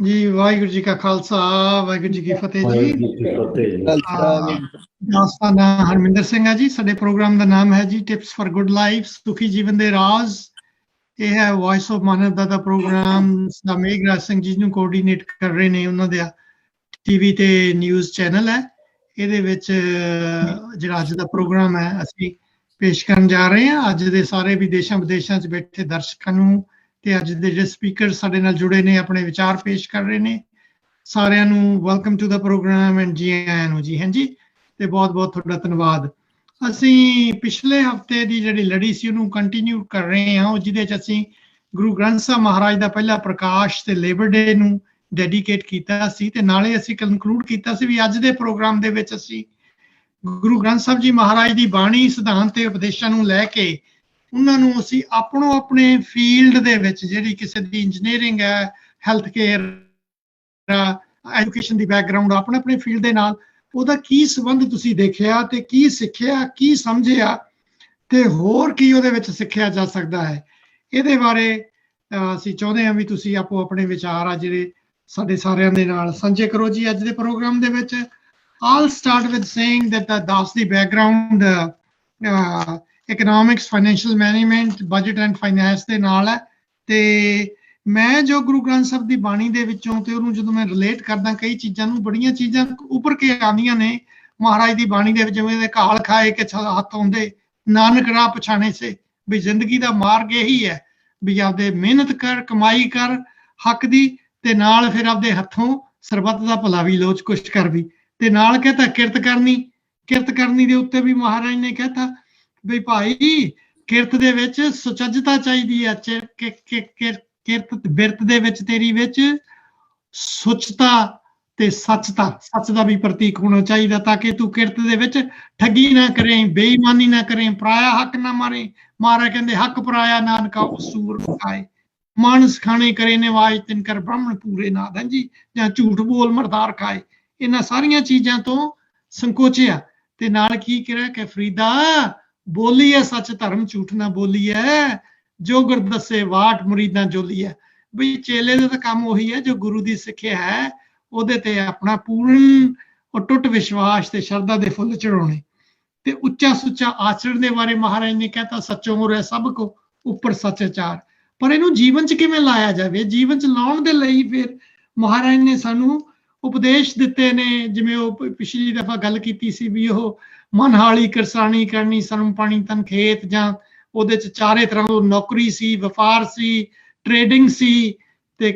जी वाहिगुरू जी का खालसा वाहिगुरू जी की फतेह जी। ਦਾਸਤਾਨਾ ਹਰਮਿੰਦਰ ਸਿੰਘ ਹੈ ਜੀ। ਸਾਡੇ ਪ੍ਰੋਗਰਾਮ ਦਾ ਨਾਮ ਹੈ ਜੀ ਟਿਪਸ ਫॉर ਗੁੱਡ ਲਾਈਫ, ਸੁਖੀ ਜੀਵਨ ਦੇ ਰਾਜ਼। ਇਹ ਹੈ ਵੌਇਸ ਆਫ ਮਾਨਵਤਾ ਦਾ ਪ੍ਰੋਗਰਾਮ। ਮੇਘਰਾਜ ਸਿੰਘ ਜੀ ਨੂੰ ਕੋਆਰਡੀਨੇਟ ਕਰ ਰਹੇ ਨੇ, ਉਹਨਾਂ ਦਾ ਟੀਵੀ ਤੇ ਨਿਊਜ਼ ਚੈਨਲ ਹੈ। ਇਹਦੇ ਵਿੱਚ ਜਿਹੜਾ ਅੱਜ ਦਾ ਪ੍ਰੋਗਰਾਮ ਹੈ ਅਸੀਂ ਪੇਸ਼ ਕਰਨ ਜਾ ਰਹੇ ਹਾਂ। ਅੱਜ ਦੇ ਸਾਰੇ ਵਿਦੇਸ਼ਾਂ ਵਿਦੇਸ਼ਾਂ 'ਚ ਬੈਠੇ ਦਰਸ਼ਕਾਂ ਨੂੰ ਤੇ ਅੱਜ ਦੇ ਜਿਹੜੇ ਸਪੀਕਰ ਸਾਡੇ ਨਾਲ ਜੁੜੇ ਨੇ, ਆਪਣੇ ਵਿਚਾਰ ਪੇਸ਼ ਕਰ ਰਹੇ ਨੇ, ਸਾਰਿਆਂ ਨੂੰ welcome to the program and ਜੀ ਆਇਆਂ ਨੂੰ ਜੀ। ਹਾਂਜੀ, ਤੇ ਬਹੁਤ ਬਹੁਤ ਤੁਹਾਡਾ ਧੰਨਵਾਦ। ਅਸੀਂ ਪਿਛਲੇ ਹਫਤੇ ਦੀ ਜਿਹੜੀ ਲੜੀ ਸੀ ਉਹਨੂੰ ਕੰਟੀਨਿਊ ਕਰ ਰਹੇ ਹਾਂ, ਜਿਹਦੇ 'ਚ ਅਸੀਂ ਗੁਰੂ ਗ੍ਰੰਥ ਸਾਹਿਬ ਮਹਾਰਾਜ ਦਾ ਪਹਿਲਾ ਪ੍ਰਕਾਸ਼ ਤੇ ਲੇਬਰ ਡੇ ਨੂੰ ਡੈਡੀਕੇਟ ਕੀਤਾ ਸੀ, ਤੇ ਨਾਲੇ ਅਸੀਂ ਕਨਕਲੂਡ ਕੀਤਾ ਸੀ ਵੀ ਅੱਜ ਦੇ ਪ੍ਰੋਗਰਾਮ ਦੇ ਵਿੱਚ ਅਸੀਂ ਗੁਰੂ ਗ੍ਰੰਥ ਸਾਹਿਬ ਜੀ ਮਹਾਰਾਜ ਦੀ ਬਾਣੀ, ਸਿਧਾਂਤ ਤੇ ਉਪਦੇਸ਼ਾਂ ਨੂੰ ਲੈ ਕੇ ਉਹਨਾਂ ਨੂੰ ਅਸੀਂ ਆਪਣੋ ਆਪਣੇ ਫੀਲਡ ਦੇ ਵਿੱਚ, ਜਿਹੜੀ ਕਿਸੇ ਦੀ ਇੰਜੀਨੀਅਰਿੰਗ ਹੈ, ਹੈਲਥ ਕੇਅਰ, ਐਜੂਕੇਸ਼ਨ ਦੀ ਬੈਕਗਰਾਉਂਡ, ਆਪਣੇ ਆਪਣੇ ਫੀਲਡ ਦੇ ਨਾਲ ਉਹਦਾ ਕੀ ਸੰਬੰਧ ਤੁਸੀਂ ਦੇਖਿਆ ਤੇ ਕੀ ਸਿੱਖਿਆ, ਕੀ ਸਮਝਿਆ ਤੇ ਹੋਰ ਕੀ ਉਹਦੇ ਵਿੱਚ ਸਿੱਖਿਆ ਜਾ ਸਕਦਾ ਹੈ, ਇਹਦੇ ਬਾਰੇ ਅਸੀਂ ਚਾਹੁੰਦੇ ਹਾਂ ਵੀ ਤੁਸੀਂ ਆਪੋ ਆਪਣੇ ਵਿਚਾਰ ਆ ਜਿਹੜੇ ਸਾਡੇ ਸਾਰਿਆਂ ਦੇ ਨਾਲ ਸਾਂਝੇ ਕਰੋ ਜੀ ਅੱਜ ਦੇ ਪ੍ਰੋਗਰਾਮ ਦੇ ਵਿੱਚ। I'll start with saying that that's the background economics, financial management, budget and finance ਦੇ ਨਾਲ ਹੈ। ਤੇ ਮੈਂ ਜੋ ਗੁਰੂ ਗ੍ਰੰਥ ਸਾਹਿਬ ਦੀ ਬਾਣੀ ਦੇ ਵਿੱਚੋਂ ਤੇ ਉਹਨੂੰ ਜਦੋਂ ਮੈਂ ਰਿਲੇਟ ਕਰਦਾ ਕਈ ਚੀਜ਼ਾਂ ਨੂੰ, ਬੜੀਆਂ ਚੀਜ਼ਾਂ ਉੱਭਰ ਕੇ ਆਉਂਦੀਆਂ ਨੇ ਮਹਾਰਾਜ ਦੀ ਬਾਣੀ ਦੇ ਵਿੱਚ। ਜਿਵੇਂ ਕਾਲ ਖਾਏ ਕਿ ਹੱਥ ਆਉਂਦੇ, ਨਾਨਕ ਰਾਹ ਪਛਾਣੇ ਸੇ, ਵੀ ਜ਼ਿੰਦਗੀ ਦਾ ਮਾਰਗ ਇਹੀ ਹੈ ਵੀ ਆਪਦੇ ਮਿਹਨਤ ਕਰ, ਕਮਾਈ ਕਰ ਹੱਕ ਦੀ, ਤੇ ਨਾਲ ਫਿਰ ਆਪਦੇ ਹੱਥੋਂ ਸਰਬੱਤ ਦਾ ਭਲਾ ਵੀ ਲੋਚ ਕੁਛ ਕਰ ਵੀ, ਤੇ ਨਾਲ ਕਹਤਾ ਕਿਰਤ ਕਰਨੀ। ਕਿਰਤ ਕਰਨੀ ਦੇ ਉੱਤੇ ਵੀ ਮਹਾਰਾਜ ਨੇ ਕਹਿਤਾ ਵੀ ਭਾਈ ਕਿਰਤ ਦੇ ਵਿੱਚ ਸੁਚੱਜਤਾ ਚਾਹੀਦੀ ਹੈ। ਕਿਰਤ ਬਿਰਤ ਦੇ ਵਿੱਚ ਤੇਰੀ ਵਿੱਚ ਸੁਚਤਾ ਤੇ ਸੱਚਤਾ, ਸੱਚ ਦਾ ਵੀ ਪ੍ਰਤੀਕ ਹੋਣਾ ਚਾਹੀਦਾ, ਤਾਂ ਕਿ ਤੂੰ ਕਿਰਤ ਦੇ ਵਿੱਚ ਠੱਗੀ ਨਾ ਕਰੇ, ਬੇਈਮਾਨੀ ਨਾ ਕਰੇ, ਪਰਾਇਆ ਹੱਕ ਨਾ ਮਾਰੇ। ਮਹਾਰਾਜ ਕਹਿੰਦੇ ਹੱਕ ਪਰਾਇਆ ਨਾਨਕਾ ਉਸੂਰ ਖਾਏ, ਮਾਨਸ ਖਾਣੇ ਕਰੇ ਨਿਵਾਜ ਤਿਨਕਰ ਬ੍ਰਾਹਮਣ ਪੂਰੇ ਨਾਦ। ਹਾਂਜੀ, ਜਾਂ ਝੂਠ ਬੋਲ ਮਰਦਾਰ ਖਾਏ। ਇਹਨਾਂ ਸਾਰੀਆਂ ਚੀਜ਼ਾਂ ਤੋਂ ਸੰਕੋਚਿਆ ਤੇ ਨਾਲ ਕੀ ਕਰਿਆ ਕਿ ਫਰੀਦਾ ਬੋਲੀ ਹੈ ਸੱਚ ਧਰਮ ਝੂਠ ਨਾ ਬੋਲੀ ਹੈ, ਜੋ ਗੁਰ ਦੱਸੇ ਵਾਟ ਮੁਰੀਦਾਂ ਜੋਲੀ ਹੈ। ਬਈ ਚੇਲੇ ਦਾ ਤਾਂ ਕੰਮ ਉਹੀ ਹੈ ਜੋ ਗੁਰੂ ਦੀ ਸਿੱਖਿਆ ਹੈ ਉਹਦੇ ਤੇ ਆਪਣਾ ਪੂਰਨ ਅਟੁੱਟ ਵਿਸ਼ਵਾਸ ਤੇ ਸ਼ਰਧਾ ਦੇ ਫੁੱਲ ਚੜਾਉਣੇ, ਤੇ ਉੱਚਾ ਸੁੱਚਾ ਆਚਰਣ ਦੇ ਬਾਰੇ ਮਹਾਰਾਜ ਨੇ ਕਹਿਤਾ ਸੱਚੋ ਮੁਰੇ ਸਭ ਕੋ ਉੱਪਰ ਸੱਚ ਆਚਾਰ। ਪਰ ਇਹਨੂੰ ਜੀਵਨ 'ਚ ਕਿਵੇਂ ਲਾਇਆ ਜਾਵੇ, ਜੀਵਨ 'ਚ ਲਾਉਣ ਦੇ ਲਈ ਫਿਰ ਮਹਾਰਾਜ ਨੇ ਸਾਨੂੰ ਉਪਦੇਸ਼ ਦਿੱਤੇ ਨੇ। ਜਿਵੇਂ ਉਹ ਪਿਛਲੀ ਦਫਾ ਗੱਲ ਕੀਤੀ ਸੀ ਵੀ ਉਹ ਮਨਹਾਲੀ ਕਿਰਸਾਣੀ ਕਰਨੀ, ਸਰਮ ਪਾਣੀ ਤਨ ਖੇਤ, ਜਾਂ ਉਹਦੇ 'ਚ ਚਾਰੇ ਤਰ੍ਹਾਂ ਦੀ ਨੌਕਰੀ ਸੀ, ਵਪਾਰ ਸੀ, ਟ੍ਰੇਡਿੰਗ ਸੀ, ਤੇ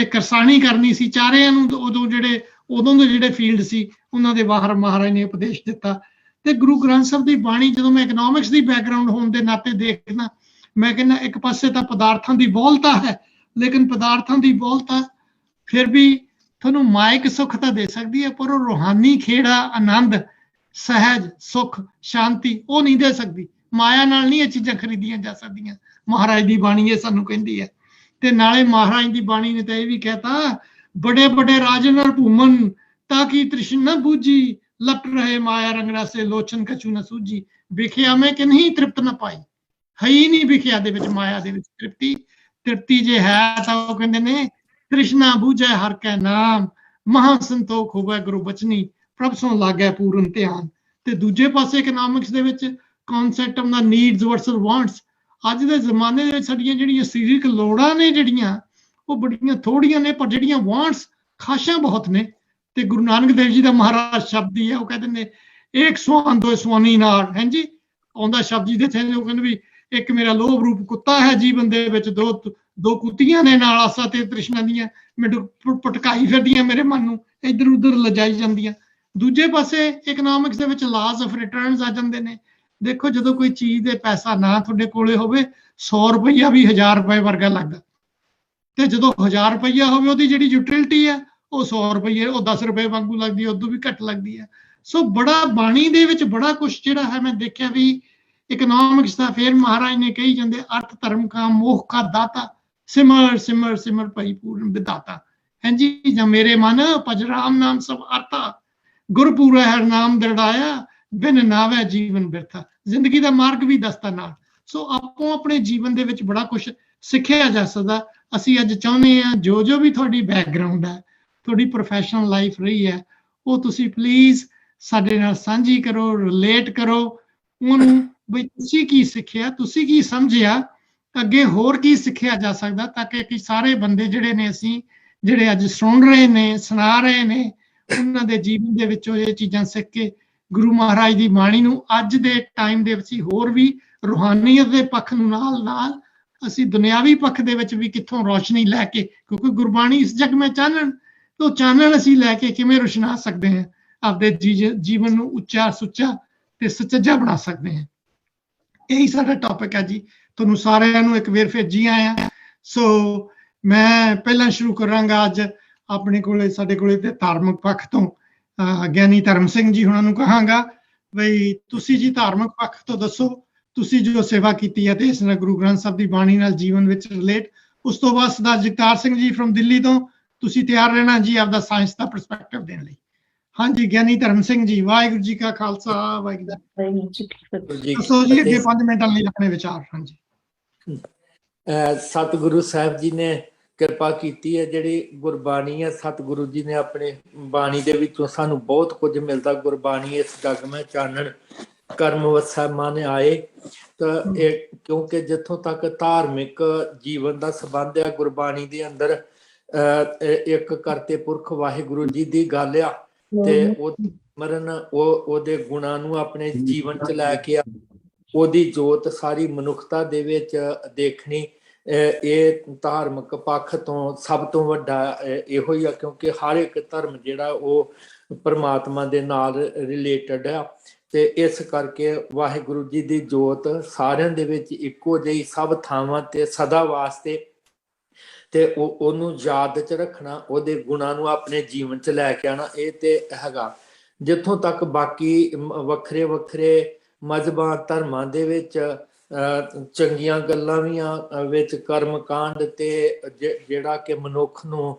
ਕਿਰਸਾਣੀ ਕਰਨੀ ਸੀ। ਚਾਰਿਆਂ ਨੂੰ ਉਦੋਂ ਦੇ ਜਿਹੜੇ ਫੀਲਡ ਸੀ ਉਹਨਾਂ ਦੇ ਬਾਹਰ ਮਹਾਰਾਜ ਨੇ ਉਪਦੇਸ਼ ਦਿੱਤਾ। ਤੇ ਗੁਰੂ ਗ੍ਰੰਥ ਸਾਹਿਬ ਦੀ ਬਾਣੀ ਜਦੋਂ ਮੈਂ ਇਕਨੋਮਿਕਸ ਦੀ ਬੈਕਗਰਾਉਂਡ ਹੋਣ ਦੇ ਨਾਤੇ ਦੇਖਦਾ, ਮੈਂ ਕਹਿੰਦਾ ਇੱਕ ਪਾਸੇ ਤਾਂ ਪਦਾਰਥਾਂ ਦੀ ਬਹੁਲਤਾ ਹੈ, ਲੇਕਿਨ ਪਦਾਰਥਾਂ ਦੀ ਬਹੁਲਤਾ ਫਿਰ ਵੀ ਤੁਹਾਨੂੰ ਮਾਇਕ ਸੁੱਖ ਤਾਂ ਦੇ ਸਕਦੀ ਹੈ, ਪਰ ਉਹ ਰੂਹਾਨੀ ਖੇੜਾ, ਆਨੰਦ, ਸਹਿਜ, ਸੁੱਖ, ਸ਼ਾਂਤੀ ਉਹ ਨਹੀਂ ਦੇ ਸਕਦੀ। ਮਾਇਆ ਨਾਲ ਨਹੀਂ ਇਹ ਚੀਜ਼ਾਂ ਖਰੀਦੀਆਂ ਜਾ ਸਕਦੀਆਂ। ਮਹਾਰਾਜ ਦੀ ਬਾਣੀ ਇਹ ਸਾਨੂੰ ਕਹਿੰਦੀ ਹੈ। ਤੇ ਨਾਲੇ ਮਹਾਰਾਜ ਦੀ ਬਾਣੀ ਨੇ ਤਾਂ ਇਹ ਵੀ ਕਹਿਤਾ ਬੜੇ ਬੜੇ ਰਾਜਨ ਔਰ ਭੂਮਨ ਤਾਂ ਕਿ ਤ੍ਰਿਸ਼ਨਾ ਬੂਝੀ, ਲਪਟ ਰਹੇ ਮਾਇਆ ਰੰਗਣਾ ਸੇ ਲੋਚਨ ਕਛੂ ਨਾ ਸੂਝੀ। ਵਿਖਿਆ ਮੈਂ ਕਿ ਨਹੀਂ ਤ੍ਰਿਪਤ ਨਾ ਪਾਈ, ਹੈ ਹੀ ਨਹੀਂ ਵਿਖਿਆ ਦੇ ਵਿੱਚ, ਮਾਇਆ ਦੇ ਵਿੱਚ ਤ੍ਰਿਪਤੀ ਜੇ ਹੈ ਤਾਂ ਉਹ ਕਹਿੰਦੇ ਨੇ ਤ੍ਰਿਸ਼ਨਾ ਬੂਝੈ ਹਰ ਕੈ ਨਾਮ, ਮਹਾ ਸੰਤੋਖ ਹੋਵੇ ਗੁਰੂ ਬਚਨੀ, ਪ੍ਰਭ ਸੋ ਲਾਗੈ ਪੂਰਨ ਧਿਆਨ। ਤੇ ਦੂਜੇ ਪਾਸੇ ਇਕਨੋਮਿਕਸ ਦੇ ਵਿੱਚ concept of the needs versus wants. ਅੱਜ ਦੇ ਜ਼ਮਾਨੇ ਦੇ ਵਿੱਚ ਸਾਡੀਆਂ ਜਿਹੜੀਆਂ ਸਰੀਰਕ ਲੋੜਾਂ ਨੇ ਜਿਹੜੀਆਂ ਉਹ ਬੜੀਆਂ ਥੋੜੀਆਂ ਨੇ, ਪਰ ਜਿਹੜੀਆਂ ਵਾਂਟਸ ਖਾਸ਼ਾਂ ਬਹੁਤ ਨੇ। ਤੇ ਗੁਰੂ ਨਾਨਕ ਦੇਵ ਜੀ ਦਾ ਮਹਾਰਾਜ ਸ਼ਬਦ ਹੀ ਹੈ, ਉਹ ਕਹਿੰਦੇ ਨੇ ਇੱਕ ਸਵਾਨ ਦੋ ਸਵਾਨੀ ਨਾਲ। ਹਾਂਜੀ, ਆਉਂਦਾ ਸ਼ਬਦ ਜੀ ਦੇ ਥੇ, ਉਹ ਕਹਿੰਦੇ ਵੀ ਇੱਕ ਮੇਰਾ ਲੋਭ ਰੂਪ ਕੁੱਤਾ ਹੈ ਜੀਵਨ ਦੇ ਵਿੱਚ, ਦੋ ਕੁੱਤੀਆਂ ਨੇ ਨਾਲ ਆਸਾ ਤੇ ਤ੍ਰਿਸ਼ਨਾ ਦੀਆਂ, ਮੈਨੂੰ ਪਟਕਾਈ ਫਿਰਦੀਆਂ, ਮੇਰੇ ਮਨ ਨੂੰ ਇੱਧਰ ਉੱਧਰ ਲਿਜਾਈ ਜਾਂਦੀਆਂ। ਦੂਜੇ ਪਾਸੇ ਇਕਨੋਮਿਕਸ ਦੇ ਵਿੱਚ ਲਾਜ਼ ਆਫ ਰਿਟਰਨਸ ਆ ਜਾਂਦੇ ਨੇ। ਦੇਖੋ ਜਦੋਂ ਕੋਈ ਚੀਜ਼ ਦੇ ਪੈਸਾ ਨਾ ਤੁਹਾਡੇ ਕੋਲੇ ਹੋਵੇ, 100 ਰੁਪਈਆ ਵੀ 1000 ਰੁਪਏ ਵਰਗਾ ਲੱਗਦਾ, ਤੇ ਜਦੋਂ 1000 ਰੁਪਈਆ ਹੋਵੇ ਉਹਦੀ ਜਿਹੜੀ ਯੂਟਿਲਿਟੀ ਹੈ ਉਹ 100 ਰੁਪਈਏ, ਉਹ 10 ਰੁਪਏ ਵਾਂਗੂ ਲੱਗਦੀ ਹੈ, ਉਦੋਂ ਵੀ ਘੱਟ ਲੱਗਦੀ ਹੈ। ਸੋ ਬੜਾ ਬਾਣੀ ਦੇ ਵਿੱਚ ਬੜਾ ਕੁਛ ਜਿਹੜਾ ਹੈ ਮੈਂ ਦੇਖਿਆ ਵੀ ਇਕਨੋਮਿਕਸ ਦਾ। ਫਿਰ ਮਹਾਰਾਜ ਨੇ ਕਹੀ ਜਾਂਦੇ ਅਰਥ ਧਰਮ ਕਾ ਮੋਹ ਕਾ ਦਾਤਾ, ਸਿਮਰ ਸਿਮਰ ਸਿਮਰ ਭਈ ਪੂਰਨ ਵਿਦਾਤਾ। ਹਾਂਜੀ, ਜਾਂ ਮੇਰੇ ਮਨ ਭਜ ਰਾਮ ਨਾਮ ਸਭ ਆਤਾ, ਗੁਰਪੂਰਾ ਹਰ ਨਾਮ ਦਰੜਾਇਆ, ਬਿਨ ਨਾਵੇ ਜੀਵਨ ਬਿਰਥਾ। ਜ਼ਿੰਦਗੀ ਦਾ ਮਾਰਗ ਵੀ ਦੱਸਦਾ ਨਾਲ। ਸੋ ਆਪੋ ਆਪਣੇ ਜੀਵਨ ਦੇ ਵਿੱਚ ਬੜਾ ਕੁਛ ਸਿੱਖਿਆ ਜਾ ਸਕਦਾ ਅਸੀਂ ਅੱਜ ਚਾਹੁੰਦੇ ਹਾਂ ਜੋ ਵੀ ਤੁਹਾਡੀ ਬੈਕਗ੍ਰਾਉਂਡ ਹੈ, ਤੁਹਾਡੀ ਪ੍ਰੋਫੈਸ਼ਨਲ ਲਾਈਫ ਰਹੀ ਹੈ, ਉਹ ਤੁਸੀਂ ਪਲੀਜ਼ ਸਾਡੇ ਨਾਲ ਸਾਂਝੀ ਕਰੋ, ਰਿਲੇਟ ਕਰੋ ਉਹਨੂੰ, ਬਈ ਤੁਸੀਂ ਕੀ ਸਿੱਖਿਆ, ਤੁਸੀਂ ਕੀ ਸਮਝਿਆ, ਅੱਗੇ ਹੋਰ ਕੀ ਸਿੱਖਿਆ ਜਾ ਸਕਦਾ, ਤਾਂ ਕਿ ਸਾਰੇ ਬੰਦੇ ਜਿਹੜੇ ਨੇ ਅਸੀਂ ਜਿਹੜੇ ਅੱਜ ਸੁਣ ਰਹੇ ਨੇ, ਸੁਣਾ ਰਹੇ ਨੇ, ਉਹਨਾਂ ਦੇ ਜੀਵਨ ਦੇ ਵਿੱਚੋਂ ਇਹ ਚੀਜ਼ਾਂ ਸਿੱਖ ਕੇ ਗੁਰੂ ਮਹਾਰਾਜ ਦੀ ਬਾਣੀ ਨੂੰ ਅੱਜ ਦੇ ਟਾਈਮ ਦੇ ਵਿੱਚ ਹੋਰ ਵੀ ਰੂਹਾਨੀਅਤ ਦੇ ਪੱਖ ਨੂੰ ਨਾਲ ਨਾਲ ਅਸੀਂ ਦੁਨਿਆਵੀ ਪੱਖ ਦੇ ਵਿੱਚ ਵੀ ਕਿੱਥੋਂ ਰੋਸ਼ਨੀ ਲੈ ਕੇ, ਕਿਉਂਕਿ ਗੁਰਬਾਣੀ ਇਸ ਜਗ ਮੈਂ ਚਾਨਣ, ਤੋਂ ਚਾਨਣ ਅਸੀਂ ਲੈ ਕੇ ਕਿਵੇਂ ਰੋਸ਼ਨਾ ਸਕਦੇ ਹਾਂ, ਆਪਦੇ ਜੀਵਨ ਨੂੰ ਉੱਚਾ ਸੁੱਚਾ ਤੇ ਸੁਚੱਜਾ ਬਣਾ ਸਕਦੇ ਹਾਂ। ਇਹੀ ਸਾਡਾ ਟੌਪਿਕ ਹੈ ਜੀ। ਤੁਹਾਨੂੰ ਸਾਰਿਆਂ ਨੂੰ ਇੱਕ ਵਾਰ ਫਿਰ ਜੀ ਆਇਆਂ। ਸੋ ਮੈਂ ਪਹਿਲਾਂ ਸ਼ੁਰੂ ਕਰਾਂਗਾ ਅੱਜ ਆਪਣੇ ਕੋਲੇ, ਸਾਡੇ ਕੋਲੇ ਤੇ ਧਾਰਮਿਕ ਪੱਖ ਤੋਂ ਗਿਆਨੀ ਧਰਮ ਸਿੰਘ ਜੀ ਹੁਣਾਂ ਨੂੰ ਕਹਾਂਗਾ, ਬਈ ਤੁਸੀਂ ਜੀ ਧਾਰਮਿਕ ਪੱਖ ਤੋਂ ਦੱਸੋ, ਤੁਸੀਂ ਜੋ ਸੇਵਾ ਕੀਤੀ ਹੈ ਤੇ ਇਸ ਨਾਲ ਗੁਰੂ ਗ੍ਰੰਥ ਸਾਹਿਬ ਦੀ ਬਾਣੀ ਨਾਲ ਜੀਵਨ ਵਿੱਚ ਰਿਲੇਟ। ਉਸ ਤੋਂ ਬਾਅਦ ਸਰਦਾਰ ਜਗਤਾਰ ਸਿੰਘ ਜੀ ਫਰੋਮ ਦਿੱਲੀ ਤੋਂ, ਤੁਸੀਂ ਤਿਆਰ ਰਹਿਣਾ ਜੀ ਆਪਦਾ ਸਾਇੰਸ ਦਾ ਪਰਸਪੈਕਟਿਵ ਦੇਣ ਲਈ। ਹਾਂਜੀ ਗਿਆਨੀ ਧਰਮ ਸਿੰਘ ਜੀ, ਵਾਹਿਗੁਰੂ ਜੀ ਕਾ ਖਾਲਸਾ, ਵਾਹਿਗੁਰੂ ਜੀ ਕੀ ਫਤਿਹ। ਦੱਸੋ ਜੀ ਅੱਗੇ 5 ਮਿੰਟਾਂ ਲਈ ਆਪਣੇ ਵਿਚਾਰ। ਹਾਂਜੀ। ਸਤਿਗੁਰੂ ਸਾਹਿਬ ਜੀ ਨੇ ਕਿਰਪਾ ਕੀਤੀ ਹੈ, ਜਿਹੜੀ ਗੁਰਬਾਣੀ ਹੈ, ਸਤਿਗੁਰੂ ਜੀ ਨੇ ਆਪਣੇ ਬਾਣੀ ਦੇ ਵਿੱਚੋਂ ਸਾਨੂੰ ਬਹੁਤ ਕੁਝ ਮਿਲਦਾ। ਗੁਰਬਾਣੀ ਇਸ ਜਗ ਮੈਂ ਚਾਨਣ ਕਰਮ ਵਸੈ ਮਨ ਆਏ। ਤਾਂ ਇਹ ਕਿਉਂਕਿ ਜਿੱਥੋਂ ਤੱਕ ਧਾਰਮਿਕ ਜੀਵਨ ਦਾ ਸੰਬੰਧ ਆ, ਗੁਰਬਾਣੀ ਦੇ ਅੰਦਰ ਇੱਕ ਕਰਤੇ ਪੁਰਖ ਵਾਹਿਗੁਰੂ ਜੀ ਦੀ ਗੱਲ ਆ, ਤੇ ਉਹ ਮਰਨ ਉਹਦੇ ਗੁਣਾਂ ਨੂੰ ਆਪਣੇ ਜੀਵਨ ਚ ਲੈ ਕੇ ਉਹਦੀ ਜੋਤ ਸਾਰੀ ਮਨੁੱਖਤਾ ਦੇ ਵਿੱਚ ਦੇਖਣੀ, ਇਹ ਧਾਰਮਿਕ ਪੱਖ ਤੋਂ ਸਭ ਤੋਂ ਵੱਡਾ ਇਹੋ ਹੀ ਆ, ਕਿਉਂਕਿ ਹਰ ਇੱਕ ਧਰਮ ਜਿਹੜਾ ਉਹ ਪਰਮਾਤਮਾ ਦੇ ਨਾਲ ਰਿਲੇਟਡ ਆ। ਤੇ ਇਸ ਕਰਕੇ ਵਾਹਿਗੁਰੂ ਜੀ ਦੀ ਜੋਤ ਸਾਰਿਆਂ ਦੇ ਵਿੱਚ ਇੱਕੋ ਜਿਹੀ ਸਭ ਥਾਵਾਂ ਤੇ ਸਦਾ ਵਾਸਤੇ, ਤੇ ਉਹਨੂੰ ਯਾਦ ਚ ਰੱਖਣਾ, ਉਹਦੇ ਗੁਣਾਂ ਨੂੰ ਆਪਣੇ ਜੀਵਨ ਚ ਲੈ ਕੇ ਆਉਣਾ, ਇਹ ਤੇ ਹੈਗਾ। ਜਿੱਥੋਂ ਤੱਕ ਬਾਕੀ ਵੱਖਰੇ ਵੱਖਰੇ ਮਜ਼ਹਬਾਂ ਧਰਮਾਂ ਦੇ ਵਿੱਚ ਚੰਗੀਆਂ ਗੱਲਾਂ ਵੀ ਆ ਵਿੱਚ, ਕਰਮ ਕਾਂਡ ਤੇ ਜਿਹੜਾ ਕਿ ਮਨੁੱਖ ਨੂੰ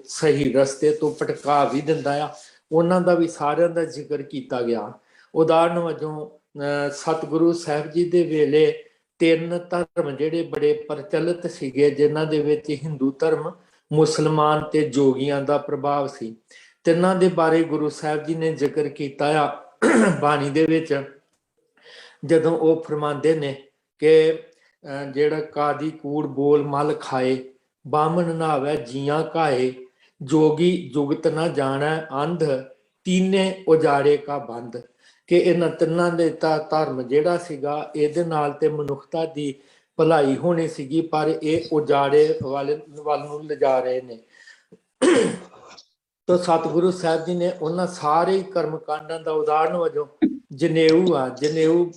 ਸਹੀ ਰਸਤੇ ਤੋਂ ਭਟਕਾ ਵੀ ਦਿੰਦਾ ਆ, ਉਹਨਾਂ ਦਾ ਵੀ ਸਾਰਿਆਂ ਦਾ ਜ਼ਿਕਰ ਕੀਤਾ ਗਿਆ। ਉਦਾਹਰਨ ਵਜੋਂ ਸਤਿਗੁਰੂ ਸਾਹਿਬ ਜੀ ਦੇ ਵੇਲੇ 3 ਧਰਮ ਜਿਹੜੇ ਬੜੇ ਪ੍ਰਚਲਿਤ ਸੀਗੇ, ਜਿਨ੍ਹਾਂ ਦੇ ਵਿੱਚ ਹਿੰਦੂ ਧਰਮ, ਮੁਸਲਮਾਨ ਤੇ ਜੋਗੀਆਂ ਦਾ ਪ੍ਰਭਾਵ ਸੀ। ਤਿੰਨਾਂ ਦੇ ਬਾਰੇ ਗੁਰੂ ਸਾਹਿਬ ਜੀ ਨੇ ਜ਼ਿਕਰ ਕੀਤਾ ਆ ਬਾਣੀ ਦੇ ਵਿੱਚ, ਜਦੋਂ ਉਹ ਫਰਮਾਉਂਦੇ ਨੇ ਕਿ ਜਿਹੜਾ ਕਾਦੀ ਕੂੜ ਬੋਲ ਮਲ ਖਾਏ, ਬਾਮਣ ਨਾਵੇ ਜੀਆਂ ਘਾਏ, ਜੋਗੀ ਜੁਗਤ ਨਾ ਜਾਣੈ ਅੰਧ, ਤੀਨੇ ਉਜਾੜੇ ਕਾ ਬੰਦ। ਕਿ ਇਹਨਾਂ ਤਿੰਨਾਂ ਦੇ ਧਰਮ ਜਿਹੜਾ ਸੀਗਾ, ਇਹਦੇ ਨਾਲ ਤੇ ਮਨੁੱਖਤਾ ਦੀ ਭਲਾਈ ਹੋਣੀ ਸੀਗੀ, ਪਰ ਇਹ ਉਜਾੜੇ ਵੱਲ ਨੂੰ ਲਿਜਾ ਰਹੇ ਨੇ। ਤਾਂ ਸਤਿਗੁਰੂ ਸਾਹਿਬ ਜੀ ਨੇ ਉਹਨਾਂ ਸਾਰੇ ਕਰਮ ਕਾਂਡਾਂ ਦਾ ਉਦਾਹਰਨ ਵਜੋਂ ਜਨੇਊ ਆ, ਜਨੇਊ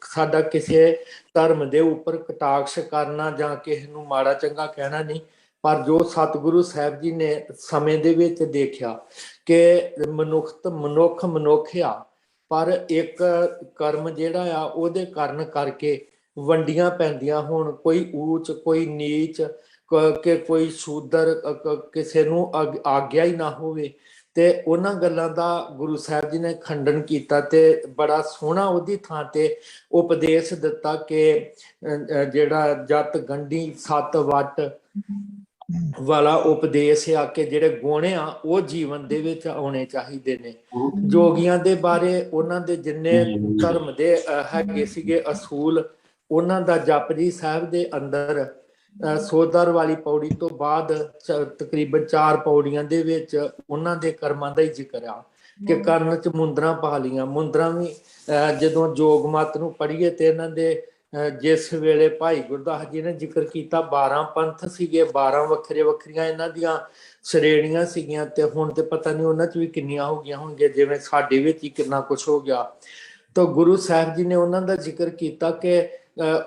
ਸਾਡਾ ਕਿਸੇ ਧਰਮ ਦੇ ਉੱਪਰ ਕਟਾਕਸ਼ ਕਰਨਾ ਜਾਂ ਕਿਸੇ ਨੂੰ ਮਾੜਾ ਚੰਗਾ ਕਹਿਣਾ ਨਹੀਂ, ਪਰ ਜੋ ਸਤਿਗੁਰੂ ਸਾਹਿਬ ਜੀ ਨੇ ਸਮੇਂ ਦੇ ਵਿੱਚ ਦੇਖਿਆ ਕਿ ਮਨੁੱਖ ਆ, ਪਰ ਇੱਕ ਕਰਮ ਜਿਹੜਾ ਆ ਉਹਦੇ ਕਾਰਨ ਕਰਕੇ ਵੰਡੀਆਂ ਪੈਂਦੀਆਂ ਹੋਣ, ਕੋਈ ਊਚ ਕੋਈ ਨੀਚ, ਕਿ ਕੋਈ ਸ਼ੂਦਰ, ਕਿਸੇ ਨੂੰ ਆਗਿਆ ਹੀ ਨਾ ਹੋਵੇ, ਤੇ ਉਹਨਾਂ ਗੱਲਾਂ ਦਾ ਗੁਰੂ ਸਾਹਿਬ ਜੀ ਨੇ ਖੰਡਨ ਕੀਤਾ ਤੇ ਬੜਾ ਸੋਹਣਾ ਉਹਦੀ ਥਾਂ ਤੇ ਉਪਦੇਸ਼ ਦਿੱਤਾ ਕਿ ਜਿਹੜਾ ਜਤ ਗੰਢੀ ਸੱਤ ਵੱਟ ਵਾਲਾ ਉਪਦੇਸ਼ ਆ, ਕਿ ਜਿਹੜੇ ਗੁਣ ਆ ਉਹ ਜੀਵਨ ਦੇ ਵਿੱਚ ਆਉਣੇ ਚਾਹੀਦੇ ਨੇ। ਜੋਗੀਆਂ ਦੇ ਬਾਰੇ ਉਹਨਾਂ ਦੇ ਜਿੰਨੇ ਧਰਮ ਦੇ ਹੈਗੇ ਸੀਗੇ ਅਸੂਲ, ਉਹਨਾਂ ਦਾ ਜਪਜੀ ਸਾਹਿਬ ਦੇ ਅੰਦਰ ਸੋਧਰ ਵਾਲੀ ਪੌੜੀ ਤੋਂ ਬਾਅਦ ਤਕਰੀਬਨ 4 ਪੌੜੀਆਂ ਦੇ ਵਿੱਚ ਉਹਨਾਂ ਦੇ ਕਰਮਾਂ ਦਾ ਹੀ ਜ਼ਿਕਰ ਆ, ਕਿ ਕਰਨ ਚ ਮੁੰਦਰਾਂ ਪਾ ਲਈਆਂ। ਮੁੰਦਰਾਂ ਵੀ ਜਦੋਂ ਜੋਗ ਮਤ ਨੂੰ ਪੜ੍ਹੀਏ ਤੇ ਇਹਨਾਂ ਦੇ ਜਿਸ ਵੇਲੇ ਭਾਈ ਗੁਰਦਾਸ ਜੀ ਨੇ ਜ਼ਿਕਰ ਕੀਤਾ 12 ਪੰਥ ਸੀਗੇ, 12 ਵੱਖਰੀਆਂ ਇਹਨਾਂ ਦੀਆਂ ਸ਼੍ਰੇਣੀਆਂ ਸੀਗੀਆਂ, ਤੇ ਹੁਣ ਤੇ ਪਤਾ ਨਹੀਂ ਉਹਨਾਂ ਚ ਵੀ ਕਿੰਨੀਆਂ ਹੋ ਗਈਆਂ ਹੋਣਗੀਆਂ, ਜਿਵੇਂ ਸਾਡੇ ਵਿੱਚ ਹੀ ਕਿੰਨਾ ਕੁਛ ਹੋ ਗਿਆ। ਤਾਂ ਗੁਰੂ ਸਾਹਿਬ ਜੀ ਨੇ ਉਹਨਾਂ ਦਾ ਜ਼ਿਕਰ ਕੀਤਾ ਕਿ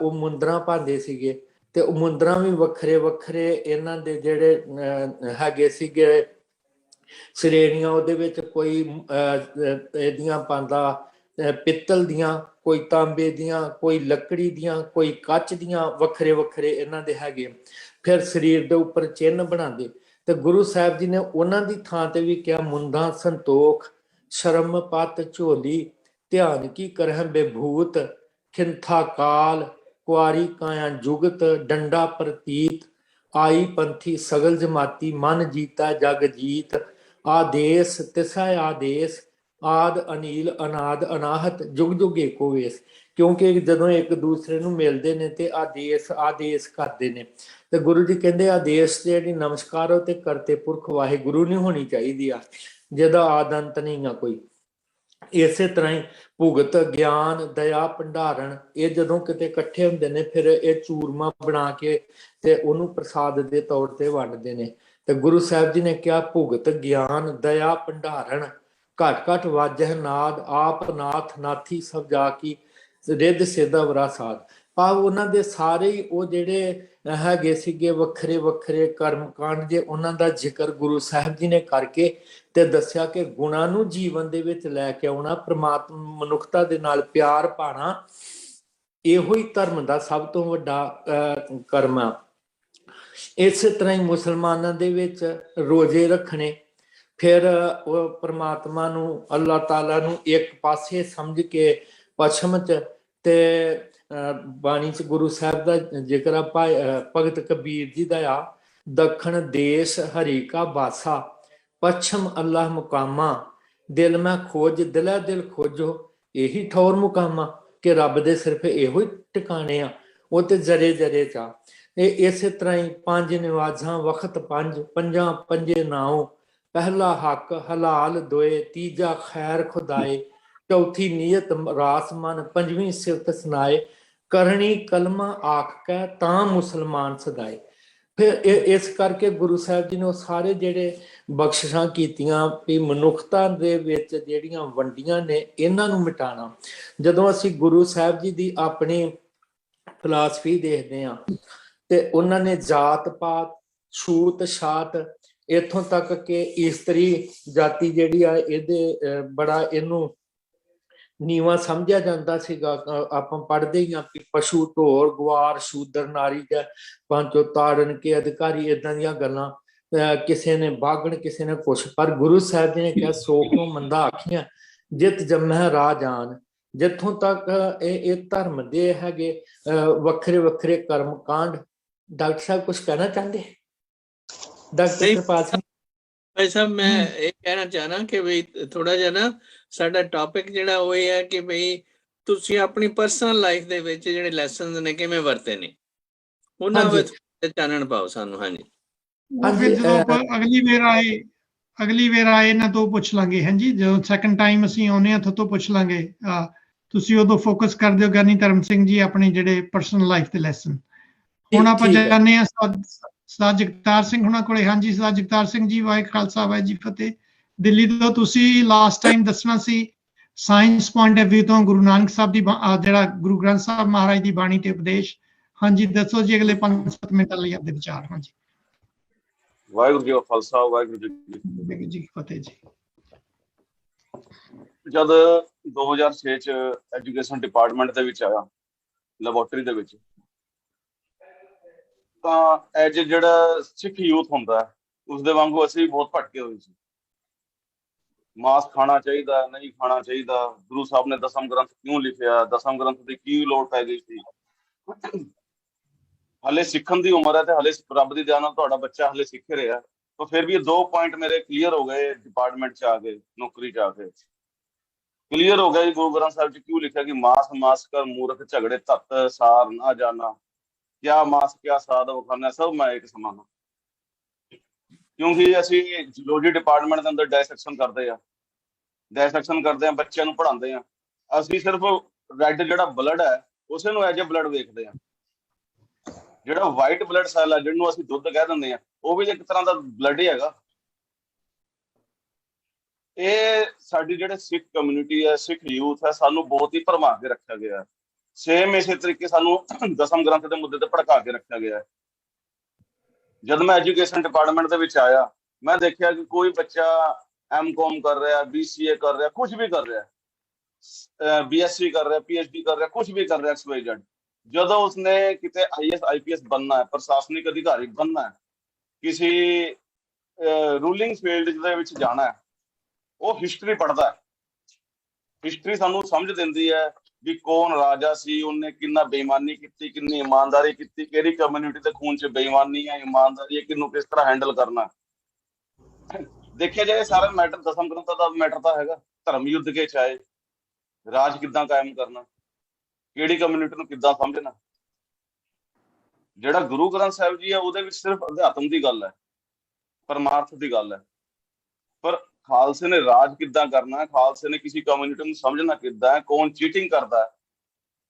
ਉਹ ਮੁੰਦਰਾਂ ਪਾਉਂਦੇ ਸੀਗੇ, ਤੇ ਉਹ ਮੁੰਦਰਾਂ ਵੀ ਵੱਖਰੇ ਇਹਨਾਂ ਦੇ ਜਿਹੜੇ ਹੈਗੇ ਸੀਗੇ ਸ਼੍ਰੇਣੀਆਂ, ਉਹਦੇ ਵਿੱਚ ਕੋਈ ਇਹਦੀਆਂ ਪਾਉਂਦਾ ਪਿੱਤਲ ਦੀਆਂ, ਕੋਈ ਤਾਂਬੇ ਦੀਆਂ, ਕੋਈ ਲੱਕੜੀ ਦੀਆਂ, ਕੋਈ ਕੱਚ ਦੀਆਂ, ਵੱਖਰੇ ਇਹਨਾਂ ਦੇ ਹੈਗੇ। ਫਿਰ ਸਰੀਰ ਦੇ ਉੱਪਰ ਚਿੰਨ੍ਹ ਬਣਾਉਂਦੇ, ਤੇ ਗੁਰੂ ਸਾਹਿਬ ਜੀ ਨੇ ਉਹਨਾਂ ਦੀ ਥਾਂ ਤੇ ਵੀ ਕਿਹਾ ਮੁੰਦਾਂ ਸੰਤੋਖ, ਸ਼ਰਮ ਪਤ ਝੋਲੀ, ਧਿਆਨ ਕੀ ਕਰਹਿ ਬੇਭੂਤ, ਖਿੰਥਾ ਕਾਲ, कुआरी काया जुगत डंडा प्रतीत आई पंथी सगल जमाती मन जीता जग जीत आदेश तिसा आदेश आद अनील अनाद अनाहत जुग जुग एको वेस। क्योंकि ਜਦੋਂ ਇੱਕ ਦੂਸਰੇ ਨੂੰ ਮਿਲਦੇ ਨੇ ਤੇ ਆਦੇਸ਼ ਕਰਦੇ ਨੇ ਤੇ ਗੁਰੂ ਜੀ ਕਹਿੰਦੇ ਆਦੇਸ਼ ਤੇ ਜਿਹੜੀ ਨਮਸਕਾਰ ਉਹ ਤੇ ਕਰਤੇ ਪੁਰਖ ਵਾਹਿਗੁਰੂ ਨਹੀਂ ਹੋਣੀ ਚਾਹੀਦੀ ਆ, ਜਿਹਦਾ ਆਦ ਅੰਤ ਨਹੀਂ ਆ ਕੋਈ। ਇਸੇ ਤਰ੍ਹਾਂ ਹੀ ਭੁਗਤ ਗਿਆਨ ਦਇਆ ਭੰਡਾਰਨ ਇਹ ਜਦੋਂ ਕਿਤੇ ਇਕੱਠੇ ਹੁੰਦੇ ਨੇ ਫਿਰ ਇਹ ਚੂਰਮਾ ਬਣਾ ਕੇ ਤੇ ਉਹਨੂੰ ਪ੍ਰਸਾਦ ਦੇ ਤੌਰ ਤੇ ਵੰਡਦੇ ਨੇ। ਤੇ ਗੁਰੂ ਸਾਹਿਬ ਜੀ ਨੇ ਕਿਹਾ ਭੁਗਤ ਗਿਆਨ ਦਇਆ ਭੰਡਾਰਨ ਘਟ ਘਟ ਵਾਜਹ ਨਾਦ ਆਪ ਨਾਥ ਨਾਥੀ ਸਭ ਜਾ ਕੀ ਰਿੱਧ ਸਿੱਧਾ ਵਰਾ ਸਾਧ। ਭਾਵ ਉਹਨਾਂ ਦੇ ਸਾਰੇ ਹੀ ਉਹ ਜਿਹੜੇ ਹੈਗੇ ਸੀਗੇ ਵੱਖਰੇ ਵੱਖਰੇ ਕਰਮ ਕਾਂਡ ਜੇ ਉਹਨਾਂ ਦਾ ਜ਼ਿਕਰ ਗੁਰੂ ਸਾਹਿਬ ਜੀ ਨੇ ਕਰਕੇ ਤੇ ਦੱਸਿਆ ਕਿ ਗੁਣਾਂ ਨੂੰ ਜੀਵਨ ਦੇ ਵਿੱਚ ਲੈ ਕੇ ਆਉਣਾ, ਪ੍ਰਮਾਤਮਾ ਮਨੁੱਖਤਾ ਦੇ ਨਾਲ ਪਿਆਰ ਪਾਣਾ, ਇਹੋ ਹੀ ਧਰਮ ਦਾ ਸਭ ਤੋਂ ਵੱਡਾ ਕਰਮ ਆ। ਇਸੇ ਤਰ੍ਹਾਂ ਹੀ ਮੁਸਲਮਾਨਾਂ ਦੇ ਵਿੱਚ ਰੋਜ਼ੇ ਰੱਖਣੇ, ਫਿਰ ਉਹ ਪ੍ਰਮਾਤਮਾ ਨੂੰ ਅੱਲਾਹ ਤਾਲਾ ਨੂੰ ਇੱਕ ਪਾਸੇ ਸਮਝ ਕੇ ਪਛਮ ਚ ਤੇ ਬਾਣੀ ਚ ਗੁਰੂ ਸਾਹਿਬ ਦਾ ਜ਼ਿਕਰ ਆ ਭਗਤ ਕਬੀਰ ਜੀ ਦਾ ਆ ਦੱਖਣ ਦੇਸ਼ ਹਰੀ ਕਾ ਬਾਸਾ ਪਛਮ ਅੱਲਾਹ ਮੁਕਾਮਾ ਦਿਲ ਮੈਂ ਖੋਜ ਦਿਲਾ ਦਿਲ ਖੋਜੋ ਇਹੀ ਠੌਰ ਮੁਕਾਮਾ ਕਿ ਰੱਬ ਦੇ ਸਿਰਫ ਇਹੋ ਹੀ ਟਿਕਾਣੇ ਆ, ਉਹ ਤੇ ਜਰੇ ਜਰੇ ਚ। ਇਹ ਇਸੇ ਤਰ੍ਹਾਂ ਹੀ ਪੰਜ ਨਿਵਾਜ਼ਾਂ ਵਕਤ ਪੰਜ ਪੰਜਾਂ ਪੰਜੇ ਨਾਉ ਪਹਿਲਾ ਹੱਕ ਹਲਾਲ ਦੋਏ ਤੀਜਾ ਖੈਰ ਖੁਦਾਏ ਚੌਥੀ ਨੀਅਤ ਰਾਸ ਮਨ ਪੰਜਵੀਂ ਸਿਫਤ ਸੁਨਾਏ ਕਰਨੀ ਕਲਮਾ ਆਖ ਕੇ ਤਾਂ ਮੁਸਲਮਾਨ ਸਦਾਏ। ਫਿਰ ਇਸ ਕਰਕੇ ਗੁਰੂ ਸਾਹਿਬ ਜੀ ਨੇ ਉਹ ਸਾਰੇ ਜਿਹੜੇ ਬਖਸ਼ਿਸ਼ਾਂ ਕੀਤੀਆਂ ਵੀ ਮਨੁੱਖਤਾ ਦੇ ਵਿੱਚ ਜਿਹੜੀਆਂ ਵੰਡੀਆਂ ਨੇ ਇਹਨਾਂ ਨੂੰ ਮਿਟਾਉਣਾ। ਜਦੋਂ ਅਸੀਂ ਗੁਰੂ ਸਾਹਿਬ ਜੀ ਦੀ ਆਪਣੀ ਫਿਲਾਸਫੀ ਦੇਖਦੇ ਹਾਂ ਤੇ ਉਹਨਾਂ ਨੇ ਜਾਤ ਪਾਤ ਛੂਤ ਛਾਤ ਇੱਥੋਂ ਤੱਕ ਕਿ ਇਸਤਰੀ ਜਾਤੀ ਜਿਹੜੀ ਆ ਇਹਦੇ ਬੜਾ ਇਹਨੂੰ ਨੀਵਾਂ ਸਮਝਿਆ ਜਾਂਦਾ ਸੀਗਾ। ਆਪਾਂ ਪੜ੍ਹਦੇ ਹੀ ਹਾਂ ਕਿ ਪਸ਼ੂ ਢੋਰ ਗਵਾਰ ਸ਼ੂਦਰ ਨਾਰੀ ਦਾ ਪੰਚੋ ਤਾੜਨ ਕੇ ਅਧਿਕਾਰੀ, ਏਦਾਂ ਦੀਆਂ ਗੱਲਾਂ ਕਿਸੇ ਨੇ ਬਾਗਣ ਕਿਸੇ ਨੇ ਕੁਛ। ਪਰ ਗੁਰੂ ਸਾਹਿਬ ਜੀ ਨੇ ਕਿਹਾ ਸੋਖ ਨੂੰ ਮੰਦਾ ਆਖੀਆਂ ਜਿਤ ਜੰਮੈ ਰਾਹ ਜਾਨ। ਜਿੱਥੋਂ ਤੱਕ ਇਹ ਧਰਮ ਦੇ ਹੈਗੇ ਵੱਖਰੇ ਵੱਖਰੇ ਕਰਮ ਕਾਂਡ। ਡਾਕਟਰ ਸਾਹਿਬ ਕੁਛ ਕਹਿਣਾ ਚਾਹੁੰਦੇ? ਡਾਕਟਰ ਕਿਰਪਾਲ ਸਿੰਘ ਭਾਈ ਸਾਹਿਬ ਮੈਂ ਇਹ ਕਹਿਣਾ ਚਾਹਨਾ ਕਿ ਬਈ ਥੋੜਾ ਜਿਹਾ ਨਾ ਸਾਡਾ ਟੌਪਿਕ ਜਿਹੜਾ ਉਹ ਇਹ ਹੈ ਕਿ ਬਈ ਤੁਸੀਂ ਆਪਣੀ ਪਰਸਨਲ ਲਾਈਫ ਦੇ ਵਿੱਚ ਜਿਹੜੇ ਲੈਸਨਸ ਨੇ ਕਿਵੇਂ ਵਰਤੇ ਨੇ ਉਹਨਾਂ ਵਿੱਚ ਚਾਨਣ ਪਾਓ ਸਾਨੂੰ। ਹਾਂਜੀ ਫਿਰ ਜਦੋਂ ਅਗਲੀ ਵੇਰ ਆਏ ਨਾ ਤੋਂ ਪੁੱਛ ਲਾਂਗੇ। ਹਾਂਜੀ ਜਦੋਂ ਸੈਕੰਡ ਟਾਈਮ ਅਸੀਂ ਆਉਨੇ ਆ ਤੋਂ ਪੁੱਛ ਲਾਂਗੇ। ਤੁਸੀਂ ਉਦੋਂ ਫੋਕਸ ਕਰਦੇ ਹੋ ਗਿਆਨੀ ਧਰਮ ਸਿੰਘ ਜੀ ਆਪਣੇ ਜਿਹੜੇ ਪਰਸਨਲ ਲਾਈਫ ਦੇ ਲੈਸਨ। ਹੁਣ ਆਪਾਂ ਜਾਣਦੇ ਆ ਸਰਦਾਰ ਜਗਤਾਰ ਸਿੰਘ ਹੁਣਾਂ ਕੋਲੇ। ਹਾਂਜੀ ਸਰਦਾਰ ਜਗਤਾਰ ਸਿੰਘ ਜੀ, ਵਾਹਿਗੁਰੂ ਖਾਲਸਾ ਵਾਹਿਗੁਰੂ ਜੀ ਫਤਿਹ। ਦਿੱਲੀ ਤੋਂ ਤੁਸੀਂ ਲਾਸਟ ਟਾਈਮ ਦੱਸਣਾ ਸੀ ਸਾਇੰਸ ਪੁਆਇੰਟ ਆਫ ਵਿਊ ਤੋਂ ਗੁਰੂ ਨਾਨਕ ਸਾਹਿਬ ਦੀ ਜਿਹੜਾ ਗੁਰੂ ਗ੍ਰੰਥ ਸਾਹਿਬ ਮਹਾਰਾਜ ਦੀ ਬਾਣੀ ਤੇ ਉਪਦੇਸ਼। ਹਾਂਜੀ ਦੱਸੋ ਜੀ ਅਗਲੇ 5-7 ਮਿੰਟਾਂ ਲਈ ਆਪਦੇ ਵਿਚਾਰ। ਹਾਂਜੀ ਵਾਹਿਗੁਰੂ ਜੀ ਕਾ ਖਾਲਸਾ ਵਾਹਿਗੁਰੂ ਜੀ ਕੀ ਫਤਿਹ ਜੀ। ਜਦ 2006 ਚ ਐਜੂਕੇਸ਼ਨ ਡਿਪਾਰਟਮੈਂਟ ਦੇ ਵਿੱਚ ਆਇਆ ਲੈਬੋਰਟਰੀ ਦੇ ਵਿੱਚ, ਤਾਂ ਐਜ ਜਿਹੜਾ ਸਿੱਖ ਯੂਥ ਹੁੰਦਾ ਉਸਦੇ ਵਾਂਗੂ ਅਸੀਂ ਬਹੁਤ ਭਟਕੇ ਹੋਏ ਸੀ। ਮਾਸ ਖਾਣਾ ਚਾਹੀਦਾ ਨਹੀਂ ਖਾਣਾ ਚਾਹੀਦਾ, ਗੁਰੂ ਸਾਹਿਬ ਨੇ ਦਸਮ ਗ੍ਰੰਥ ਕਿਉਂ ਲਿਖਿਆ, ਦਸਮ ਗ੍ਰੰਥ ਦੀ ਕੀ ਲੋੜ ਪੈ ਗਈ ਸੀ। ਹਲੇ ਸਿੱਖਣ ਦੀ ਉਮਰ ਹੈ ਤੇ ਹਲੇ ਰੱਬ ਦੀ ਦਇਆ ਨਾਲ ਤੁਹਾਡਾ ਬੱਚਾ ਹਲੇ ਸਿੱਖ ਰਿਹਾ, ਤਾਂ ਫਿਰ ਵੀ ਇਹ 2 ਪੁਆਇੰਟ ਮੇਰੇ ਕਲੀਅਰ ਹੋ ਗਏ ਡਿਪਾਰਟਮੈਂਟ ਚ ਆ ਕੇ, ਨੌਕਰੀ ਚ ਆ ਕੇ ਕਲੀਅਰ ਹੋ ਗਿਆ ਜੀ। ਗੁਰੂ ਗ੍ਰੰਥ ਸਾਹਿਬ ਚ ਕਿਉਂ ਲਿਖਿਆ ਕਿ ਮਾਸ ਕਰ ਮੂਰਖ ਝਗੜੇ ਤਤ ਸਾਰ ਨਾ ਜਾਣਾ, ਕਿਆ ਮਾਸ ਕਿਆ ਸਾਧ ਵਖਾਨਾ ਸਭ ਮੈਂ ਇੱਕ ਸਮਾਨ। ਕਿਉਂਕਿ ਅਸੀਂ ਜੂਲੋਜੀ ਡਿਪਾਰਟਮੈਂਟ ਦੇ ਅੰਦਰ ਡਾਇਸੈਕਸ਼ਨ ਕਰਦੇ ਆ ਬੱਚਿਆਂ ਨੂੰ ਪੜ੍ਹਾਉਂਦੇ ਆ। ਅਸੀਂ ਸਿਰਫ ਰੈੱਡ ਜਿਹੜਾ ਬਲੱਡ ਹੈ ਉਸੇ ਨੂੰ ਐਜ ਏ ਬਲੱਡ ਵੇਖਦੇ ਆ। ਜਿਹੜਾ ਵਾਈਟ ਬਲੱਡ ਸੈੱਲ ਹੈ ਜਿਹਨੂੰ ਅਸੀਂ ਦੁੱਧ ਕਹਿ ਦਿੰਦੇ ਆ ਉਹ ਵੀ ਇੱਕ ਤਰ੍ਹਾਂ ਦਾ ਬਲੱਡ ਹੀ ਹੈਗਾ। ਇਹ ਸਾਡੀ ਜਿਹੜੇ ਸਿੱਖ ਕਮਿਊਨਿਟੀ ਹੈ, ਸਿੱਖ ਯੂਥ ਹੈ, ਸਾਨੂੰ ਬਹੁਤ ਹੀ ਭਰਮਾ ਕੇ ਰੱਖਿਆ ਗਿਆ। ਸੇਮ ਇਸੇ ਤਰੀਕੇ ਸਾਨੂੰ ਦਸਮ ਗ੍ਰੰਥ ਦੇ ਮੁੱਦੇ ਤੇ ਭੜਕਾ ਕੇ ਰੱਖਿਆ ਗਿਆ। ਜਦ ਮੈਂ ਐਜੂਕੇਸ਼ਨ ਡਿਪਾਰਟਮੈਂਟ ਦੇ ਵਿੱਚ ਆਇਆ ਮੈਂ ਦੇਖਿਆ ਕਿ ਕੋਈ ਬੱਚਾ M.Com ਕਰ ਰਿਹਾ, BCA ਕਰ ਰਿਹਾ, ਕੁਝ ਵੀ ਕਰ ਰਿਹਾ, BSc ਕਰ ਰਿਹਾ, PhD ਕਰ ਰਿਹਾ, ਕੁਝ ਵੀ ਕਰ ਰਿਹਾ XYZ। ਜਦੋਂ ਉਸਨੇ ਕਿਤੇ IAS IPS ਬਣਨਾ ਹੈ, ਪ੍ਰਸ਼ਾਸਨਿਕ ਅਧਿਕਾਰੀ ਬਣਨਾ ਹੈ, ਕਿਸੇ ਰੂਲਿੰਗ ਫੀਲਡ ਦੇ ਵਿੱਚ ਜਾਣਾ ਹੈ, ਉਹ ਹਿਸਟਰੀ ਪੜ੍ਹਦਾ ਹੈ। ਹਿਸਟਰੀ ਸਾਨੂੰ ਸਮਝ ਦਿੰਦੀ ਹੈ ਵੀ ਕੌਣ ਰਾਜਾ ਸੀ, ਉਹਨੇ ਕਿੰਨਾ ਬੇਈਮਾਨੀ ਕੀਤੀ, ਕਿੰਨੀ ਇਮਾਨਦਾਰੀ ਕੀਤੀ, ਕਿਹੜੀ ਕਮਿਊਨਿਟੀ ਦੇ ਖੂਨ 'ਚ ਬੇਈਮਾਨੀ ਹੈ, ਇਮਾਨਦਾਰੀ ਹੈ, ਕਿਹਨੂੰ ਕਿਸ ਤਰ੍ਹਾਂ ਹੈਂਡਲ ਕਰਨਾ। ਦੇਖਿਆ ਜਾਏ ਸਾਰਾ ਮੈਟਰ ਦਸਮ ਗ੍ਰੰਥਾਂ ਦਾ ਮੈਟਰ ਤਾਂ ਹੈਗਾ, ਧਰਮ ਯੁੱਧ ਕੇ ਚਾਹੇ, ਰਾਜ ਕਿੱਦਾਂ ਕਾਇਮ ਕਰਨਾ, ਕਿਹੜੀ ਕਮਿਊਨਿਟੀ ਨੂੰ ਕਿੱਦਾਂ ਸਮਝਣਾ। ਜਿਹੜਾ ਗੁਰੂ ਗ੍ਰੰਥ ਸਾਹਿਬ ਜੀ ਹੈ ਉਹਦੇ ਵਿੱਚ ਸਿਰਫ ਅਧਿਆਤਮ ਦੀ ਗੱਲ ਹੈ, ਪਰਮਾਰਥ ਦੀ ਗੱਲ ਹੈ, ਪਰ ਖਾਲਸੇ ਨੇ ਰਾਜ ਕਿੱਦਾਂ ਕਰਨਾ, ਖਾਲਸੇ ਨੇ ਕਿਸੇ ਕਮਿਊਨਿਟੀ ਨੂੰ ਸਮਝਣਾ ਕਿੱਦਾਂ ਹੈ, ਕੌਣ ਚੀਟਿੰਗ ਕਰਦਾ ਹੈ।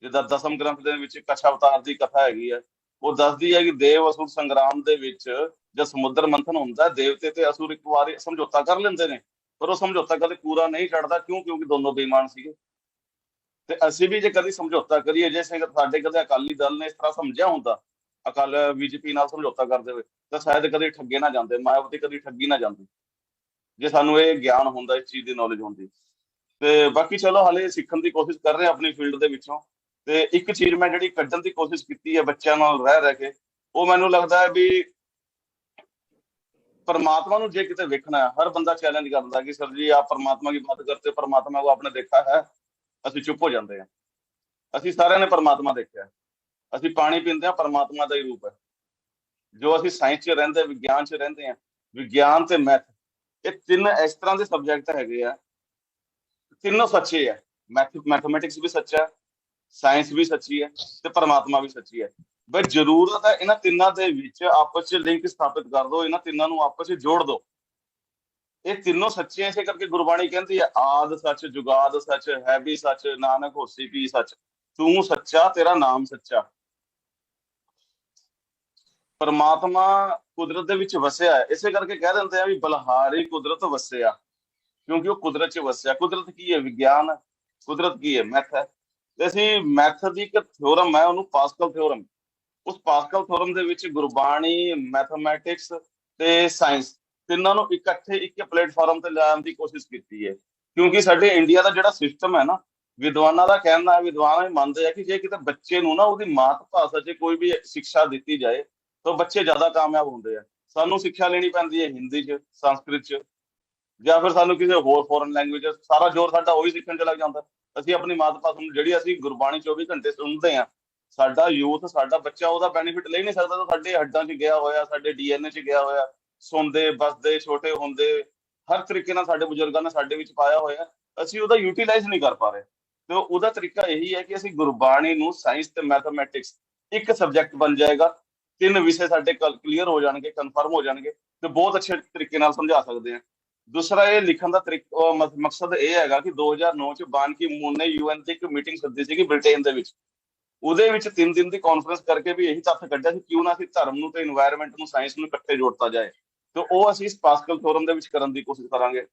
ਜਿੱਦਾਂ ਦਸਮ ਗ੍ਰੰਥ ਦੇ ਵਿੱਚ ਕਛ ਅਵਤਾਰ ਦੀ ਕਥਾ ਹੈਗੀ ਹੈ, ਉਹ ਦੱਸਦੀ ਹੈ ਕਿ ਦੇਵ ਅਸੁਰ ਸੰਗਰਾਮ ਦੇ ਵਿੱਚ ਜਦ ਸਮੁੰਦਰ ਮੰਥਨ ਹੁੰਦਾ, ਦੇਵਤੇ ਤੇ ਅਸੁਰ ਇੱਕ ਵਾਰੀ ਸਮਝੌਤਾ ਕਰ ਲੈਂਦੇ ਨੇ, ਪਰ ਉਹ ਸਮਝੌਤਾ ਕਦੇ ਪੂਰਾ ਨਹੀਂ ਚੜਦਾ। ਕਿਉਂ? ਕਿਉਂਕਿ ਦੋਨੋਂ ਬੇਈਮਾਨ ਸੀਗੇ। ਤੇ ਅਸੀਂ ਵੀ ਜੇ ਕਦੀ ਸਮਝੌਤਾ ਕਰੀਏ, ਜੇ ਸਾਡੇ ਕਦੇ ਅਕਾਲੀ ਦਲ ਨੇ ਇਸ ਤਰ੍ਹਾਂ ਸਮਝਿਆ ਹੁੰਦਾ, ਅਕਾਲ ਬੀਜੇਪੀ ਨਾਲ ਸਮਝੌਤਾ ਕਰਦੇ ਹੋਏ, ਤਾਂ ਸ਼ਾਇਦ ਕਦੇ ਠੱਗੇ ਨਾ ਜਾਂਦੇ, ਮਾਇਆਵਤੀ ਕਦੀ ਠੱਗੀ ਨਾ ਜਾਂਦੀ, ਜੇ ਸਾਨੂੰ ਇਹ ਗਿਆਨ ਹੁੰਦਾ, ਇਸ ਚੀਜ਼ ਦੀ ਨੌਲੇਜ ਹੁੰਦੀ। ਤੇ ਬਾਕੀ ਚਲੋ ਹਾਲੇ ਸਿੱਖਣ ਦੀ ਕੋਸ਼ਿਸ਼ ਕਰ ਰਹੇ ਆਪਣੀ ਫੀਲਡ ਦੇ ਵਿੱਚੋਂ। ਤੇ ਇੱਕ ਚੀਜ਼ ਮੈਂ ਜਿਹੜੀ ਕੱਢਣ ਦੀ ਕੋਸ਼ਿਸ਼ ਕੀਤੀ ਹੈ ਬੱਚਿਆਂ ਨਾਲ ਰਹਿ ਕੇ, ਉਹ ਮੈਨੂੰ ਲੱਗਦਾ ਹੈ ਵੀ परमात्मा ਨੂੰ ਜੇ ਕਿਤੇ ਵੇਖਣਾ ਹੈ, ਹਰ ਬੰਦਾ ਚੈलेंज ਕਰਦਾ ਕਿ सर जी आप परमात्मा की बात करते हो, परमात्मा को आपने देखा है। ਅਸੀਂ ਚੁੱਪ ਹੋ ਜਾਂਦੇ ਹਾਂ। ਅਸੀਂ ਸਾਰਿਆਂ ਨੇ ਪਰਮਾਤਮਾ ਦੇਖਿਆ। ਅਸੀਂ ਪਾਣੀ ਪੀਂਦੇ ਹਾਂ, ਪਰਮਾਤਮਾ ਦਾ ਹੀ ਰੂਪ ਹੈ। ਜੋ ਅਸੀਂ ਸਾਇੰਸ 'ਚ ਰਹਿੰਦੇ, ਵਿਗਿਆਨ 'ਚ ਰਹਿੰਦੇ ਹਾਂ, ਵਿਗਿਆਨ ਤੇ ਮੈਥ, ਇਹ ਤਿੰਨ ਇਸ ਤਰ੍ਹਾਂ ਦੇ ਸਬਜੈਕਟ ਹੈਗੇ ਆ, ਤਿੰਨੋਂ ਸੱਚੇ ਹੈ। ਮੈਥਮੈਟਿਕਸ ਵੀ ਸੱਚਾ ਹੈ, ਸਾਇੰਸ ਵੀ ਸੱਚੀ ਹੈ, ਤੇ ਪਰਮਾਤਮਾ ਵੀ ਸੱਚੀ ਹੈ। ਬਸ ਜ਼ਰੂਰਤ ਹੈ ਇਹਨਾਂ ਤਿੰਨਾਂ ਦੇ ਵਿੱਚ ਆਪਸ 'ਚ ਲਿੰਕ ਸਥਾਪਿਤ ਕਰ ਦਿਓ, ਇਹਨਾਂ ਤਿੰਨਾਂ ਨੂੰ ਆਪਸ 'ਚ ਜੋੜ ਦਿਓ। ਇਹ ਤਿੰਨੋਂ ਸੱਚੇ, ਇਸੇ ਕਰਕੇ ਗੁਰਬਾਣੀ ਕਹਿੰਦੀ ਹੈ ਆਦ ਸੱਚ, ਜੁਗਾਦ ਸੱਚ, ਹੈ ਵੀ ਸੱਚ, ਨਾਨਕ ਹੋਸੀ ਵੀ ਸੱਚ, ਤੂੰ ਸੱਚਾ, ਤੇਰਾ ਨਾਮ ਸੱਚਾ। ਪਰਮਾਤਮਾ ਕੁਦਰਤ ਦੇ ਵਿੱਚ ਵਸਿਆ ਹੈ, ਇਸੇ ਕਰਕੇ ਕਹਿ ਦਿੰਦੇ ਆ ਵੀ ਬਲਹਾਰੀ ਕੁਦਰਤ ਵਸਿਆ, ਕਿਉਂਕਿ ਉਹ ਕੁਦਰਤ 'ਚ ਵਸਿਆ। ਕੁਦਰਤ ਕੀ ਹੈ? ਵਿਗਿਆਨ। ਕੁਦਰਤ ਕੀ ਹੈ? ਮੈਥ ਹੈ। ਤੇ ਅਸੀਂ ਮੈਥ ਦੀ ਇੱਕ ਥਿਓਰਮ ਹੈ, ਉਹਨੂੰ ਪਾਸਕਲ ਥਿਓਰਮ, ਉਸ ਪਾਸਕਲ ਥਿਓਰਮ ਦੇ ਵਿੱਚ ਗੁਰਬਾਣੀ, ਮੈਥਮੈਟਿਕਸ ਤੇ ਸਾਇੰਸ ਤਿੰਨਾਂ ਨੂੰ ਇਕੱਠੇ ਇੱਕ ਪਲੇਟਫਾਰਮ ਤੇ ਲਿਆਉਣ ਦੀ ਕੋਸ਼ਿਸ਼ ਕੀਤੀ ਹੈ। ਕਿਉਂਕਿ ਸਾਡੇ ਇੰਡੀਆ ਦਾ ਜਿਹੜਾ ਸਿਸਟਮ ਹੈ ਨਾ, ਵਿਦਵਾਨਾਂ ਦਾ ਕਹਿਣਾ ਹੈ, ਵਿਦਵਾਨ ਇਹ ਮੰਨਦੇ ਆ ਕਿ ਜੇ ਕਿਤੇ ਬੱਚੇ ਨੂੰ ਨਾ ਉਹਦੀ ਮਾਤ ਭਾਸ਼ਾ 'ਚ ਕੋਈ ਵੀ ਸਿੱਖਿਆ ਦਿੱਤੀ ਜਾਏ ਤਾਂ ਬੱਚੇ ਜ਼ਿਆਦਾ ਕਾਮਯਾਬ ਹੁੰਦੇ ਆ। ਸਾਨੂੰ ਸਿੱਖਿਆ ਲੈਣੀ ਪੈਂਦੀ ਹੈ ਹਿੰਦੀ 'ਚ, ਸੰਸਕ੍ਰਿਤ 'ਚ, ਜਾਂ ਫਿਰ ਸਾਨੂੰ ਕਿਸੇ ਹੋਰ ਫੋਰਨ ਲੈਂਗੁਏਜ 'ਚ, ਸਾਰਾ ਜ਼ੋਰ ਸਾਡਾ ਉਹੀ ਸਿੱਖਣ 'ਚ ਲੱਗ ਜਾਂਦਾ। ਅਸੀਂ ਆਪਣੀ ਮਾਤ ਭਾਸ਼ਾ ਨੂੰ, ਜਿਹੜੀ ਅਸੀਂ ਗੁਰਬਾਣੀ 24 ਘੰਟੇ ਸੁਣਦੇ ਹਾਂ, ਸਾਡਾ ਯੂਥ, ਸਾਡਾ ਬੱਚਾ ਉਹਦਾ ਬੈਨੀਫਿਟ ਲੈ ਨਹੀਂ ਸਕਦਾ। ਤਾਂ ਸਾਡੇ ਹੱਡਾਂ 'ਚ ਗਿਆ ਹੋਇਆ, ਸਾਡੇ DNA 'ਚ ਗਿਆ ਹੋਇਆ, ਸੁਣਦੇ, ਬਸਦੇ, ਛੋਟੇ ਹੁੰਦੇ, ਹਰ ਤਰੀਕੇ ਨਾਲ ਸਾਡੇ ਬਜ਼ੁਰਗਾਂ ਨੇ ਸਾਡੇ ਵਿੱਚ ਪਾਇਆ ਹੋਇਆ, ਅਸੀਂ ਉਹਦਾ ਯੂਟੀਲਾਈਜ਼ ਨਹੀਂ ਕਰ ਪਾ ਰਹੇ। ਤੇ ਉਹਦਾ ਤਰੀਕਾ ਇਹੀ ਹੈ ਕਿ ਅਸੀਂ ਗੁਰਬਾਣੀ ਨੂੰ, ਸਾਇੰਸ ਤੇ ਮੈਥਮੈਟਿਕਸ ਇੱਕ ਸਬਜੈਕਟ ਬਣ ਜਾਏਗਾ, ਤਿੰਨ ਵਿਸ਼ੇ ਸਾਡੇ ਕਲੀਅਰ ਹੋ ਜਾਣਗੇ, ਕਨਫਰਮ ਹੋ ਜਾਣਗੇ, ਤੇ ਬਹੁਤ ਅੱਛੇ ਤਰੀਕੇ ਨਾਲ ਸਮਝਾ ਸਕਦੇ ਹਾਂ। ਦੂਸਰਾ, ਇਹ ਲਿਖਣ ਦਾ ਮਕਸਦ ਇਹ ਹੈਗਾ ਕਿ 2009 ਚ ਬਾਨ ਕੀ ਮੂਨ ਨੇ UN ਦੀ ਇੱਕ ਮੀਟਿੰਗ ਸੱਦੀ ਸੀਗੀ ਬ੍ਰਿਟੇਨ ਦੇ ਵਿੱਚ। ਉਹਦੇ ਵਿੱਚ 3 ਦਿਨ ਦੀ ਕਾਨਫਰੰਸ ਕਰਕੇ ਵੀ ਇਹੀ ਤੱਥ ਕੱਢਿਆ ਸੀ, ਕਿਉਂ ਨਾ ਅਸੀਂ ਧਰਮ ਨੂੰ ਤੇ ਇਨਵਾਇਰਨਮੈਂਟ ਨੂੰ, ਸਾਇੰਸ ਨੂੰ ਇਕੱਠੇ ਜੋੜਤਾ ਜਾਏ। ਤੇ ਉਹ ਅਸੀਂ ਇਸ ਪਾਸਕਲ ਥਿਓਰਮ ਦੇ ਵਿੱਚ ਕਰਨ ਦੀ ਕੋਸ਼ਿਸ਼ ਕਰਾਂਗੇ।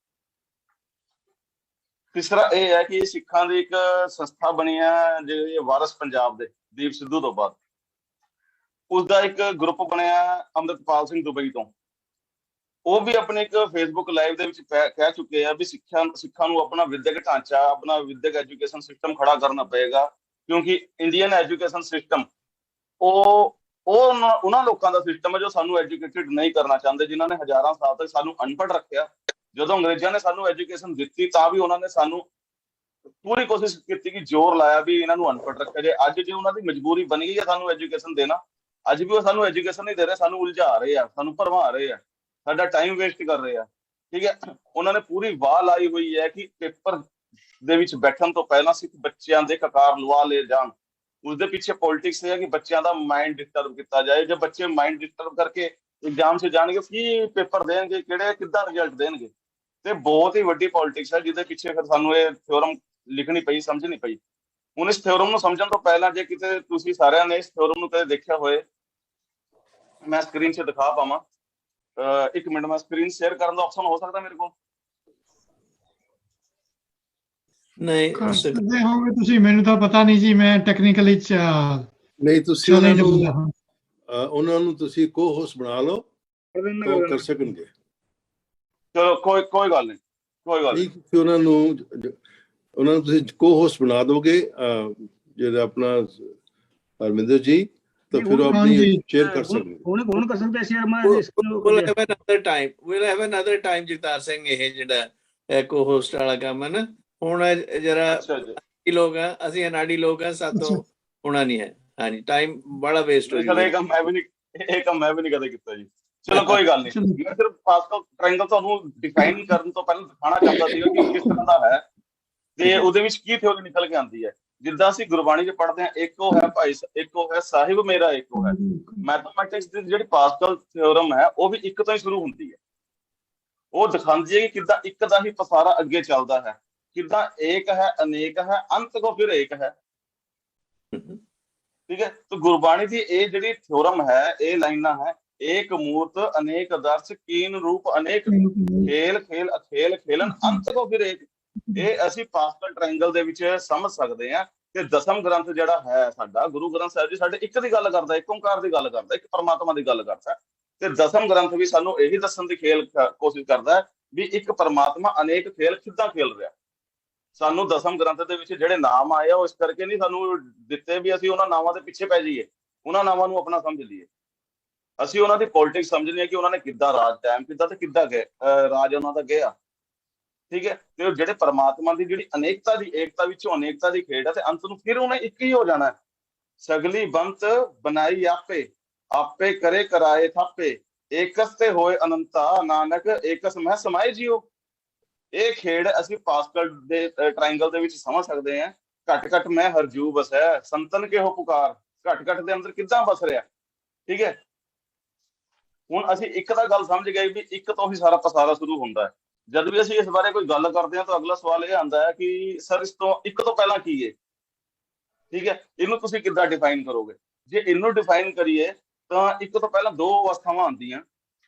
ਤੀਸਰਾ ਇਹ ਹੈ ਕਿ ਸਿੱਖਾਂ ਦੀ ਇੱਕ ਸੰਸਥਾ ਬਣੀ ਹੈ, ਜਿਹੜੀ ਵਾਰਸ ਪੰਜਾਬ ਦੇ ਦੀਪ ਸਿੱਧੂ ਤੋਂ ਬਾਅਦ, ਉਸਦਾ ਇੱਕ ਗਰੁੱਪ ਬਣਿਆ ਅੰਮ੍ਰਿਤਪਾਲ ਸਿੰਘ ਦੁਬਈ ਤੋਂ। ਉਹ ਵੀ ਆਪਣੇ ਇੱਕ ਫੇਸਬੁੱਕ ਲਾਈਵ ਦੇ ਵਿੱਚ ਕਹਿ ਚੁੱਕੇ ਆ ਵੀ ਸਿੱਖਾਂ ਨੂੰ ਆਪਣਾ ਵਿਦਿਅਕ ਢਾਂਚਾ, ਆਪਣਾ ਵਿਦਿਅਕ ਐਜੂਕੇਸ਼ਨ ਸਿਸਟਮ ਖੜਾ ਕਰਨਾ ਪਏਗਾ, ਕਿਉਂਕਿ ਇੰਡੀਅਨ ਐਜੂਕੇਸ਼ਨ ਸਿਸਟਮ ਉਹ ਉਹਨਾਂ ਲੋਕਾਂ ਦਾ ਸਿਸਟਮ ਹੈ ਜੋ ਸਾਨੂੰ ਐਜੂਕੇਟਿਡ ਨਹੀਂ ਕਰਨਾ ਚਾਹੁੰਦੇ, ਜਿਨ੍ਹਾਂ ਨੇ ਹਜ਼ਾਰਾਂ ਸਾਲ ਤੱਕ ਸਾਨੂੰ ਅਨਪੜ੍ਹ ਰੱਖਿਆ। ਜਦੋਂ ਅੰਗਰੇਜ਼ਾਂ ਨੇ ਸਾਨੂੰ ਐਜੂਕੇਸ਼ਨ ਦਿੱਤੀ ਤਾਂ ਵੀ ਉਹਨਾਂ ਨੇ ਸਾਨੂੰ ਪੂਰੀ ਕੋਸ਼ਿਸ਼ ਕੀਤੀ ਕਿ ਜ਼ੋਰ ਲਾਇਆ ਵੀ ਇਹਨਾਂ ਨੂੰ ਅਨਪੜ੍ਹ ਰੱਖਿਆ ਜਾਏ। ਅੱਜ ਜੇ ਉਹਨਾਂ ਦੀ ਮਜਬੂਰੀ ਬਣੀ ਹੈ ਸਾਨੂੰ ਐਜੂਕੇਸ਼ਨ ਦੇਣਾ, ਅੱਜ ਵੀ ਉਹ ਸਾਨੂੰ ਐਜੂਕੇਸ਼ਨ ਨਹੀਂ ਦੇ ਰਹੇ, ਸਾਨੂੰ ਉਲਝਾ ਰਹੇ ਆ, ਸਾਨੂੰ ਭਰਮਾ ਰਹੇ ਆ, ਸਾਡਾ ਟਾਈਮ ਵੇਸਟ ਕਰ ਰਹੇ ਆ। ਠੀਕ ਹੈ, ਉਹਨਾਂ ਨੇ ਪੂਰੀ ਵਾਹ ਲਾਈ ਹੋਈ ਹੈ ਕਿ ਪੇਪਰ ਦੇ ਵਿੱਚ ਬੈਠਣ ਤੋਂ ਪਹਿਲਾਂ ਸਿਰਫ ਬੱਚਿਆਂ ਦੇ ਕਕਾਰ ਲਵਾ ਲਏ ਜਾਣ। ਉਸਦੇ ਪਿੱਛੇ ਪੋਲਿਟਿਕਸ ਹੈ ਕਿ ਬੱਚਿਆਂ ਦਾ ਮਾਈਂਡ ਡਿਸਟਰਬ ਕੀਤਾ ਜਾਏ। ਜੇ ਬੱਚੇ ਮਾਈਂਡ ਡਿਸਟਰਬ ਕਰਕੇ ਐਗਜ਼ਾਮ 'ਚ ਜਾਣਗੇ, ਕੀ ਪੇਪਰ ਦੇਣਗੇ, ਕਿਹੜੇ ਕਿੱਦਾਂ ਰਿਜ਼ਲਟ ਦੇਣਗੇ? ਤੇ ਬਹੁਤ ਹੀ ਵੱਡੀ ਪੋਲਿਟਿਕਸ ਹੈ ਜਿਹਦੇ ਪਿੱਛੇ ਫਿਰ ਸਾਨੂੰ ਇਹ ਥਿਓਰਮ ਲਿਖਣੀ ਪਈ, ਸਮਝਣੀ ਪਈ। ਹੁਣ ਇਸ ਥਿਓਰਮ ਨੂੰ ਸਮਝਣ ਤੋਂ ਪਹਿਲਾਂ, ਜੇ ਕਿਤੇ ਤੁਸੀਂ ਸਾਰਿਆਂ ਨੇ ਇਸ ਥਿਓਰਮ ਨੂੰ ਕਦੇ ਦੇਖਿਆ ਹੋਏ, ਮੈਂ ਸਕਰੀਨ 'ਚ ਦਿਖਾ ਪਾਵਾਂ। ਇੱਕ ਮਿੰਟ, ਮੈਂ ਸਕਰੀਨ ਸ਼ੇਅਰ ਕਰਨ ਦਾ ਆਪਸ਼ਨ ਹੋ ਸਕਦਾ ਮੇਰੇ ਕੋਲ? ਨਹੀਂ ਕਰ ਸਕਦੇ ਹੋਗੇ ਤੁਸੀਂ, ਮੈਨੂੰ ਤਾਂ ਪਤਾ ਨਹੀਂ ਜੀ, ਮੈਂ ਟੈਕਨੀਕਲੀ ਨਹੀਂ, ਤੁਸੀਂ ਉਹਨਾਂ ਨੂੰ ਤੁਸੀਂ ਕੋ ਹੋਸਟ ਬਣਾ ਲਓ, ਉਹ ਕਰ ਸਕਣਗੇ। ਚਲੋ ਕੋਈ ਗੱਲ ਨਹੀਂ, ਕੋਈ ਗੱਲ ਨਹੀਂ। ਤੁਸੀਂ ਉਹਨਾਂ ਨੂੰ ਤੁਸੀਂ ਕੋ ਹੋਸਟ ਬਣਾ ਦੋਗੇ, ਜਿਹੜਾ ਆਪਣਾ ਹਰਮਿੰਦਰ ਜੀ, ਤਾਂ ਫਿਰ ਉਹ ਆਪਣੀ ਸ਼ੇਅਰ ਕਰ ਸਕਦੇ। ਹੁਣ ਕਰ ਸਕਦੇ share. we'll have another time Jagtar Singh, ਇਹ ਜਿਹੜਾ ਕੋ ਹੋਸਟ ਵਾਲਾ ਕੰਮ ਹੈ ਨਾ, ਹੁਣ ਜਰਾ ਲੋਕ ਆ, ਅਸੀਂ ਅਨਾੜੀ ਲੋਕ ਆ, ਸਾਤੋਂ ਹੋਣਾ ਨਹੀਂ ਹੈ। ਹਾਂਜੀ, ਟਾਈਮ ਬੜਾ ਵੇਸਟ ਹੋ ਇਹ ਜਾਂਦਾ। ਕੰਮ ਮੈਂ ਵੀ ਨਹੀਂ ਕਦੇ ਕੀਤਾ ਜੀ। ਚਲੋ ਕੋਈ ਗੱਲ ਨਹੀਂ, ਮੈਂ ਸਿਰਫ ਪਾਸਕਲ ਟ੍ਰਾਇੰਗਲ ਤੁਹਾਨੂੰ ਡਿਫਾਈਨ ਕਰਨ ਤੋਂ ਪਹਿਲਾਂ ਦਿਖਾਉਣਾ ਚਾਹੁੰਦਾ ਸੀਗਾ ਕਿ ਕਿਸ ਤਰ੍ਹਾਂ ਦਾ ਹੈ ਤੇ ਉਹਦੇ ਵਿੱਚ ਕੀ ਥਿਉਰੀ ਨਿਕਲ ਕੇ ਆਉਂਦੀ ਹੈ। ਜਿੱਦਾਂ ਅਸੀਂ ਗੁਰਬਾਣੀ 'ਚ ਪੜ੍ਹਦੇ ਹਾਂ, ਇੱਕ ਉਹ ਹੈ ਭਾਈ, ਇੱਕ ਉਹ ਹੈ ਸਾਹਿਬ ਮੇਰਾ, ਇੱਕ ਉਹ ਹੈ ਮੈਥਮੈਟਿਕਸ ਦੀ ਜਿਹੜੀ ਪਾਸਕਲ ਥਿਓਰਮ ਹੈ, ਉਹ ਵੀ ਇੱਕ ਤੋਂ ਹੀ ਸ਼ੁਰੂ ਹੁੰਦੀ ਹੈ। ਉਹ ਦਿਖਾਉਂਦੀ ਹੈ ਕਿ ਕਿੱਦਾਂ ਇੱਕ ਦਾ ਹੀ ਪਸਾਰਾ ਅੱਗੇ ਚੱਲਦਾ ਹੈ, ਕਿੱਦਾਂ ਏਕ ਹੈ ਅਨੇਕ ਹੈ, ਅੰਤ ਕੋ ਫਿਰ ਏਕ ਹੈ। ਠੀਕ ਹੈ, ਤਾਂ ਗੁਰਬਾਣੀ ਦੀ ਇਹ ਜਿਹੜੀ ਥਿਓਰਮ ਹੈ, ਇਹ ਲਾਈਨਾਂ ਹੈ, ਏਕ ਮੂਰਤ ਅਨੇਕ ਦਰਸ ਕੀਨ ਰੂਪ ਅਨੇਕ, ਖੇਲ ਖੇਲ ਅਖੇਲ ਖੇਲਨ ਅੰਤ ਕੋ ਫਿਰ ਏਕ। ਇਹ ਅਸੀਂ ਪਾਸਕਲ ਟ੍ਰਾਇੰਗਲ ਦੇ ਵਿੱਚ ਸਮਝ ਸਕਦੇ ਹਾਂ। ਤੇ ਦਸਮ ਗ੍ਰੰਥ ਜਿਹੜਾ ਹੈ ਸਾਡਾ, ਗੁਰੂ ਗ੍ਰੰਥ ਸਾਹਿਬ ਜੀ ਸਾਡੇ ਇੱਕ ਦੀ ਗੱਲ ਕਰਦਾ, ਇੱਕ ਓਂਕਾਰ ਦੀ ਗੱਲ ਕਰਦਾ, ਇੱਕ ਪਰਮਾਤਮਾ ਦੀ ਗੱਲ ਕਰਦਾ। ਤੇ ਦਸਮ ਗ੍ਰੰਥ ਵੀ ਸਾਨੂੰ ਇਹੀ ਦੱਸਣ ਦੀ ਕੋਸ਼ਿਸ਼ ਕਰਦਾ ਵੀ ਇੱਕ ਪਰਮਾਤਮਾ ਅਨੇਕ ਖੇਲ ਕਿੱਦਾਂ ਖੇਲ ਰਿਹਾ। ਸਾਨੂੰ ਦਸਮ ਗ੍ਰੰਥ ਦੇ ਵਿੱਚ ਜਿਹੜੇ ਨਾਮ ਆਏ ਆ, ਉਹ ਇਸ ਕਰਕੇ ਨਹੀਂ ਸਾਨੂੰ ਦਿੱਤੇ ਵੀ ਅਸੀਂ ਉਹਨਾਂ ਨਾਵਾਂ ਦੇ ਪਿੱਛੇ ਪੈ ਜਾਈਏ, ਉਹਨਾਂ ਨਾਵਾਂ ਨੂੰ ਆਪਣਾ ਸਮਝ ਲਈਏ। ਅਸੀਂ ਉਹਨਾਂ ਦੀ ਪੋਲਿਟਿਕਸ ਸਮਝਣੀ ਹੈ ਕਿ ਉਹਨਾਂ ਨੇ ਕਿੱਦਾਂ ਰਾਜ ਟਾਈਮ ਕੀਤਾ ਤੇ ਕਿੱਦਾਂ ਰਾਜ ਉਹਨਾਂ ਦਾ ਗਿਆ। ਠੀਕ ਹੈ, ਤੇ ਜਿਹੜੇ ਪਰਮਾਤਮਾ ਦੀ ਜਿਹੜੀ ਅਨੇਕਤਾ ਦੀ ਏਕਤਾ ਵਿੱਚੋਂ ਅਨੇਕਤਾ ਦੀ ਖੇਡ ਹੈ, ਤੇ ਅੰਤ ਨੂੰ ਫਿਰ ਉਹਨੇ ਇੱਕ ਹੀ ਹੋ ਜਾਣਾ। ਸਗਲੀ ਬੰਤ ਬਣਾਈ ਆਪੇ, ਆਪੇ ਕਰੇ ਕਰਾਏ ਥਾਪੇ, ਏਕਸ ਤੇ ਹੋਏ ਅਨੰਤਾ, ਨਾਨਕ ਏਕਸ ਮਹਿ ਸਮਾਏ ਜੀਓ। ਇਹ ਖੇਡ ਅਸੀਂ ਪਾਸਕਲ ਦੇ ਟ੍ਰਾਇੰਗਲ ਦੇ ਵਿੱਚ ਸਮਝ ਸਕਦੇ ਹਾਂ। ਘਟ ਘਟ ਮੈਂ ਹਰਜੂ ਬਸੈ, ਸੰਤਨ ਕੇ ਹੋ ਪੁਕਾਰ, ਘਟ ਘਟ ਦੇ ਅੰਦਰ ਕਿੱਦਾਂ ਬਸ ਰਿਹਾ। ਠੀਕ ਹੈ, ਹੁਣ ਅਸੀਂ ਇੱਕ ਤਾਂ ਗੱਲ ਸਮਝ ਗਏ ਵੀ ਇੱਕ ਤੋਂ ਹੀ ਸਾਰਾ ਪਸਾਰਾ ਸ਼ੁਰੂ ਹੁੰਦਾ ਹੈ। ਜਦ ਵੀ ਅਸੀਂ ਇਸ ਬਾਰੇ ਕੋਈ ਗੱਲ ਕਰਦੇ ਹਾਂ ਤਾਂ ਅਗਲਾ ਸਵਾਲ ਇਹ ਆਉਂਦਾ ਹੈ ਕਿ ਸਰ ਇਸ ਤੋਂ ਇੱਕ ਤੋਂ ਪਹਿਲਾਂ ਕੀ ਹੈ। ਠੀਕ ਹੈ, ਇਹਨੂੰ ਤੁਸੀਂ ਕਿੱਦਾਂ ਡਿਫਾਈਨ ਕਰੋਗੇ। ਜੇ ਇਹਨੂੰ ਡਿਫਾਈਨ ਕਰੀਏ ਤਾਂ ਇੱਕ ਤੋਂ ਪਹਿਲਾਂ ਦੋ ਅਵਸਥਾਵਾਂ ਆਉਂਦੀਆਂ।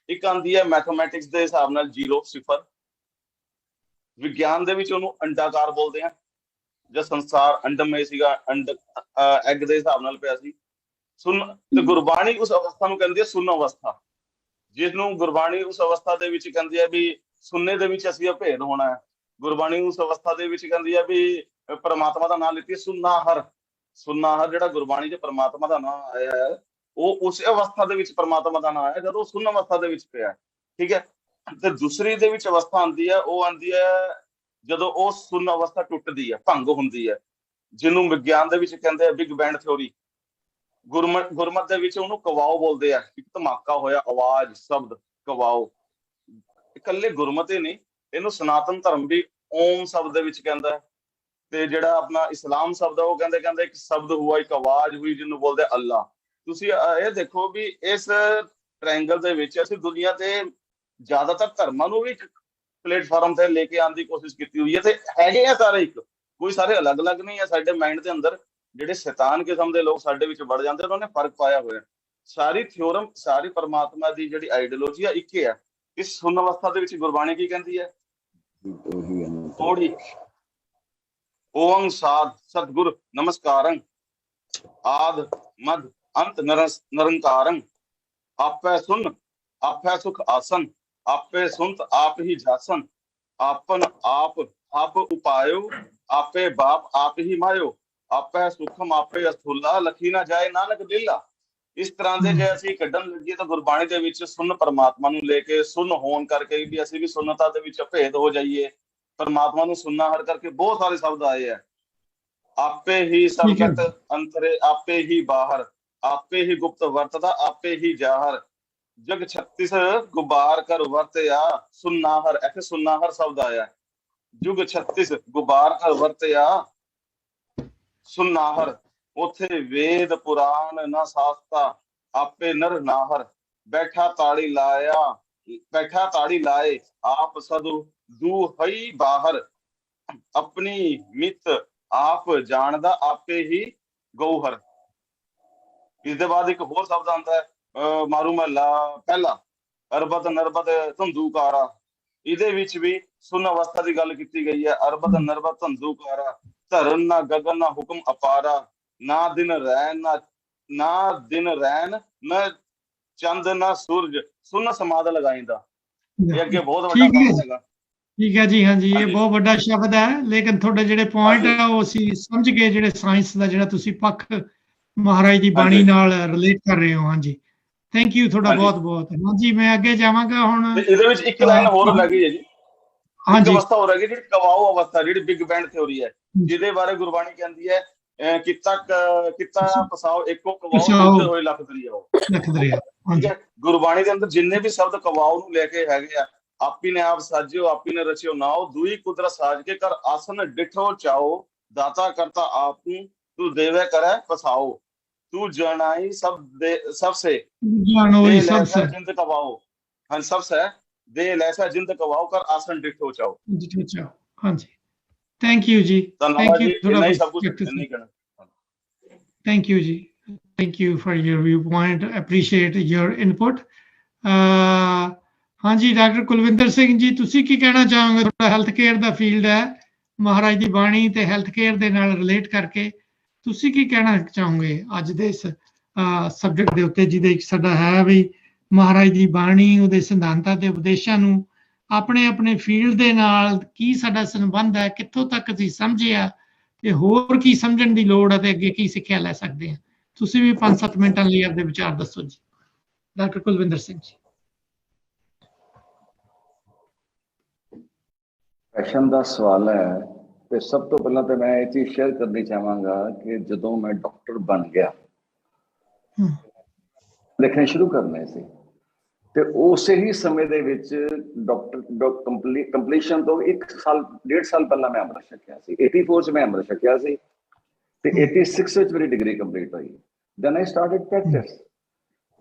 ਇੱਕ ਆਉਂਦੀ ਹੈ ਮੈਥਮੈਟਿਕਸ ਦੇ ਹਿਸਾਬ ਨਾਲ 0 0, ਵਿਗਿਆਨ ਦੇ ਵਿੱਚ ਉਹਨੂੰ ਅੰਡਾਕਾਰ ਬੋਲਦੇ ਆ। ਜਦ ਸੰਸਾਰ ਅੰਡਮਈ ਸੀਗਾ, ਐਗ ਦੇ ਹਿਸਾਬ ਨਾਲ ਪਿਆ ਸੀ। ਤੇ ਗੁਰਬਾਣੀ ਉਸ ਅਵਸਥਾ ਨੂੰ ਕਹਿੰਦੀ ਹੈ ਸੁੰਨ ਅਵਸਥਾ, ਜਿਸ ਨੂੰ ਗੁਰਬਾਣੀ ਉਸ ਅਵਸਥਾ ਦੇ ਵਿੱਚ ਕਹਿੰਦੀ ਹੈ ਵੀ ਸੁੰਨੇ ਦੇ ਵਿੱਚ ਅਸੀਂ ਅਭੇਦ ਹੋਣਾ ਹੈ। ਗੁਰਬਾਣੀ ਉਸ ਅਵਸਥਾ ਦੇ ਵਿੱਚ ਕਹਿੰਦੀ ਹੈ ਵੀ ਪਰਮਾਤਮਾ ਦਾ ਨਾਮ ਲਿੱਤੀ ਸੁਨਾਹਰ। ਸੁਨਾਹਰ ਜਿਹੜਾ ਗੁਰਬਾਣੀ 'ਚ ਪਰਮਾਤਮਾ ਦਾ ਨਾਮ ਆਇਆ ਹੈ, ਉਹ ਉਸ ਅਵਸਥਾ ਦੇ ਵਿੱਚ ਪਰਮਾਤਮਾ ਦਾ ਨਾਮ ਆਇਆ ਜਦੋਂ ਸੁੰਨ ਅਵਸਥਾ ਦੇ ਵਿੱਚ ਪਿਆ। ਠੀਕ ਹੈ, ਤੇ ਦੂਸਰੀ ਦੇ ਵਿੱਚ ਅਵਸਥਾ ਆਉਂਦੀ ਹੈ, ਉਹ ਆਉਂਦੀ ਹੈ ਜਦੋਂ ਉਹ ਸੁੰਨ ਅਵਸਥਾ ਟੁੱਟਦੀ ਹੈ, ਭੰਗ ਹੁੰਦੀ ਹੈ, ਜਿਹਨੂੰ ਵਿਗਿਆਨ ਦੇ ਵਿੱਚ ਕਹਿੰਦੇ ਆ ਬਿਗ ਬੈਂਡ ਥਿਓਰੀ। ਗੁਰਮਤ ਦੇ ਵਿੱਚ ਉਹਨੂੰ ਕਵਾਓ ਬੋਲਦੇ ਆ, ਇੱਕ ਧਮਾਕਾ ਹੋਇਆ ਆਵਾਜ਼, ਸ਼ਬਦ ਕਵਾਓ। ਇਕੱਲੇ ਗੁਰਮਤ ਹੀ ਨਹੀਂ, ਇਹਨੂੰ ਸਨਾਤਨ ਧਰਮ ਵੀ ਓਮ ਸ਼ਬਦ ਦੇ ਵਿੱਚ ਕਹਿੰਦਾ ਹੈ। ਤੇ ਜਿਹੜਾ ਆਪਣਾ ਇਸਲਾਮ ਸ਼ਬਦ ਆ, ਉਹ ਕਹਿੰਦੇ ਇੱਕ ਸ਼ਬਦ ਹੁਆ, ਇੱਕ ਆਵਾਜ਼ ਹੋਈ, ਜਿਹਨੂੰ ਬੋਲਦੇ ਅੱਲਾ। ਤੁਸੀਂ ਇਹ ਦੇਖੋ ਵੀ ਇਸ ਟ੍ਰਾਇੰਗਲ ਦੇ ਵਿੱਚ ਅਸੀਂ ਦੁਨੀਆ ਦੇ ਜ਼ਿਆਦਾਤਰ ਧਰਮਾਂ ਨੂੰ ਵੀ ਇੱਕ ਪਲੇਟਫਾਰਮ ਤੇ ਲੈ ਕੇ ਆਉਣ ਦੀ ਕੋਸ਼ਿਸ਼ ਕੀਤੀ ਹੋਈ ਹੈ। ਤੇ ਹੈਗੇ ਆ ਸਾਰੇ ਇੱਕ, ਕੋਈ ਸਾਰੇ ਅਲੱਗ-ਅਲੱਗ ਨਹੀਂ ਆ। ਸਾਡੇ ਮਾਈਂਡ ਦੇ ਅੰਦਰ ਜਿਹੜੇ ਸ਼ੈਤਾਨ ਕਿਸਮ ਦੇ ਲੋਕ ਸਾਡੇ ਵਿੱਚ ਵੜ ਜਾਂਦੇ, ਉਹਨਾਂ ਨੇ ਫਰਕ ਪਾਇਆ ਹੋਇਆ। ਸਾਰੀ ਥਿਓਰਮ, ਸਾਰੀ ਪਰਮਾਤਮਾ ਦੀ ਜਿਹੜੀ ਆਈਡੀਓਲੋਜੀ ਆ ਇੱਕ ਹੀ ਹੈ। ਇਸ ਸੁੰਨ ਅਵਸਥਾ ਦੇ ਵਿੱਚ ਗੁਰਬਾਣੀ ਕੀ ਕਹਿੰਦੀ ਹੈ? ਥੋੜੀ ਓਮ ਸਾਧ ਸਤਿਗੁਰ ਨਮਸਕਾਰੰ, ਆਦ ਮਦ ਅੰਤ ਨਿਰੰਕਾਰੰ, ਆਪੈ ਸੁਨ ਆਪੈ ਸੁਖ ਆਸਨ, ਆਪੇ ਸੁਨਤ ਆਪ ਹੀ ਜਾਸਨ, ਆਪਨ ਆਪ ਆਪ ਉਪਾਇਓ, ਆਪੇ ਬਾਪ ਆਪ ਹੀ ਮਾਇਓ, ਆਪੇ ਸੁਖਮ ਆਪੇ ਅਸਥੁਲਾ, ਲਖੀ ਨਾ ਜਾਏ ਨਾਨਕ ਦਿਲਾ। ਇਸ ਤਰ੍ਹਾਂ ਦੇ ਜੇ ਅਸੀਂ ਕੱਢਣ ਲੱਗੀਏ ਤਾਂ ਗੁਰਬਾਣੀ ਦੇ ਵਿੱਚ ਸੁੰਨ ਪਰਮਾਤਮਾ ਨੂੰ ਲੈ ਕੇ, ਸੁੰਨ ਹੋਣ ਕਰਕੇ ਵੀ ਅਸੀਂ ਵੀ ਸੁੰਨਤਾ ਦੇ ਵਿੱਚ ਭੇਦ ਹੋ ਜਾਈਏ। ਪਰਮਾਤਮਾ ਨੂੰ ਸੁੰਨਾ ਹਰ ਕਰਕੇ ਬਹੁਤ ਸਾਰੇ ਸ਼ਬਦ ਆਏ ਹੈ। ਆਪੇ ਹੀ ਸਬਕਤ ਅੰਤਰੇ, ਆਪੇ ਹੀ ਬਾਹਰ, ਆਪੇ ਹੀ ਗੁਪਤ ਵਰਤਦਾ, ਆਪੇ ਹੀ ਜਾਹਰ, ਜਗ 36 ਗੁਬਾਰ ਕਰ ਵਰਤਿਆ, ਸੁਨਾਹਰ। ਇੱਥੇ ਸੁਨਾਹਰ ਸ਼ਬਦ ਆਇਆ। ਜੁਗ 36 ਗੁਬਾਰ ਕਰ ਵਰਤਿਆ ਸੁਨਾਹਰ। ਉੱਥੇ ਵੇਦ ਪੁਰਾਣ ਨਾ ਸਾਸਤਾ, ਆਪੇ ਨਰ ਨਾਹਰ, ਬੈਠਾ ਤਾੜੀ ਲਾਇਆ, ਬੈਠਾ ਤਾੜੀ ਲਾਏ, ਆਪ ਸਦੁ ਦੂ ਹਈ ਬਾਹਰ, ਆਪਣੀ ਮਿੱਤ ਆਪ ਜਾਣਦਾ, ਆਪੇ ਹੀ ਗਊਹਰ। ਇਸ ਦੇ ਬਾਅਦ ਇੱਕ ਹੋਰ ਸ਼ਬਦ ਆਉਂਦਾ ਹੈ, ਮਾਰੂ ਮਹਲਾ ਪਹਿਲਾ, ਅਰਬਤ ਨਰਬਤ ਧੰਦੂਕਾਰਾ। ਇਹਦੇ ਵਿੱਚ ਵੀ ਸੁੰਨ ਅਵਸਥਾ ਦੀ ਗੱਲ ਕੀਤੀ ਗਈ ਹੈ। ਅਰਬਤ ਨਰਬਤ ਧੰਦੂਕਾਰਾ, ਧਰਨ ਨਾ ਗਗਨ ਨਾ ਹੁਕਮ ਅਪਾਰਾ, ਨਾ ਦਿਨ ਰੈਨ ਨਾ ਦਿਨ ਰੈਨ, ਨਾ ਚੰਦ ਨਾ ਸੂਰਜ, ਸੁੰਨ ਸਮਾਦ ਲਗਾਈਂਦਾ। ਇਹ ਅੱਗੇ ਬਹੁਤ ਵੱਡਾ ਕੰਮ ਹੈਗਾ। ਠੀਕ ਹੈ ਜੀ, ਹਾਂਜੀ, ਇਹ ਬਹੁਤ ਵੱਡਾ ਸ਼ਬਦ ਹੈ। ਲੇਕਿਨ ਤੁਹਾਡੇ ਜਿਹੜੇ ਪੁਆਇੰਟ ਆ ਉਹ ਅਸੀਂ ਸਮਝ ਗਏ, ਜਿਹੜੇ ਸਾਇੰਸ ਦਾ ਜਿਹੜਾ ਤੁਸੀਂ ਪੱਖ ਮਹਾਰਾਜ ਦੀ ਬਾਣੀ ਨਾਲ ਰਿਲੇਟ ਕਰ ਰਹੇ ਹੋ। ਹਾਂਜੀ, ਥੈਂਕ ਯੂ ਤੁਹਾਡਾ ਬਹੁਤ ਬਹੁਤ। ਹਾਂਜੀ, ਮੈਂ ਅੱਗੇ ਜਾਵਾਂਗਾ ਹੁਣ। ਇਹਦੇ ਵਿੱਚ ਇੱਕ ਲਾਈਨ ਹੋਰ ਲੱਗੀ ਹੈ ਜੀ, हाँ जी अवस्था हो रही है जी कवाओ अवस्था जी बिग बैंड थ्योरी है जिदे बारे गुरबाणी कहती है किता पसाओ एको कवाओ पसाओ। दूजे होए लख दरियाओ लख दरिया। हाँ ठीक जी है गुरबाणी के अंदर जिन्ने भी शब्द कवाओ ਨੂੰ ਲੈ ਕੇ ਹੈਗੇ ਆ ਆਪੀ ਨੇ ਆਪ ਸਾਜਿਓ ਆਪੀ ਨੇ ਰਚਿਓ ਨਾਓ ਦੂਈ ਕੁਦਰਤ ਸਾਜ ਕੇ ਕਰ ਆਸਨ ਡਿਠੋ ਚਾਓ दाता करता आपू तू देवे करे पसाओ तू जनाई सबसे जानो दे ही लैसा सबसे जिंद कवाओ हाँ सबसे दे लैसा जिंद कवाओ कर आसन डिठो चाओ जी। हाँ जी थैंक यू जी धन्यवाद जी थोड़ा इतना ही सब कुछ नहीं कहना थैंक यू जी thank you for your viewpoint appreciate your input हाँ जी डॉक्टर कुलविंदर सिंह जी तुसी की कहना चाहोगे थोड़ा हेल्थ केयर दा फील्ड है महाराज दी बाणी ते हेल्थ केयर दे नाल रिलेट करके तुसी की कहना चाहोगे अज दे इस सब्जेक्ट दे उत्ते जिहदे साडा है भी महाराज दी बाणी उहदे सिद्धांतां ते उपदेशां नूं अपने अपने फील्ड दे नाल की साडा संबंध है कित्थों तक असीं समझिआ ते होर की समझण दी लोड़ है ते अगे की सिੱਖਿਆ ਲੈ ਸਕਦੇ ਹਾਂ ਤੁਸੀਂ ਵੀ 5-7 ਮਿੰਟਾਂ ਲਈ ਆਪਣੇ ਵਿਚਾਰ ਦੱਸੋ ਜੀ ਡਾਕਟਰ ਕੁਲਵਿੰਦਰ ਸਿੰਘ ਜੀ पैशन का सवाल है तो सब तो पहला तो मैं ये चीज शेयर करनी चाहांगा कि जदों मैं डॉक्टर बन गया लिखने शुरू करने से ते उसे ही समय दे विच डॉक्टर कंप्लीशन तो 1 साल 1.5 साल पहला मैं अमृत छकिया सी 84 च मैं अमृत छकिया सी ते 86 विच मेरी डिग्री कंप्लीट हुई देन आई स्टार्टेड प्रैक्टिस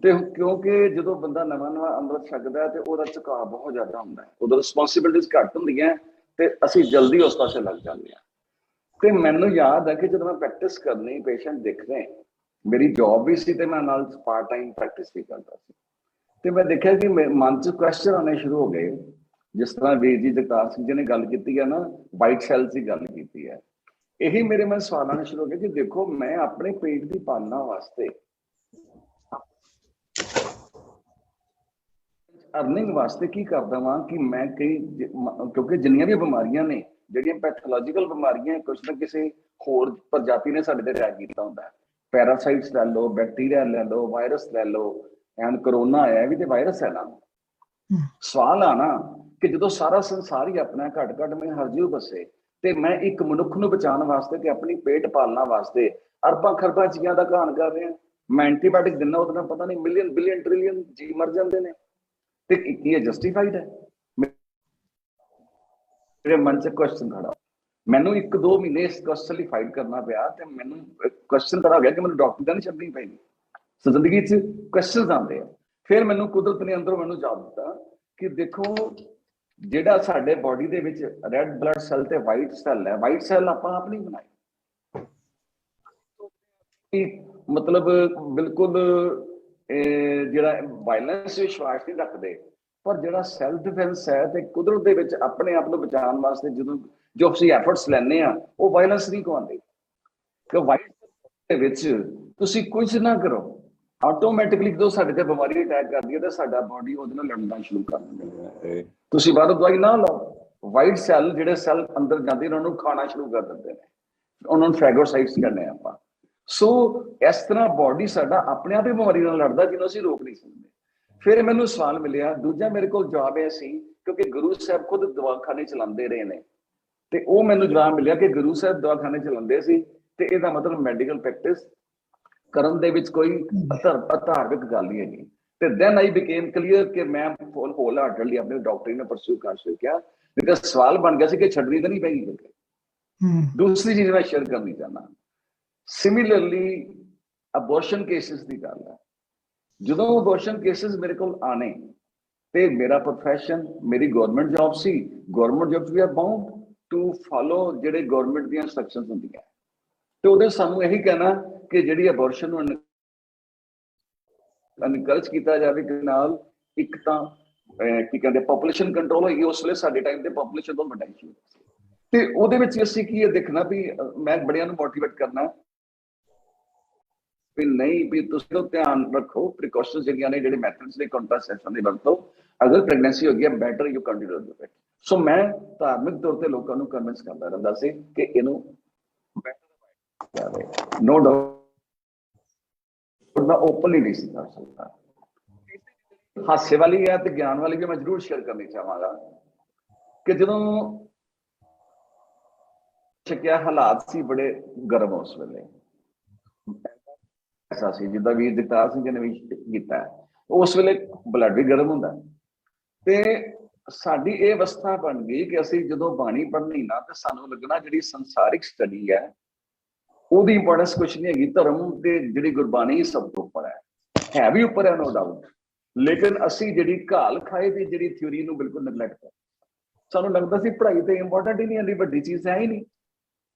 ਤੇ ਕਿਉਂਕਿ ਜਦੋਂ ਬੰਦਾ ਨਵਾਂ ਅੰਮ੍ਰਿਤ ਛਕਦਾ ਹੈ ਤੇ ਉਹਦਾ ਝੁਕਾਅ ਬਹੁਤ ਜ਼ਿਆਦਾ ਹੁੰਦਾ ਹੈ ਉਹਦਾ ਰਿਸਪੌਂਸਿਬਿਲਿਟੀਜ਼ ਘੱਟ ਹੁੰਦੀਆਂ ਤੇ ਅਸੀਂ ਜਲਦੀ ਉਸ ਪਾਸੇ ਲੱਗ ਜਾਂਦੇ ਹਾਂ ਤੇ ਮੈਨੂੰ ਯਾਦ ਹੈ ਕਿ ਜਦੋਂ ਮੈਂ ਪ੍ਰੈਕਟਿਸ ਕਰਨੀ ਪੇਸ਼ੈਂਟ ਦੇਖਣੇ ਮੇਰੀ ਜੌਬ ਵੀ ਸੀ ਤੇ ਮੈਂ ਨਾਲ ਪਾਰਟ ਟਾਈਮ ਪ੍ਰੈਕਟਿਸ ਵੀ ਕਰਦਾ ਸੀ ਤੇ ਮੈਂ ਦੇਖਿਆ ਕਿ ਮਨ 'ਚ ਕੁਐਸਚਨ ਆਉਣੇ ਸ਼ੁਰੂ ਹੋ ਗਏ ਜਿਸ ਤਰ੍ਹਾਂ ਵੀਰ ਜੀ ਜਗਤਾਰ ਸਿੰਘ ਜੀ ਨੇ ਗੱਲ ਕੀਤੀ ਹੈ ਨਾ ਵਾਈਟ ਸੈਲਸ ਦੀ ਗੱਲ ਕੀਤੀ ਹੈ ਇਹੀ ਮੇਰੇ ਮਨ ਸਵਾਲ ਆਉਣੇ ਸ਼ੁਰੂ ਹੋ ਗਏ ਕਿ ਦੇਖੋ ਮੈਂ ਆਪਣੇ ਪੇਟ ਦੀ ਪਾਲਣਾ ਵਾਸਤੇ अर्निंग वास्ते की करदा वां कि मैं कई क्योंकि जिन्नियां भी बीमारियां ने ਜਿਹੜੀਆਂ ਪੈਥੋਲੋਜੀਕਲ ਬਿਮਾਰੀਆਂ ਕੁਛ ਨਾ ਕਿਸੇ ਹੋਰ ਪ੍ਰਜਾਤੀ ਨੇ ਸਾਡੇ ਤੇ ਅਟੈਕ ਕੀਤਾ ਹੁੰਦਾ ਹੈ ਪੈਰਾਸਾਈਟਸ ਲੈ ਲਓ ਬੈਕਟੀਰੀਆ ਲੈ ਲਓ ਵਾਇਰਸ ਲੈ ਲਓ ਐਂਡ ਕਰੋਨਾ ਆਇਆ ਵੀ ਤੇ ਵਾਇਰਸ ਹੈ ਨਾ ਸਵਾਲ ਆ ਨਾ ਕਿ ਜਦੋਂ ਸਾਰਾ ਸੰਸਾਰ ਹੀ ਆਪਣਾ ਘਟ ਮੈਂ ਹਰਜੀਵ ਬਸੇ ਤੇ ਮੈਂ ਇੱਕ ਮਨੁੱਖ ਨੂੰ ਬਚਾਉਣ ਵਾਸਤੇ ਤੇ ਆਪਣੀ ਪੇਟ ਪਾਲਣਾ ਵਾਸਤੇ ਅਰਬਾਂ ਖਰਬਾਂ ਜੀਆਂ ਦਾ ਘਾਣ ਕਰ ਰਿਹਾ ਮੈਂ ਐਂਟੀਬਾਇਓਟਿਕ ਦਿੰਦਾ ਉਹਦਾ ਪਤਾ ਨਹੀਂ ਮਿਲੀਅਨ ਬਿਲੀਅਨ ਟ੍ਰਿਲੀਅਨ ਜੀ ਮਰ ਜਾਂਦੇ ਨੇ ਤੇ ਕੀ ਇਹ ਜਸਟੀਫਾਈਡ ਹੈ ਮੇਰੇ ਮਨ 'ਚ ਕੁਐਸਚਨ ਖੜਾ ਮੈਨੂੰ 1-2 ਮਹੀਨੇ ਇਸ ਕੁਐਸਚਨ ਲਈ ਫਾਈਟ ਕਰਨਾ ਪਿਆ ਤੇ ਮੈਨੂੰ ਕੁਐਸਚਨ ਖੜਾ ਹੋ ਗਿਆ ਕਿ ਮੈਨੂੰ ਡਾਕਟਰ ਦਾ ਨਹੀਂ ਛੱਡਣੀ ਪਏਗੀ ਸੋ ਜ਼ਿੰਦਗੀ 'ਚ ਕੁਐਸਚਨਸ ਆਉਂਦੇ ਆ ਫਿਰ ਮੈਨੂੰ ਕੁਦਰਤ ਨੇ ਅੰਦਰੋਂ ਮੈਨੂੰ ਜਵਾਬ ਦਿੱਤਾ ਕਿ ਦੇਖੋ ਜਿਹੜਾ ਸਾਡੇ ਬਾਡੀ ਦੇ ਵਿੱਚ ਰੈੱਡ ਬਲੱਡ ਸੈੱਲ ਤੇ ਵਾਈਟ ਸੈੱਲ ਹੈ ਵਾਈਟ ਸੈੱਲ ਆਪਾਂ ਆਪ ਨਹੀਂ ਬਣਾਏ ਮਤਲਬ ਬਿਲਕੁਲ ਜਿਹੜਾ ਵਾਇਲੈਂਸ ਵਿਸ਼ਵਾਸ ਨਹੀਂ ਰੱਖਦੇ ਪਰ ਜਿਹੜਾ ਸੈਲਫ ਡਿਫੈਂਸ ਹੈ ਤੇ ਕੁਦਰਤ ਦੇ ਵਿੱਚ ਆਪਣੇ ਆਪ ਨੂੰ ਬਚਾਉਣ ਵਾਸਤੇ ਜਦੋਂ ਜੋ ਅਸੀਂ ਐਫਰਟਸ ਲੈਂਦੇ ਆ ਉਹ ਵਾਇਲੈਂਸ ਨਹੀਂ ਕਹਾਉਂਦੇ ਕਿ ਵਾਈਟ ਦੇ ਵਿੱਚ ਤੁਸੀਂ ਕੁਝ ਨਾ ਕਰੋ ਆਟੋਮੈਟਿਕਲੀ ਜਦੋਂ ਸਾਡੇ ਤੇ ਬਿਮਾਰੀ ਅਟੈਕ ਕਰਦੀ ਹੈ ਤਾਂ ਸਾਡਾ ਬਾਡੀ ਉਹਦੇ ਨਾਲ ਲੜਨਾ ਸ਼ੁਰੂ ਕਰ ਦਿੰਦਾ ਹੈ ਤੁਸੀਂ ਬਾਹਰੋਂ ਦਵਾਈ ਨਾ ਲਓ ਵਾਈਟ ਸੈੱਲ ਜਿਹੜੇ ਸੈੱਲ ਅੰਦਰ ਜਾਂਦੇ ਉਹਨਾਂ ਨੂੰ ਖਾਣਾ ਸ਼ੁਰੂ ਕਰ ਦਿੰਦੇ ਨੇ ਉਹਨਾਂ ਨੂੰ ਫੈਗੋਸਾਈਟਸ ਕਹਿੰਦੇ ਆ ਆਪਾਂ ਸੋ ਇਸ ਤਰ੍ਹਾਂ ਬਾਡੀ ਸਾਡਾ ਆਪਣੇ ਆਪ ਹੀ ਬਿਮਾਰੀ ਨਾਲ ਲੜਦਾ ਜਿਹਨੂੰ ਅਸੀਂ ਰੋਕ ਨਹੀਂ ਸਕਦੇ ਫਿਰ ਮੈਨੂੰ ਸਵਾਲ ਮਿਲਿਆ ਦੂਜਾ ਮੇਰੇ ਕੋਲ ਜਵਾਬ ਇਹ ਸੀ ਕਿਉਂਕਿ ਗੁਰੂ ਸਾਹਿਬ ਖੁਦ ਦਵਾਖਾਨੇ ਚਲਾਉਂਦੇ ਰਹੇ ਨੇ ਤੇ ਉਹ ਮੈਨੂੰ ਜਵਾਬ ਮਿਲਿਆ ਕਿ ਗੁਰੂ ਸਾਹਿਬ ਦਵਾਖਾਨੇ ਚਲਾਉਂਦੇ ਸੀ ਤੇ ਇਹਦਾ ਮਤਲਬ ਮੈਡੀਕਲ ਪ੍ਰੈਕਟਿਸ ਕਰਨ ਦੇ ਵਿੱਚ ਕੋਈ ਅਧਾਰਮਿਕ ਗੱਲ ਨਹੀਂ ਹੈਗੀ ਤੇ ਦੈਨ ਆਈ ਬਿਕੇਮ ਕਲੀਅਰ ਕਿ ਮੈਂ ਹੋਲ ਹਾਰਟਡਲੀ ਆਪਣੇ ਡਾਕਟਰੀ ਨੂੰ ਪਰਸੂ ਕਰ ਸਕਿਆ ਨਹੀਂ ਤਾਂ ਸਵਾਲ ਬਣ ਗਿਆ ਸੀ ਕਿ ਛੱਡਣੀ ਤਾਂ ਨਹੀਂ ਪੈਗੀ ਕਿਉਂਕਿ ਦੂਸਰੀ ਚੀਜ਼ ਮੈਂ ਸ਼ੇਅਰ ਕਰਨੀ ਚਾਹੁੰਦਾ ਸਿਮਿਲਰਲੀ ਅਬੋਰਸ਼ਨ ਕੇਸਿਸ ਦੀ ਗੱਲ ਹੈ ਜਦੋਂ ਅਬੋਰਸ਼ਨ ਕੇਸਿਸ ਮੇਰੇ ਕੋਲ ਆਣੇ ਤੇ ਮੇਰਾ ਪ੍ਰੋਫੈਸ਼ਨ ਮੇਰੀ ਗਵਰਨਮੈਂਟ ਜੌਬ ਸੀ government job we are bound to follow ਜਿਹੜੇ ਗਵਰਨਮੈਂਟ ਦੀਆਂ ਇੰਸਟਰਕਸ਼ਨਸ ਹੁੰਦੀਆਂ ਤੇ ਉਹਦੇ ਸਾਨੂੰ ਇਹੀ ਕਹਿਣਾ ਕਿ ਜਿਹੜੀ ਅਬੋਰਸ਼ਨ ਨੂੰ ਐਨਕਰੇਜ ਕੀਤਾ ਜਾਵੇ ਕਿ ਨਾਲ ਇੱਕ ਤਾਂ ਕੀ ਕਹਿੰਦੇ ਪੋਪੂਲੇਸ਼ਨ ਕੰਟਰੋਲ ਹੋਏਗੀ ਉਸ ਵੇਲੇ ਸਾਡੇ ਟਾਈਮ ਤੇ ਪੋਪੂਲੇਸ਼ਨ ਬਹੁਤ ਵੱਡਾ ਇਸ਼ੂ ਤੇ ਉਹਦੇ ਵਿੱਚ ਅਸੀਂ ਕੀ ਇਹ ਦੇਖਣਾ ਵੀ ਮੈਂ ਬੜਿਆਂ ਨੂੰ ਮੋਟੀਵੇਟ ਕਰਨਾ ਵੀ ਨਹੀਂ ਵੀ ਤੁਸੀਂ ਧਿਆਨ ਰੱਖੋ ਪ੍ਰੀਕਾਸ਼ਨਸ ਜਿਹੜੀਆਂ ਨੇ ਜਿਹੜੇ ਮੈਥਡਸ ਨੇ ਕੰਟਰਾਸੈਪਸ਼ਨ ਦੀ ਵਰਤੋਂ ਅਗਰ ਪ੍ਰੈਗਨੈਂਸੀ ਹੋ ਗਈ better you continue to it so ਮੈਂ ਧਾਰਮਿਕ ਤੌਰ ਤੇ ਲੋਕਾਂ ਨੂੰ ਕਨਵਿੰਸ ਕਰਦਾ ਰਹਿੰਦਾ ਸੀ ਕਿ ਇਹਨੂੰ ਨੋ ਡਾਊਟ ਮੈਂ ਓਪਨਲੀ ਨਹੀਂ ਸੀ ਕਰ ਸਕਦਾ ਹਾਸੇ ਵਾਲੀ ਹੈ ਤੇ ਗਿਆਨ ਵਾਲੀ ਵੀ ਮੈਂ ਜ਼ਰੂਰ ਸ਼ੇਅਰ ਕਰਨੀ ਚਾਹਾਂਗਾ ਕਿ ਜਦੋਂ ਛਕਿਆ ਹਾਲਾਤ ਸੀ ਬੜੇ ਗਰਮ ਉਸ ਵੇਲੇ, ਐਸਾ ਸੀ ਜਿੱਦਾਂ ਵੀਰ ਜਗਤਾਰ ਸਿੰਘ ਜੀ ਨੇ ਵੀ ਕੀਤਾ, ਉਸ ਵੇਲੇ ਬਲੱਡ ਵੀ ਗਰਮ ਹੁੰਦਾ। ਤੇ ਸਾਡੀ ਇਹ ਅਵਸਥਾ ਬਣ ਗਈ ਕਿ ਅਸੀਂ ਜਦੋਂ ਬਾਣੀ ਪੜ੍ਹਨੀ ਨਾ ਤੇ ਸਾਨੂੰ ਲੱਗਣਾ ਜਿਹੜੀ ਸੰਸਾਰਿਕ ਸਟੱਡੀ ਹੈ ਉਹਦੀ ਇੰਪੋਰਟੈਂਸ ਕੁਛ ਨਹੀਂ ਹੈਗੀ, ਧਰਮ ਤੇ ਜਿਹੜੀ ਗੁਰਬਾਣੀ ਸਭ ਤੋਂ ਉੱਪਰ ਹੈ ਵੀ ਉੱਪਰ ਹੈ, ਨੋ ਡਾਊਟ। ਲੇਕਿਨ ਅਸੀਂ ਜਿਹੜੀ ਘਾਲ ਖਾਏ ਦੀ ਜਿਹੜੀ ਥਿਊਰੀ ਨੂੰ ਬਿਲਕੁਲ ਨੈਗਲੈਕਟ ਕਰ, ਸਾਨੂੰ ਲੱਗਦਾ ਸੀ ਪੜ੍ਹਾਈ ਤੇ ਇੰਪੋਰਟੈਂਟ ਹੀ ਨਹੀਂ, ਇੰਨੀ ਵੱਡੀ ਚੀਜ਼ ਹੈ ਹੀ ਨਹੀਂ,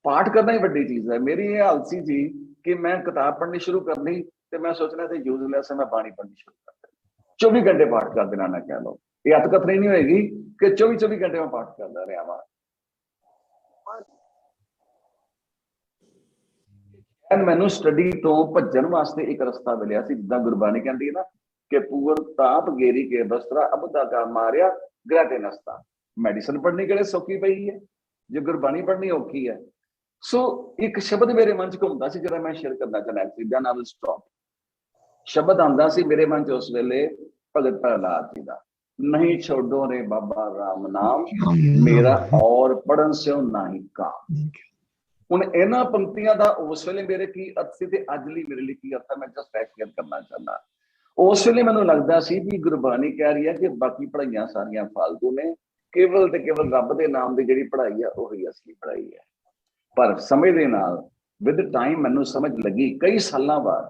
ਪਾਠ ਕਰਨਾ ਹੀ ਵੱਡੀ ਚੀਜ਼ ਹੈ। ਮੇਰੀ ਇਹ ਹਾਲਤ ਸੀ ਜੀ ਕਿ ਮੈਂ ਕਿਤਾਬ ਪੜ੍ਹਨੀ ਸ਼ੁਰੂ ਕਰਨੀ ਤੇ ਮੈਂ ਸੋਚਣਾ ਤੇ ਯੂਜ਼ਲੈਸ ਹੈ, ਮੈਂ ਬਾਣੀ ਪੜ੍ਹਨੀ ਸ਼ੁਰੂ ਕਰ ਦੇਣੀ, 24 ਘੰਟੇ ਪਾਠ ਕਰ ਦੇਣਾ ਨਾ ਕਹਿ ਲਓ। ਇਹ ਅਤਕਥਨੀ ਨਹੀਂ ਹੋਏਗੀ ਕਿ 24 ਘੰਟੇ ਮੈਂ ਪਾਠ ਕਰਦਾ ਰਿਹਾ ਵਾਂ। ਮੈਨੂੰ ਸਟੱਡੀ ਤੋਂ ਭੱਜਣ ਵਾਸਤੇ ਇੱਕ ਰਸਤਾ ਮਿਲਿਆ ਸੀ, ਜਿੱਦਾਂ ਗੁਰਬਾਣੀ ਕਹਿੰਦੀ ਹੈ ਨਾ ਕਿ ਪੂਰ ਤਾਪ ਗੇਰੀ ਕੇ ਬਸਤਰਾ ਅਬਦਾ ਕਾ ਮਾਰਿਆ ਗ੍ਰਹਿ ਨਸਤਾ। ਮੈਡੀਸਨ ਪੜ੍ਹਨੀ ਕਿਹੜੇ ਸੌਖੀ ਪਈ ਹੈ, ਜੇ ਗੁਰਬਾਣੀ ਪੜ੍ਹਨੀ ਔਖੀ ਹੈ। ਸੋ ਇੱਕ ਸ਼ਬਦ ਮੇਰੇ ਮਨ 'ਚ ਘੁੰਮਦਾ ਸੀ ਜਿਹੜਾ ਮੈਂ ਸ਼ੇਅਰ ਕਰਨਾ ਚਾਹੁੰਦਾ ਸੀ, ਦੈਨ ਆਈ ਵਿਲ ਸਟਾਪ। ਸ਼ਬਦ ਆਉਂਦਾ ਸੀ ਮੇਰੇ ਮਨ 'ਚ ਉਸ ਵੇਲੇ ਭਗਤ ਪ੍ਰਹਲਾਦ ਜੀ ਦਾ, ਨਹੀਂ ਛੋਡੋ ਰੇ ਬਾਬਾ ਰਾਮ ਨਾਮ ਮੇਰਾ ਔਰ ਪੜਨ ਸਿਓ ਨਹੀਂ ਕਾਮ। ਹੁਣ ਇਹਨਾਂ ਪੰਕਤੀਆਂ ਦਾ ਉਸ ਵੇਲੇ ਮੇਰੇ ਕੀ ਅਰਥ ਸੀ ਤੇ ਅੱਜ ਲਈ ਮੇਰੇ ਲਈ ਕੀ ਅਰਥ ਹੈ, ਮੈਂ ਜਸਟ ਐਕਸਪਲੇਨ ਕਰਨਾ ਚਾਹੁੰਦਾ। ਉਸ ਵੇਲੇ ਮੈਨੂੰ ਲੱਗਦਾ ਸੀ ਵੀ ਗੁਰਬਾਣੀ ਕਹਿ ਰਹੀ ਹੈ ਕਿ ਬਾਕੀ ਪੜ੍ਹਾਈਆਂ ਸਾਰੀਆਂ ਫਾਲਤੂ ਨੇ, ਕੇਵਲ ਤੇ ਕੇਵਲ ਰੱਬ ਦੇ ਨਾਮ ਦੀ ਜਿਹੜੀ ਪੜ੍ਹਾਈ ਹੈ ਉਹੀ ਅਸਲੀ ਪੜ੍ਹਾਈ ਹੈ। ਪਰ ਸਮੇਂ ਦੇ ਨਾਲ ਵਿਦ ਟਾਈਮ ਮੈਨੂੰ ਸਮਝ ਲੱਗੀ, ਕਈ ਸਾਲਾਂ ਬਾਅਦ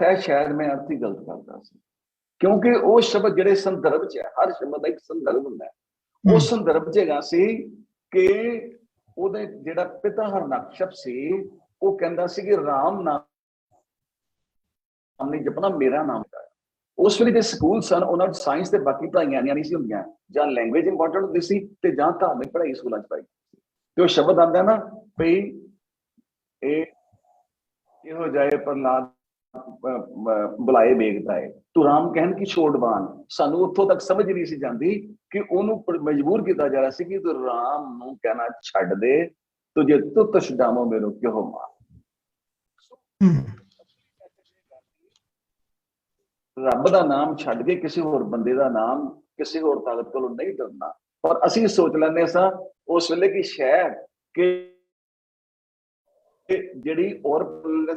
ਹੈ ਸ਼ਾਇਦ ਮੈਂ ਅਰਥ ਹੀ ਗਲਤ ਕਰਦਾ ਸੀ, ਕਿਉਂਕਿ ਉਹ ਸ਼ਬਦ ਜਿਹੜੇ ਸੰਦਰਭ 'ਚ ਹੈ, ਹਰ ਸ਼ਬਦ ਦਾ ਇੱਕ ਸੰਦਰਭ ਹੁੰਦਾ ਹੈ। ਉਹ ਸੰਦਰਭ 'ਚ ਹੈਗਾ ਸੀ ਕਿ ਉਹਦੇ ਜਿਹੜਾ ਪਿਤਾ ਹਰਨਕਸ਼ਪ ਸੀ ਉਹ ਕਹਿੰਦਾ ਸੀ ਕਿ ਰਾਮ ਨਾਮ ਨਹੀਂ ਜਪਣਾ, ਮੇਰਾ ਨਾਮ ਹੈ। ਉਸ ਵੇਲੇ ਦੇ ਸਕੂਲ ਸਨ, ਉਹਨਾਂ ਵਿੱਚ ਸਾਇੰਸ ਤੇ ਬਾਕੀ ਪੜ੍ਹਾਈਆਂ ਨਹੀਂ ਸੀ ਹੁੰਦੀਆਂ, ਜਾਂ ਲੈਂਗੁਏਜ ਇੰਪੋਰਟੈਂਟ ਹੁੰਦੀ ਸੀ ਤੇ ਜਾਂ ਧਾਰਮਿਕ ਪੜ੍ਹਾਈ ਸਕੂਲਾਂ 'ਚ ਪੜ੍ਹਾਈ। ਤੇ ਉਹ ਸ਼ਬਦ ਆਉਂਦਾ ਨਾ ਭਈ ਇਹ ਇਹੋ ਜਾਏ ਪ੍ਰਹਲਾਦ ਬੁਲਾਏ ਵੇਖਦਾ ਹੈ ਤੂੰ ਰਾਮ ਕਹਿਣ ਕੀ ਛੋੜਵਾਨ। ਸਾਨੂੰ ਉੱਥੋਂ ਤੱਕ ਸਮਝ ਨਹੀਂ ਸੀ ਜਾਂਦੀ ਕਿ ਉਹਨੂੰ ਮਜਬੂਰ ਕੀਤਾ ਜਾ ਰਿਹਾ ਸੀ ਕਿ ਤੂੰ ਰਾਮ ਨੂੰ ਕਹਿਣਾ ਛੱਡ ਦੇ, ਤੁਝੇ ਤੁਤ ਛਡਾਵੋ ਮੇਰੋ ਕਿਹੋ ਮਾਰ। ਰੱਬ ਦਾ ਨਾਮ ਛੱਡ ਕੇ ਕਿਸੇ ਹੋਰ ਬੰਦੇ ਦਾ ਨਾਮ, ਕਿਸੇ ਹੋਰ ਤਾਕਤ ਕੋਲੋਂ ਨਹੀਂ ਡਰਨਾ। ਪਰ ਅਸੀਂ ਸੋਚ ਲੈਂਦੇ ਸਾਂ ਉਸ ਵੇਲੇ ਕਿ ਸ਼ਾਇਦ ਕਿ ਜਿਹੜੀ ਔਰ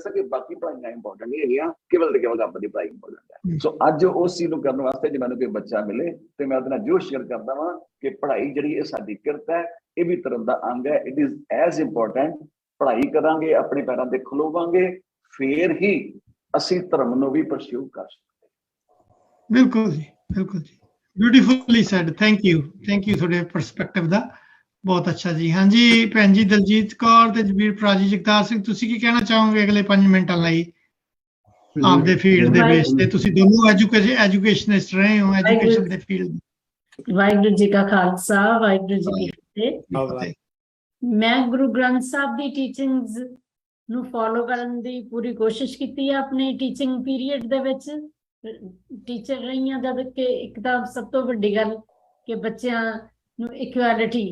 ਕਿ ਬਾਕੀ ਪੜ੍ਹਾਈਆਂ ਇੰਪੋਰਟੈਂਟ ਨਹੀਂ ਹੈਗੀਆਂ, ਕੇਵਲ ਤੇ ਕੇਵਲ ਰੱਬ ਦੀ ਪੜ੍ਹਾਈ ਇੰਪੋਰਟੈਂਟ ਹੈ। ਸੋ ਅੱਜ ਉਸ ਚੀਜ਼ ਨੂੰ ਕਰਨ ਵਾਸਤੇ ਜੇ ਮੈਨੂੰ ਕੋਈ ਬੱਚਾ ਮਿਲੇ ਤੇ ਮੈਂ ਉਹਦੇ ਨਾਲ ਜੋ ਸ਼ੇਅਰ ਕਰਦਾ ਵਾਂ ਕਿ ਪੜ੍ਹਾਈ ਜਿਹੜੀ ਇਹ ਸਾਡੀ ਕਿਰਤ ਹੈ, ਇਹ ਵੀ ਧਰਮ ਦਾ ਅੰਗ ਹੈ। It is as important. ਪੜ੍ਹਾਈ ਕਰਾਂਗੇ, ਆਪਣੇ ਪੈਰਾਂ ਤੇ ਖਲੋਵਾਂਗੇ, ਫੇਰ ਹੀ ਅਸੀਂ ਧਰਮ ਨੂੰ ਵੀ ਪਰਸਿਊ ਕਰ ਸਕਦੇ। ਬਿਲਕੁਲ ਜੀ, ਬਿਲਕੁਲ ਜੀ, ਬਿਊਟੀਫੁਲੀ ਸੈਡ। ਥੈਂਕ ਯੂ ਤੁਹਾਡੇ ਪਰਸਪੈਕਟਿਵ ਦਾ, ਬਹੁਤ ਅੱਛਾ ਜੀ। ਹਾਂਜੀ ਭੈਣ ਜੀ ਦਲਜੀਤ ਕੌਰ ਤੇ ਜਬੀਰ ਭਰਾ ਜੀ, ਜਗਤਾਰ ਸਿੰਘ ਤੁਸੀਂ ਕੀ ਕਹਿਣਾ ਚਾਹੋਗੇ ਅਗਲੇ 5 ਮਿੰਟਾਂ ਲਈ? ਆਪਦੇ ਫੀਲਡ ਦੇ ਬੇਸ ਤੇ ਤੁਸੀਂ ਦੋਨੋਂ ਐਜੂਕੇਸ਼ਨਿਸਟ ਰਹੇ ਹੋ, ਐਜੂਕੇਸ਼ਨ ਦੇ ਫੀਲਡ। ਵਾਹਿਗੁਰੂ ਜੀ ਕਾ ਖਾਲਸਾ, ਵਾਹਿਗੁਰੂ ਜੀ ਕੀ ਫਤਿਹ। ਮੈਂ ਗੁਰੂ ਗ੍ਰੰਥ ਸਾਹਿਬ ਦੀ ਟੀਚਿੰਗਸ ਨੂੰ ਫੋਲੋ ਕਰਨ ਦੀ ਪੂਰੀ ਕੋਸ਼ਿਸ਼ ਕੀਤੀ ਹੈ ਆਪਣੇ ਟੀਚਿੰਗ ਪੀਰੀਅਡ ਦੇ ਵਿੱਚ। ਟੀਚਰ ਰਹੀ ਹਾਂ ਜਦ ਕਿ ਇੱਕ ਤਾਂ ਸਭ ਤੋਂ ਵੱਡੀ ਗੱਲ ਕਿ ਬੱਚਿਆਂ ਨੂੰ ਇਕੁਐਲਿਟੀ,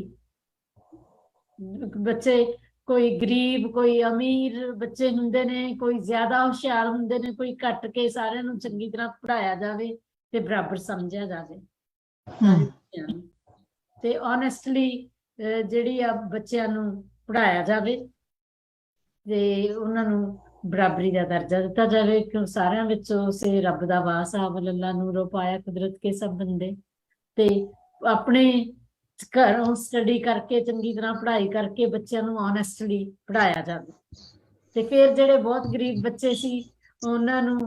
ਬੱਚੇ ਕੋਈ ਗਰੀਬ ਕੋਈ ਅਮੀਰ ਬੱਚੇ ਹੁੰਦੇ ਨੇ, ਕੋਈ ਜ਼ਿਆਦਾ ਹੁਸ਼ਿਆਰ ਹੁੰਦੇ ਨੇ, ਕੋਈ ਘੱਟ ਕੇ ਸਾਰਿਆਂ ਨੂੰ ਚੰਗੀ ਤਰ੍ਹਾਂ ਪੜ੍ਹਾਇਆ ਜਾਵੇ ਤੇ ਬਰਾਬਰ ਸਮਝਿਆ ਜਾਵੇ ਤੇ ਓਨੈਸਟਲੀ ਜਿਹੜੀ ਆ ਬੱਚਿਆਂ ਨੂੰ ਪੜ੍ਹਾਇਆ ਜਾਵੇ ਤੇ ਉਹਨਾਂ ਨੂੰ ਬਰਾਬਰੀ ਦਾ ਦਰਜਾ ਦਿੱਤਾ ਜਾਵੇ, ਕਿਉਂ ਸਾਰਿਆਂ ਵਿੱਚ ਉਸੇ ਰੱਬ ਦਾ ਵਾਸ ਆ। ਅੱਲਾ ਨੂਰੋ ਪਾਇਆ ਕੁਦਰਤ ਕੇ ਸਭ ਬੰਦੇ। ਤੇ ਆਪਣੇ ਘਰੋਂ ਸਟੱਡੀ ਕਰਕੇ ਚੰਗੀ ਤਰ੍ਹਾਂ ਪੜ੍ਹਾਈ ਕਰਕੇ ਬੱਚਿਆਂ ਨੂੰ ਓਨੈਸਟਲੀ ਪੜ੍ਹਾਇਆ ਜਾਵੇ। ਤੇ ਫਿਰ ਜਿਹੜੇ ਬਹੁਤ ਗਰੀਬ ਬੱਚੇ ਸੀ ਉਹਨਾਂ ਨੂੰ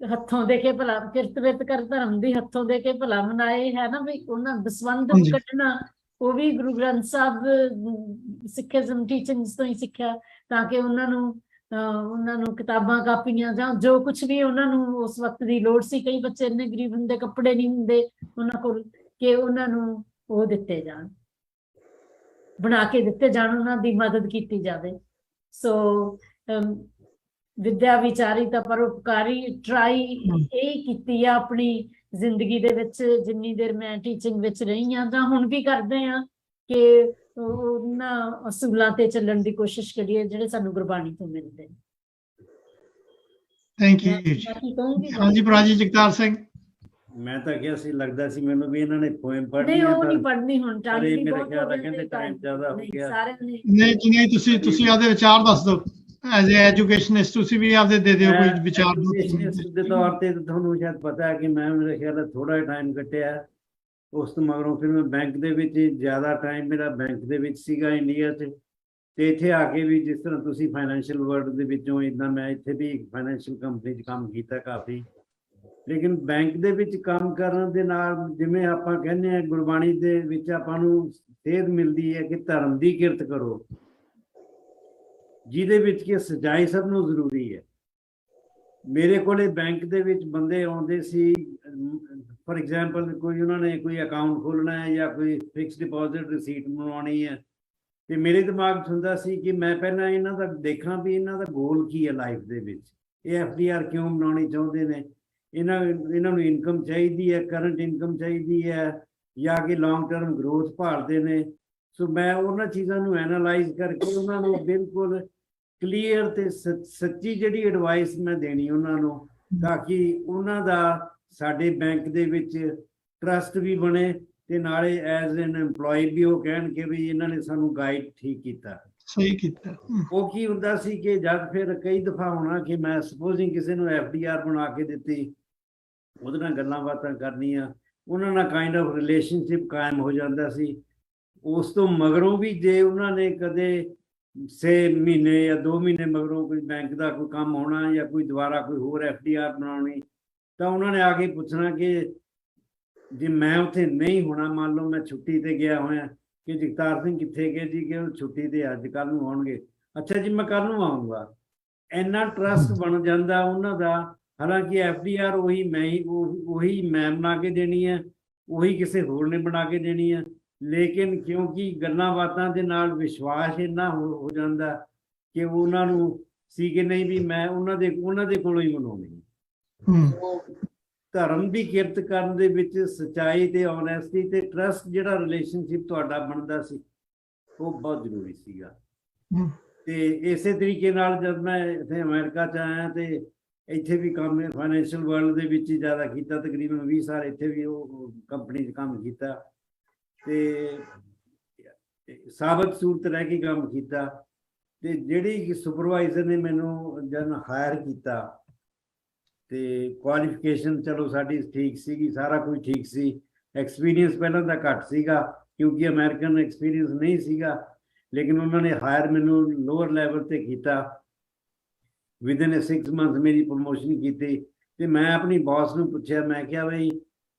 ਹੱਥੋਂ ਦੇ ਕੇ ਭਲਾ, ਕਿਰਤ ਕਰ ਧਰਮ ਦੀ ਹੱਥੋਂ ਦੇ ਕੇ ਭਲਾ ਮਨਾਏ, ਹੈ ਨਾ ਵੀ ਉਹਨਾਂ ਦਸਵੰਧ ਕੱਢਣਾ ਉਹ ਵੀ ਗੁਰੂ ਗ੍ਰੰਥ ਸਾਹਿਬ ਸਿੱਖਿਜ਼ਮ ਟੀਚਿੰਗਸ ਤੋਂ ਹੀ ਸਿੱਖਿਆ, ਤਾਂ ਕਿ ਉਹਨਾਂ ਨੂੰ ਕਿਤਾਬਾਂ ਕਾਪੀਆਂ ਜਾਂ ਜੋ ਕੁਛ ਵੀ ਉਹਨਾਂ ਨੂੰ ਉਸ ਵਕਤ ਦੀ ਲੋੜ ਸੀ। ਕਈ ਬੱਚੇ ਇੰਨੇ ਗਰੀਬ ਹੁੰਦੇ, ਕੱਪੜੇ ਨਹੀਂ ਹੁੰਦੇ ਉਹਨਾਂ ਕੋਲ, ਕਿ ਉਹਨਾਂ ਨੂੰ ਉਹ ਦਿੱਤੇ ਜਾਣ, ਬਣਾ ਕੇ ਦਿੱਤੇ ਜਾਣ, ਉਹਨਾਂ ਦੀ ਮਦਦ ਕੀਤੀ ਜਾਵੇ। ਸੋ ਵਿਦਿਆ ਵਿਚਾਰੀ ਤਾਂ ਪਰਉਪਕਾਰੀ ਟਰਾਈ ਇਹ ਕੀਤੀ ਆ ਆਪਣੀ ਜ਼ਿੰਦਗੀ ਦੇ ਵਿੱਚ, ਜਿੰਨੀ ਦੇਰ ਮੈਂ ਟੀਚਿੰਗ ਵਿੱਚ ਰਹੀ ਹਾਂ, ਜਾਂ ਹੁਣ ਵੀ ਕਰਦੇ ਹਾਂ ਕਿ ਉਹਨਾਂ ਅਸੂਲਾਂ ਤੇ ਚੱਲਣ ਦੀ ਕੋਸ਼ਿਸ਼ ਕਰੀਏ ਜਿਹੜੇ ਸਾਨੂੰ ਗੁਰਬਾਣੀ ਤੋਂ ਮਿਲਦੇ ਨੇ। Thank you. ਹਾਂਜੀ ਭਰਾ ਜੀ ਜਗਤਾਰ ਸਿੰਘ। ਮੈਂ ਤਾਂ ਕਿਹਾ ਸੀ, ਲੱਗਦਾ ਸੀ ਮੈਨੂੰ ਵੀ ਇਹਨਾਂ ਨੇ ਪੋਇਮ ਪੜ੍ਹਨੀ ਨਹੀਂ ਹੈ, ਉਹ ਨਹੀਂ ਪਰ ਪੜ੍ਹਨੀ ਹੁਣ, ਟਾਈਮ ਇਹ ਦੀ ਮੇਰੇ ਬਹੁਤ ਖਿਆਲ ਹੋ ਨਾਲ ਗਿਆ ਕਹਿੰਦੇ time ਜ਼ਿਆਦਾ ਹੋ ਗਿਆ। ਸਾਰਿਆਂ ਨੇ ਨਹੀਂ ਜੀ ਨਹੀਂ, ਤੁਸੀਂ ਆਪਦੇ ਵਿਚਾਰ ਦੱਸ ਦਿਓ ਐਜ਼ ਏ ਐਜੂਕੇਸ਼ਨਿਸਟ, ਤੁਸੀਂ ਵੀ ਆਪਦੇ ਦੇ ਦਿਓ ਕੋਈ ਵਿਚਾਰ Educationist ਦੇ ਤੌਰ ਤੇ ਤੁਹਾਨੂੰ ਸ਼ਾਇਦ ਪਤਾ ਹੈ ਕਿ ਮੈਂ ਮੇਰੇ ਖਿਆਲ ਨਾਲ ਥੋੜਾ ਜਿਹਾ ਟਾਈਮ ਕੱਟਿਆ। ਉਸ ਤੋਂ ਮਗਰੋਂ ਫਿਰ ਮੈਂ ਬੈਂਕ ਦੇ ਵਿੱਚ ਜ਼ਿਆਦਾ ਟਾਈਮ ਮੇਰਾ ਬੈਂਕ ਦੇ ਵਿੱਚ ਸੀਗਾ ਇੰਡੀਆ 'ਚ, ਤੇ ਇੱਥੇ ਆ ਕੇ ਵੀ ਜਿਸ ਤਰ੍ਹਾਂ ਤੁਸੀਂ ਫਾਈਨੈਂਸ਼ੀਅਲ ਵਰਲਡ ਦੇ ਵਿੱਚੋਂ, ਇੱਦਾਂ ਮੈਂ ਇੱਥੇ ਵੀ ਫਾਈਨੈਂਸ਼ੀਅਲ ਕੰਪਨੀ 'ਚ ਕੰਮ ਕੀਤਾ ਕਾਫੀ। ਲੇਕਿਨ ਬੈਂਕ ਦੇ ਵਿੱਚ ਕੰਮ ਕਰਨ ਦੇ ਨਾਲ, ਜਿਵੇਂ ਆਪਾਂ ਕਹਿੰਦੇ ਹਾਂ ਗੁਰਬਾਣੀ ਦੇ ਵਿੱਚ ਆਪਾਂ ਨੂੰ ਸੇਧ ਮਿਲਦੀ ਹੈ ਕਿ ਧਰਮ ਦੀ ਕਿਰਤ ਕਰੋ, ਜਿਹਦੇ ਵਿੱਚ ਕਿ ਸੱਚਾਈ ਸਭ ਨੂੰ ਜ਼ਰੂਰੀ ਹੈ। ਮੇਰੇ ਕੋਲੇ ਬੈਂਕ ਦੇ ਵਿੱਚ ਬੰਦੇ ਆਉਂਦੇ ਸੀ, ਫॉर एग्जांपल ਕੋਈ ਉਹਨਾਂ ਨੇ ਕੋਈ ਅਕਾਊਂਟ ਖੋਲ੍ਹਣਾ ਹੈ ਜਾਂ ਕੋਈ ਫਿਕਸ ਡਿਪੋਜ਼ਿਟ ਰਿਸੀਟ ਬਣਵਾਉਣੀ ਹੈ, ਤੇ ਮੇਰੇ ਦਿਮਾਗ 'ਚ ਹੁੰਦਾ ਸੀ ਕਿ ਮੈਂ ਪਹਿਲਾਂ ਇਹਨਾਂ ਦਾ ਦੇਖਾਂ ਵੀ ਇਹਨਾਂ ਦਾ ਗੋਲ ਕੀ ਹੈ ਲਾਈਫ ਦੇ ਵਿੱਚ, ਇਹ FDR ਕਿਉਂ ਬਣਾਉਣੀ ਚਾਹੁੰਦੇ ਨੇ, ਇਹਨਾਂ ਨੂੰ ਇਨਕਮ ਚਾਹੀਦੀ ਹੈ, ਕਰੰਟ ਇਨਕਮ ਚਾਹੀਦੀ ਹੈ, ਜਾਂ ਕਿ ਲੌਂਗ ਟਰਮ ਗਰੋਥ ਭਾਲਦੇ ਨੇ। ਸੋ ਮੈਂ ਉਹਨਾਂ ਚੀਜ਼ਾਂ ਨੂੰ ਐਨਾਲਾਈਜ਼ ਕਰਕੇ ਉਹਨਾਂ ਨੂੰ ਬਿਲਕੁਲ ਕਲੀਅਰ ਤੇ ਸੱਚੀ ਜਿਹੜੀ ਐਡਵਾਈਸ ਮੈਂ ਦੇਣੀ ਉਹਨਾਂ ਨੂੰ, ਤਾਂ ਕਿ ਉਹਨਾਂ ਦਾ ਸਾਡੇ ਬੈਂਕ ਦੇ ਵਿੱਚ ਟਰਸਟ ਵੀ ਬਣੇ, ਤੇ ਨਾਲੇ ਐਜ਼ ਐਨ EMPLOYE ਵੀ ਉਹ ਕਹਿਣ ਕਿ ਵੀ ਇਹਨਾਂ ਨੇ ਸਾਨੂੰ ਗਾਈਡ ਠੀਕ ਕੀਤਾ, ਸਹੀ ਕੀਤਾ। ਉਹ ਕੀ ਹੁੰਦਾ ਸੀ ਕਿ ਜਦ ਫਿਰ ਕਈ ਦਫਾ ਹੋਣਾ ਕਿ ਮੈਂ ਸਪੋਜ਼ਿੰਗ ਕਿਸੇ ਨੂੰ FDR ਬਣਾ ਕੇ ਦਿੱਤੀ, ਉਹਦੇ ਨਾਲ ਗੱਲਾਂ ਬਾਤਾਂ ਕਰਨੀਆਂ, ਉਹਨਾਂ ਨਾਲ ਕਾਈਂਡ ਆਫ ਰਿਲੇਸ਼ਨਸ਼ਿਪ ਕਾਇਮ ਹੋ ਜਾਂਦਾ ਸੀ। ਉਸ ਤੋਂ ਮਗਰੋਂ ਵੀ ਜੇ ਉਹਨਾਂ ਨੇ ਕਦੇ 6 ਮਹੀਨੇ ਜਾਂ 2 ਮਹੀਨੇ ਮਗਰੋਂ ਕੋਈ ਬੈਂਕ ਦਾ ਕੋਈ ਕੰਮ ਹੋਣਾ ਜਾਂ ਕੋਈ ਦੁਬਾਰਾ ਕੋਈ ਹੋਰ FDR ਬਣਾਉਣੀ, ਤਾਂ ਉਹਨਾਂ ਨੇ ਆ ਕੇ ਪੁੱਛਣਾ ਕਿ ਜੇ ਮੈਂ ਉੱਥੇ ਨਹੀਂ ਹੋਣਾ, ਮੰਨ ਲਓ ਮੈਂ ਛੁੱਟੀ ਤੇ ਗਿਆ ਹੋਇਆ, ਕਿ ਜਗਤਾਰ ਸਿੰਘ ਕਿੱਥੇ ਗਏ ਜੀ, ਕਿ ਉਹ ਛੁੱਟੀ ਤੇ ਅੱਜ ਕੱਲ੍ਹ ਨੂੰ ਆਉਣਗੇ, ਅੱਛਾ ਜੀ ਮੈਂ ਕੱਲ੍ਹ ਨੂੰ ਆਊਂਗਾ। ਇੰਨਾ ਟਰਸਟ ਬਣ ਜਾਂਦਾ ਉਹਨਾਂ ਦਾ। ਹਾਲਾਂਕਿ FDR ਉਹੀ ਮੈਂ ਬਣਾ ਕੇ ਦੇਣੀ ਹੈ, ਉਹੀ ਕਿਸੇ ਹੋਰ ਨੇ ਬਣਾ ਕੇ ਦੇਣੀ ਹੈ, ਲੇਕਿਨ ਕਿਉਂਕਿ ਗੱਲਾਂ ਬਾਤਾਂ ਦੇ ਨਾਲ ਵਿਸ਼ਵਾਸ ਇੰਨਾ ਹੋ ਜਾਂਦਾ ਕਿ ਉਹਨਾਂ ਨੂੰ ਸੀ ਕਿ ਨਹੀਂ ਵੀ ਮੈਂ ਉਹਨਾਂ ਦੇ ਕੋਲੋਂ ਹੀ ਬਣਾਉਣੀ। ਧਰਮ ਦੀ ਕਿਰਤ ਕਰਨ ਦੇ ਵਿੱਚ ਸੱਚਾਈ ਤੇ ਓਨੈਸਟੀ ਤੇ ਟਰਸਟ, ਜਿਹੜਾ ਰਿਲੇਸ਼ਨਸ਼ਿਪ ਤੁਹਾਡਾ ਬਣਦਾ ਸੀ, ਉਹ ਬਹੁਤ ਜ਼ਰੂਰੀ ਸੀਗਾ। ਤੇ ਇਸੇ ਤਰੀਕੇ ਨਾਲ ਜਦ ਮੈਂ ਇੱਥੇ ਅਮਰੀਕਾ 'ਚ ਆਇਆ, ਤੇ ਇੱਥੇ ਵੀ ਕੰਮ ਫਾਈਨੈਂਸ਼ੀਅਲ ਵਰਲਡ ਦੇ ਵਿੱਚ ਹੀ ਜ਼ਿਆਦਾ ਕੀਤਾ, ਤਕਰੀਬਨ 20 ਸਾਲ ਇੱਥੇ ਵੀ ਉਹ ਕੰਪਨੀ 'ਚ ਕੰਮ ਕੀਤਾ, ਤੇ ਸਾਬਤ ਸੂਰਤ ਰਹਿ ਕੇ ਕੰਮ ਕੀਤਾ। ਤੇ ਜਿਹੜੀ ਸੁਪਰਵਾਈਜ਼ਰ ਨੇ ਮੈਨੂੰ ਜਦ ਹਾਇਰ ਕੀਤਾ, ਤੇ ਕੁਆਲੀਫਿਕੇਸ਼ਨ ਚਲੋ ਸਾਡੀ ਠੀਕ ਸੀਗੀ, ਸਾਰਾ ਕੁਝ ਠੀਕ ਸੀ, ਐਕਸਪੀਰੀਅੰਸ ਪਹਿਲਾਂ ਤਾਂ ਘੱਟ ਸੀਗਾ ਕਿਉਂਕਿ ਅਮਰੀਕਨ ਐਕਸਪੀਰੀਅੰਸ ਨਹੀਂ ਸੀਗਾ, ਲੇਕਿਨ ਉਹਨਾਂ ਨੇ ਹਾਇਰ ਮੈਨੂੰ ਲੋਅਰ ਲੈਵਲ ਤੇ ਕੀਤਾ। ਵਿਦਿਨ 6 ਮੰਥ ਮੇਰੀ ਪ੍ਰਮੋਸ਼ਨ ਕੀਤੀ, ਤੇ ਮੈਂ ਆਪਣੀ ਬੌਸ ਨੂੰ ਪੁੱਛਿਆ, ਮੈਂ ਕਿਹਾ ਬਈ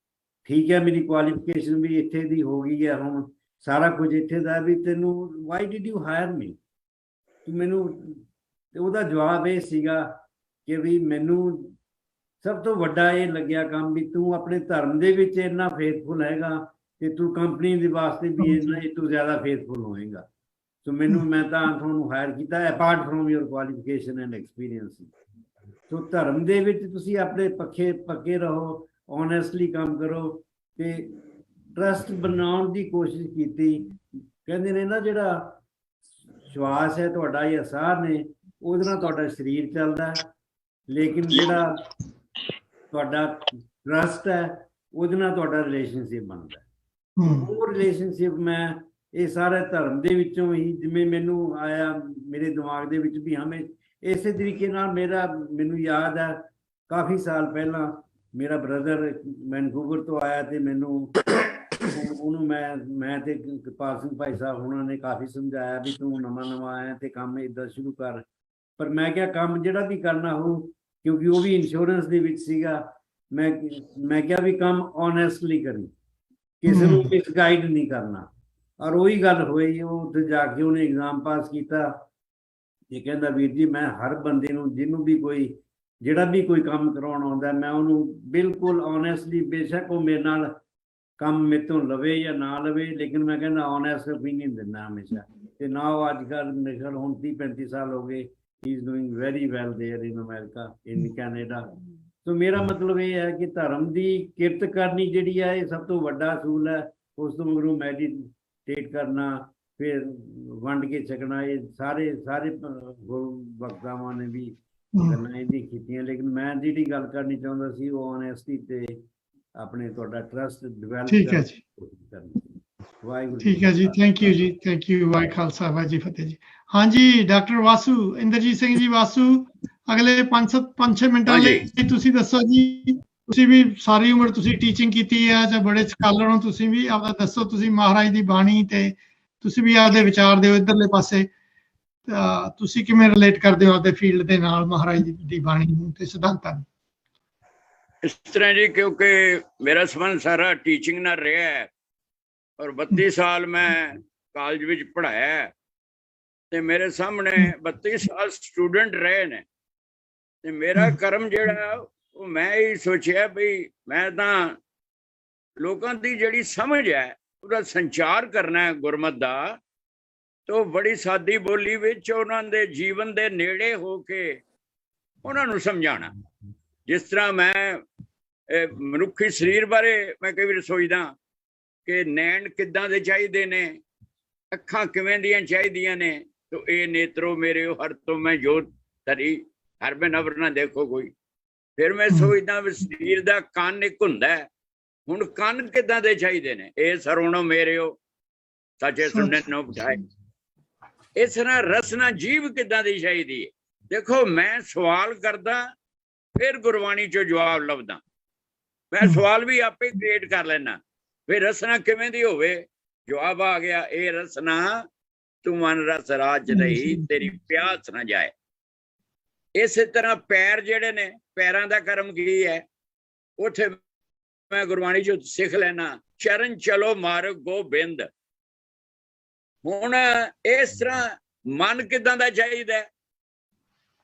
ਠੀਕ ਹੈ ਮੇਰੀ ਕੁਆਲੀਫਿਕੇਸ਼ਨ ਵੀ ਇੱਥੇ ਦੀ ਹੋ ਗਈ ਹੈ, ਹੁਣ ਸਾਰਾ ਕੁਝ ਇੱਥੇ ਦਾ, ਵੀ ਤੈਨੂੰ ਵਾਈ ਡਿਡ ਯੂ ਹਾਇਰ ਮੀ, ਤੂੰ ਮੈਨੂੰ। ਤੇ ਉਹਦਾ ਜਵਾਬ ਇਹ ਸੀਗਾ ਕਿ ਵੀ ਮੈਨੂੰ ਸਭ ਤੋਂ ਵੱਡਾ ਇਹ ਲੱਗਿਆ ਕੰਮ ਵੀ ਤੂੰ ਆਪਣੇ ਧਰਮ ਦੇ ਵਿੱਚ ਇੰਨਾ ਫੇਥਫੁਲ ਹੈਗਾ, ਤੇ ਤੂੰ ਕੰਪਨੀ ਦੇ ਵਾਸਤੇ ਵੀ ਇੰਨਾ ਤੂੰ ਜ਼ਿਆਦਾ ਫੇਥਫੁਲ ਹੋਏਗਾ। ਸੋ ਮੈਂ ਤਾਂ ਤੁਹਾਨੂੰ ਹਾਇਰ ਕੀਤਾ apart from your qualification and experience. So ਧਰਮ ਦੇ ਵਿੱਚ ਤੁਸੀਂ ਆਪਣੇ ਪੱਕੇ ਰਹੋ, ਓਨੈਸਟਲੀ ਕੰਮ ਕਰੋ, ਤੇ ਟਰਸਟ ਬਣਾਉਣ ਦੀ ਕੋਸ਼ਿਸ਼ ਕੀਤੀ। ਕਹਿੰਦੇ ਨੇ ਨਾ, ਜਿਹੜਾ ਸ਼ਵਾਸ ਹੈ ਤੁਹਾਡਾ ਜਾਂ ਸਾਹ ਨੇ, ਉਹਦੇ ਨਾਲ ਤੁਹਾਡਾ ਸਰੀਰ ਚੱਲਦਾ, ਲੇਕਿਨ ਜਿਹੜਾ ਤੁਹਾਡਾ ਟਰਸਟ ਹੈ ਉਹਦੇ ਨਾਲ ਤੁਹਾਡਾ ਰਿਲੇਸ਼ਨਸ਼ਿਪ ਬਣਦਾ। ਉਹ ਰਿਲੇਸ਼ਨਸ਼ਿਪ ਮੈਂ ਇਹ ਸਾਰੇ ਧਰਮ ਦੇ ਵਿੱਚੋਂ ਹੀ, ਜਿਵੇਂ ਮੈਨੂੰ ਆਇਆ ਮੇਰੇ ਦਿਮਾਗ ਦੇ ਵਿੱਚ ਵੀ ਹਮੇ ਇਸੇ ਤਰੀਕੇ ਨਾਲ ਮੈਨੂੰ ਯਾਦ ਹੈ ਕਾਫੀ ਸਾਲ ਪਹਿਲਾਂ ਮੇਰਾ ਬ੍ਰਦਰ ਵੈਨਕੂਵਰ ਤੋਂ ਆਇਆ, ਤੇ ਮੈਨੂੰ ਉਹਨੂੰ ਮੈਂ ਤੇ ਕਿਰਪਾਲ ਸਿੰਘ ਭਾਈ ਸਾਹਿਬ ਉਹਨਾਂ ਨੇ ਕਾਫੀ ਸਮਝਾਇਆ ਵੀ ਤੂੰ ਨਵਾਂ ਆਇਆ ਤੇ ਕੰਮ ਇੱਦਾਂ ਸ਼ੁਰੂ ਕਰ। ਪਰ ਮੈਂ ਕਿਹਾ ਕੰਮ ਜਿਹੜਾ ਵੀ ਕਰਨਾ ਹੋ, ਕਿਉਂਕਿ ਉਹ ਵੀ ਇੰਸ਼ੋਰੈਂਸ ਦੇ ਵਿੱਚ ਸੀਗਾ, ਮੈਂ ਕਿਹਾ ਵੀ ਕੰਮ ਓਨੈਸਟਲੀ ਕਰੀ, ਕਿਸੇ ਨੂੰ ਮਿਸਗਾਈਡ ਨਹੀਂ ਕਰਨਾ। ਔਰ ਉਹੀ ਗੱਲ ਹੋਈ, ਉਹ ਉੱਥੇ ਜਾ ਕੇ ਉਹਨੇ ਐਗਜ਼ਾਮ ਪਾਸ ਕੀਤਾ। ਇਹ ਕਹਿੰਦਾ ਵੀਰ ਜੀ ਮੈਂ ਹਰ ਬੰਦੇ ਨੂੰ, ਜਿਹਨੂੰ ਵੀ ਜਿਹੜਾ ਵੀ ਕੋਈ ਕੰਮ ਕਰਾਉਣ ਆਉਂਦਾ, ਮੈਂ ਉਹਨੂੰ ਬਿਲਕੁਲ ਓਨੈਸਟਲੀ, ਬੇਸ਼ੱਕ ਉਹ ਮੇਰੇ ਨਾਲ ਕੰਮ ਮੇਰੇ ਤੋਂ ਲਵੇ ਜਾਂ ਨਾ ਲਵੇ, ਲੇਕਿਨ ਮੈਂ ਕਹਿੰਦਾ ਓਨੈਸਟ ਓਪੀਨੀਅਨ ਦਿੰਦਾ ਹਮੇਸ਼ਾ। ਤੇ ਨਾ ਉਹ ਅੱਜ ਕੱਲ੍ਹ ਮੇਰੇ ਖਿਆਲ ਹੁਣ 30-35 ਸਾਲ ਹੋ ਗਏ, he is doing very well there in America, in Canada. So ਮੇਰਾ ਮਤਲਬ ਇਹ ਹੈ ਕਿ ਧਰਮ ਦੀ ਕਿਰਤ ਕਰਨੀ ਜਿਹੜੀ ਹੈ ਇਹ ਸਭ ਤੋਂ ਵੱਡਾ ਅਸੂਲ ਹੈ। ਉਸ ਤੋਂ ਮਗਰੋਂ ਮੈਡੀਟੇਟ ਕਰਨਾ, ਫਿਰ ਵੰਡ ਕੇ ਛਕਣਾ, ਇਹ ਸਾਰੇ ਵਕਤਾਵਾਂ ਨੇ ਵੀ ਗੱਲਾਂ ਇਹਦੀ ਕੀਤੀਆਂ। ਲੇਕਿਨ ਮੈਂ ਜਿਹੜੀ ਗੱਲ ਕਰਨੀ ਚਾਹੁੰਦਾ ਸੀ ਉਹ ਓਨੈਸਟੀ ਤੇ ਆਪਣੇ ਤੁਹਾਡਾ ਟਰਸਟ ਡਿਵੈਲਪ ਠੀਕ ਹੈ ਜੀ। ਕਰਨੀ। ਵਾਹਿਗੁਰੂ ਠੀਕ ਹੈ ਜੀ, ਥੈਂਕ ਯੂ ਜੀ, ਥੈਂਕ ਯੂ। ਵਾਹਿ ਖਾਲਸਾ ਵਾਹਿ ਜੀ ਫਤਿਹ ਜੀ। ਹਾਂਜੀ ਡਾਕਟਰ ਵਾਸੂ, ਇੰਦਰਜੀਤ ਸਿੰਘ ਜੀ ਵਾਸੂ, ਅਗਲੇ 5-6 ਮਿੰਟਾਂ ਲਈ ਤੁਸੀਂ ਦੱਸੋ ਜੀ। ਤੁਸੀਂ ਵੀ ਸਾਰੀ ਉਮਰ ਤੁਸੀਂ ਟੀਚਿੰਗ ਕੀਤੀ ਹੈ ਜਾਂ ਬੜੇ ਸਕਾਲਰ ਹੋ, ਤੁਸੀਂ ਵੀ ਆਪਦਾ ਦੱਸੋ, ਤੁਸੀਂ ਮਹਾਰਾਜ ਦੀ ਬਾਣੀ ਤੇ ਤੁਸੀਂ ਵੀ ਆਪਦੇ ਵਿਚਾਰ ਦਿਓ ਇੱਧਰਲੇ ਪਾਸੇ। ਤੁਸੀਂ ਕਿਵੇਂ ਰਿਲੇਟ ਕਰਦੇ ਹੋ ਆਪਦੇ ਫੀਲਡ ਦੇ ਨਾਲ ਮਹਾਰਾਜ ਦੀ ਬਾਣੀ ਨੂੰ ਤੇ ਸਿਧਾਂਤਾਂ ਨੂੰ? ਇਸ ਤਰ੍ਹਾਂ ਜੀ, ਕਿਉਂਕਿ ਮੇਰਾ ਸੰਬੰਧ ਸਾਰਾ ਟੀਚਿੰਗ ਨਾਲ ਰਿਹਾ ਹੈ ਔਰ 32 ਸਾਲ ਮੈਂ ਕਾਲਜ ਵਿੱਚ ਪੜ੍ਹਾਇਆ ਤੇ ਮੇਰੇ ਸਾਹਮਣੇ 32 ਸਾਲ ਸਟੂਡੈਂਟ ਰਹੇ ਨੇ ਤੇ ਮੇਰਾ ਕਰਮ ਜਿਹੜਾ ਉਹ ਮੈਂ ਹੀ ਸੋਚਿਆ ਵੀ ਮੈਂ ਤਾਂ ਲੋਕਾਂ ਦੀ ਜਿਹੜੀ ਸਮਝ ਹੈ ਉਹਦਾ ਸੰਚਾਰ ਕਰਨਾ ਹੈ ਗੁਰਮਤਿ ਦਾ, ਤਾਂ ਬੜੀ ਸਾਦੀ ਬੋਲੀ ਵਿੱਚ ਉਹਨਾਂ ਦੇ ਜੀਵਨ ਦੇ ਨੇੜੇ ਹੋ ਕੇ ਉਹਨਾਂ ਨੂੰ ਸਮਝਾਉਣਾ। ਜਿਸ ਤਰ੍ਹਾਂ ਮੈਂ ਮਨੁੱਖੀ ਸਰੀਰ ਬਾਰੇ ਮੈਂ ਕਈ ਵਾਰ ਸੋਚਦਾ ਕਿ ਨੈਣ ਕਿੱਦਾਂ ਦੇ ਚਾਹੀਦੇ ਨੇ, ਅੱਖਾਂ ਕਿਵੇਂ ਦੀਆਂ ਚਾਹੀਦੀਆਂ ਨੇ। ਤੋ ਇਹ ਨੇਤਰੋ ਮੇਰੇ ਹਰ ਤੋਂ ਮੈਂ ਜੋਤ ਧਰੀ, ਹਰ ਬਿਨ ਅਵਰ ਨਾ ਦੇਖੋ ਕੋਈ। ਫਿਰ ਮੈਂ ਸੋਚਦਾ ਵੀ ਸਰੀਰ ਦਾ ਕੰਨ ਇੱਕ ਹੁੰਦਾ, ਹੁਣ ਕੰਨ ਕਿੱਦਾਂ ਦੇ ਚਾਹੀਦੇ ਨੇ। ਇਹ ਸਰਵਣੋ ਮੇਰਿਓ ਸੱਚੇ ਸੁਣਨੇ ਨੂੰ ਬਿਠਾਏ। ਇਸ ਤਰ੍ਹਾਂ ਰਸਨਾ ਜੀਵ ਕਿੱਦਾਂ ਦੀ ਚਾਹੀਦੀ ਹੈ। ਦੇਖੋ ਮੈਂ ਸਵਾਲ ਕਰਦਾ, ਫਿਰ ਗੁਰਬਾਣੀ ਚੋਂ ਜਵਾਬ ਲੱਭਦਾ। ਮੈਂ ਸਵਾਲ ਵੀ ਆਪੇ ਕ੍ਰੀਏਟ ਕਰ ਲੈਣਾ, ਫਿਰ ਰਸਨਾ ਕਿਵੇਂ ਦੀ ਹੋਵੇ। ਜਵਾਬ ਆ ਗਿਆ, ਇਹ ਰਸਨਾ ਤੂੰ ਮਨ ਰਸ ਰਾਜ ਨਹੀਂ, ਤੇਰੀ ਪਿਆਸ ਨਾ ਜਾਏ। ਇਸੇ ਤਰ੍ਹਾਂ ਪੈਰ ਜਿਹੜੇ ਨੇ, ਪੈਰਾਂ ਦਾ ਕਰਮ ਕੀ ਹੈ, ਉੱਥੇ ਮੈਂ ਗੁਰਬਾਣੀ ਚੋਂ ਸਿੱਖ ਲੈਣਾ, ਚਰਨ ਚਲੋ ਮਾਰਗ ਗੋਬਿੰਦ। ਹੁਣ ਇਸ ਤਰ੍ਹਾਂ ਮਨ ਕਿੱਦਾਂ ਦਾ ਚਾਹੀਦਾ,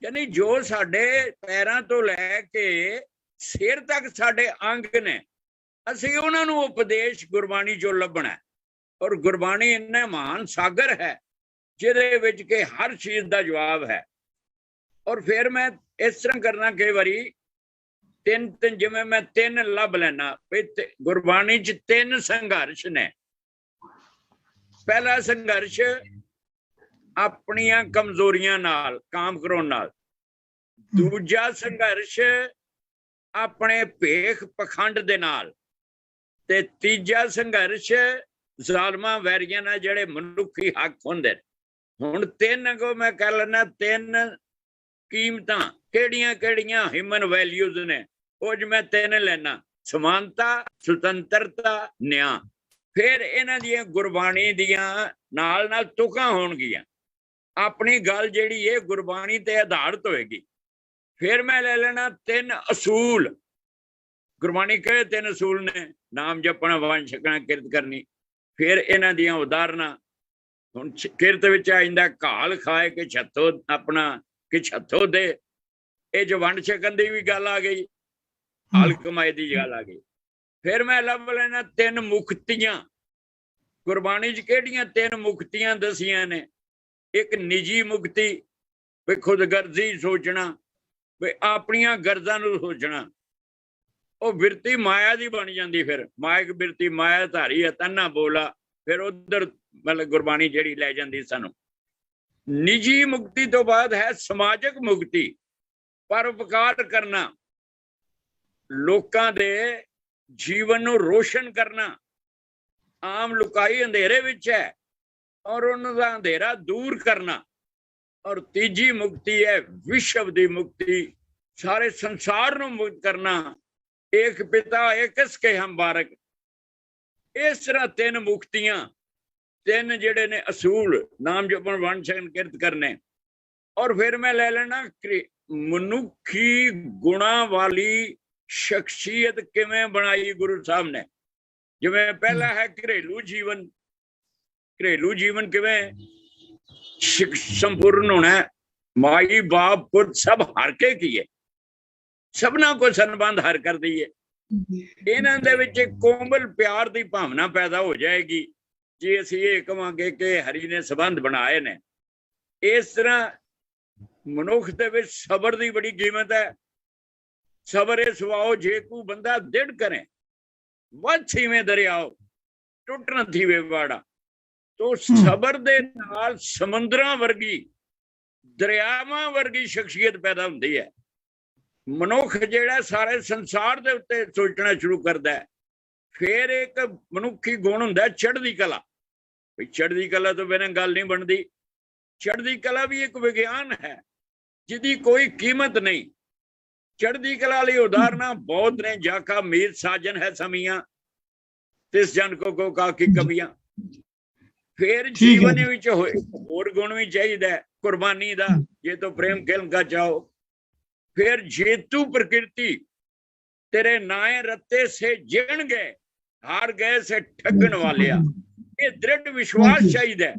ਯਾਨੀ ਜੋ ਸਾਡੇ ਪੈਰਾਂ ਤੋਂ ਲੈ ਕੇ ਸਿਰ ਤੱਕ ਸਾਡੇ ਅੰਗ ਨੇ, ਅਸੀਂ ਉਹਨਾਂ ਨੂੰ ਉਪਦੇਸ਼ ਗੁਰਬਾਣੀ ਚੋਂ ਲੱਭਣਾ। ਔਰ ਗੁਰਬਾਣੀ ਇੰਨਾ ਮਹਾਨ ਸਾਗਰ ਹੈ ਜਿਹਦੇ ਵਿੱਚ ਕਿ ਹਰ ਚੀਜ਼ ਦਾ ਜਵਾਬ ਹੈ। ਔਰ ਫਿਰ ਮੈਂ ਇਸ ਤਰ੍ਹਾਂ ਕਰਨਾ, ਕਈ ਵਾਰੀ ਤਿੰਨ ਜਿਵੇਂ ਮੈਂ 3 ਲੱਭ ਲੈਣਾ ਵੀ ਗੁਰਬਾਣੀ 'ਚ 3 ਸੰਘਰਸ਼ ਨੇ। ਪਹਿਲਾ ਸੰਘਰਸ਼ ਆਪਣੀਆਂ ਕਮਜ਼ੋਰੀਆਂ ਨਾਲ, ਕਾਮ ਕਰਾਉਣ ਨਾਲ। ਦੂਜਾ ਸੰਘਰਸ਼ ਆਪਣੇ ਭੇਖ ਪਖੰਡ ਦੇ ਨਾਲ। ਤੇ ਤੀਜਾ ਸੰਘਰਸ਼ ਜ਼ਾਲਮਾਂ ਵੈਰੀਆਂ ਨਾਲ ਜਿਹੜੇ ਮਨੁੱਖੀ ਹੱਕ ਹੁੰਦੇ ਨੇ। ਹੁਣ 3 ਅਗੋਂ ਮੈਂ ਕਹਿ ਲੈਣਾ 3 ਕੀਮਤਾਂ ਕਿਹੜੀਆਂ ਹਿਊਮਨ ਵੈਲਿਊਜ਼ ਨੇ, ਉਹ ਜ ਮੈਂ 3 ਲੈਣਾ, ਸਮਾਨਤਾ, ਸੁਤੰਤਰਤਾ, ਨਿਆਂ। ਫਿਰ ਇਹਨਾਂ ਦੀਆਂ ਗੁਰਬਾਣੀ ਦੀਆਂ ਨਾਲ ਤੁਕਾਂ ਹੋਣਗੀਆਂ। ਆਪਣੀ ਗੱਲ ਜਿਹੜੀ ਇਹ ਗੁਰਬਾਣੀ ਤੇ ਆਧਾਰਿਤ ਹੋਏਗੀ। ਫਿਰ ਮੈਂ ਲੈ ਲੈਣਾ 3 ਅਸੂਲ। ਗੁਰਬਾਣੀ ਕਿਹੜੇ 3 ਅਸੂਲ ਨੇ? ਨਾਮ ਜਪਣਾ, ਵੰਡ ਛਕਣਾ, ਕਿਰਤ ਕਰਨੀ। ਫਿਰ ਇਹਨਾਂ ਦੀਆਂ ਉਦਾਹਰਨਾਂ। ਹੁਣ ਕਿਰਤ ਵਿੱਚ ਆ ਜਾਂਦਾ ਘਾਲ ਖਾਏ ਕਿ ਛੱਤੋ ਆਪਣਾ ਕਿ ਛੱਤੋ ਦੇ। ਇਹ ਜੋ ਵੰਡ ਛਕਣ ਦੀ ਵੀ ਗੱਲ ਆ ਗਈ, ਹਾਲ ਕਮਾਈ ਦੀ ਗੱਲ ਆ ਗਈ। ਫਿਰ ਮੈਂ ਲੱਭ ਲੈਣਾ 3 ਮੁਕਤੀਆਂ। ਗੁਰਬਾਣੀ 'ਚ ਕਿਹੜੀਆਂ 3 ਮੁਕਤੀਆਂ ਦਸੀਆਂ ਨੇ? ਇੱਕ ਨਿੱਜੀ ਮੁਕਤੀ, ਵੀ ਖੁਦਗਰਜ਼ੀ ਸੋਚਣਾ, ਵੀ ਆਪਣੀਆਂ ਗਰਜ਼ਾਂ ਨੂੰ ਸੋਚਣਾ। ਉਹ ਬਿਰਤੀ ਮਾਇਆ ਦੀ ਬਣ ਜਾਂਦੀ। ਫਿਰ ਮਾਇਕ ਬਿਰਤੀ ਮਾਇਆ ਧਾਰੀ ਹੈ ਤੰਨਾ ਬੋਲਾ। ਫਿਰ ਉਧਰ ਮਤਲਬ ਗੁਰਬਾਣੀ ਜਿਹੜੀ ਲੈ ਜਾਂਦੀ ਸਾਨੂੰ। ਨਿੱਜੀ ਮੁਕਤੀ ਤੋਂ ਬਾਅਦ ਹੈ ਸਮਾਜਿਕ ਮੁਕਤੀ, ਪਰਉਪਕਾਰ ਕਰਨਾ, ਲੋਕਾਂ ਦੇ ਜੀਵਨ ਨੂੰ ਰੋਸ਼ਨ ਕਰਨਾ। ਆਮ ਲੁਕਾਈ ਅੰਧੇਰੇ ਵਿੱਚ ਹੈ ਔਰ ਉਹਨਾਂ ਦਾ ਅੰਧੇਰਾ ਦੂਰ ਕਰਨਾ। ਔਰ ਤੀਜੀ ਮੁਕਤੀ ਹੈ ਵਿਸ਼ਵ ਦੀ ਮੁਕਤੀ, ਸਾਰੇ ਸੰਸਾਰ ਨੂੰ ਮੁਕਤ ਕਰਨਾ। ਇੱਕ ਪਿਤਾ ਇਕਸ ਕੇ ਹਮ ਬਾਰਕ। ਇਸ ਤਰ੍ਹਾਂ 3 ਮੁਕਤੀਆਂ, 3 ਜਿਹੜੇ ਨੇ ਅਸੂਲ, ਨਾਮ ਜਪਣ, ਵੰਡ ਛਕਣ, ਕਿਰਤ ਕਰਨੇ। ਔਰ ਫਿਰ ਮੈਂ ਲੈ ਲੈਣਾ ਮਨੁੱਖੀ ਗੁਣਾਂ ਵਾਲੀ ਸ਼ਖਸੀਅਤ ਕਿਵੇਂ ਬਣਾਈ ਗੁਰੂ ਸਾਹਿਬ ਨੇ। ਜਿਵੇਂ ਪਹਿਲਾ ਹੈ ਘਰੇਲੂ ਜੀਵਨ। ਘਰੇਲੂ ਜੀਵਨ ਕਿਵੇਂ ਸੰਪੂਰਨ ਹੋਣਾ? ਮਾਈ ਬਾਪ ਪੁੱਤ ਸਭ ਹਰ ਕੇ ਕੀਏ, ਸਭਨਾ ਕੋ ਸੰਬੰਧ ਹਰ ਕਰ ਦਈਏ। ਇਹਨਾਂ ਦੇ ਵਿੱਚ ਇੱਕ ਕੋਮਲ ਪਿਆਰ ਦੀ ਭਾਵਨਾ ਪੈਦਾ ਹੋ ਜਾਏਗੀ ਜੇ ਅਸੀਂ ਇਹ ਕਵਾਂਗੇ ਕਿ ਹਰੀ ਨੇ ਸੰਬੰਧ ਬਣਾਏ ਨੇ। ਇਸ ਤਰ੍ਹਾਂ ਮਨੁੱਖ ਦੇ ਵਿੱਚ ਸਬਰ ਦੀ ਬੜੀ ਕੀਮਤ ਹੈ। ਸਬਰ ਇਹ ਸੁਭਾਓ ਜੇ ਕੋ ਬੰਦਾ ਦਿੜ ਕਰੇ, ਵੱਧ ਛੀਵੇਂ ਦਰਿਆਓ ਟੁੱਟ ਨਾ ਥੀਵੇ ਵਾੜਾ। ਤੋ ਸਬਰ ਦੇ ਨਾਲ ਸਮੁੰਦਰਾਂ ਵਰਗੀ, ਦਰਿਆਵਾਂ ਵਰਗੀ ਸ਼ਖਸੀਅਤ ਪੈਦਾ ਹੁੰਦੀ ਹੈ। ਮਨੁੱਖ ਜਿਹੜਾ ਸਾਰੇ ਸੰਸਾਰ ਦੇ ਉੱਤੇ ਸੋਚਣਾ ਸ਼ੁਰੂ ਕਰਦਾ ਹੈ। ਫਿਰ ਇੱਕ ਮਨੁੱਖੀ ਗੁਣ ਹੁੰਦਾ ਚੜ੍ਹਦੀ ਕਲਾ। ਵੀ ਚੜ੍ਹਦੀ ਕਲਾ ਤੋਂ ਬਿਨਾਂ ਗੱਲ ਨਹੀਂ ਬਣਦੀ। ਚੜ੍ਹਦੀ ਕਲਾ ਵੀ ਇੱਕ ਵਿਗਿਆਨ ਹੈ ਜਿਹਦੀ ਕੋਈ ਕੀਮਤ ਨਹੀਂ। ਚੜ੍ਹਦੀ ਕਲਾ ਲਈ ਉਦਾਹਰਨਾਂ ਬਹੁਤ ਨੇ। ਜਾਕਾ ਮੀਰ ਸਾਜਨ ਹੈ ਸਮੀਆਂ, ਤਿਸ ਜਨ ਕੋ ਕਾਕੀ ਕਮੀਆਂ। ਫਿਰ ਜੀਵਨ ਵਿੱਚ ਹੋਏ ਹੋਰ ਗੁਣ ਵੀ ਚਾਹੀਦਾ, ਕੁਰਬਾਨੀ ਦਾ, ਜੇ ਤੋ ਪ੍ਰੇਮ ਖਿਲਨ ਕਾ ਚਾਹੋ। ਫਿਰ ਜੇਤੂ ਪ੍ਰਕਿਰਤੀ तेरे नाए रत्ते से जिण गए, हार गए से ठगन वालिया। ये दृढ़ विश्वास चाहिए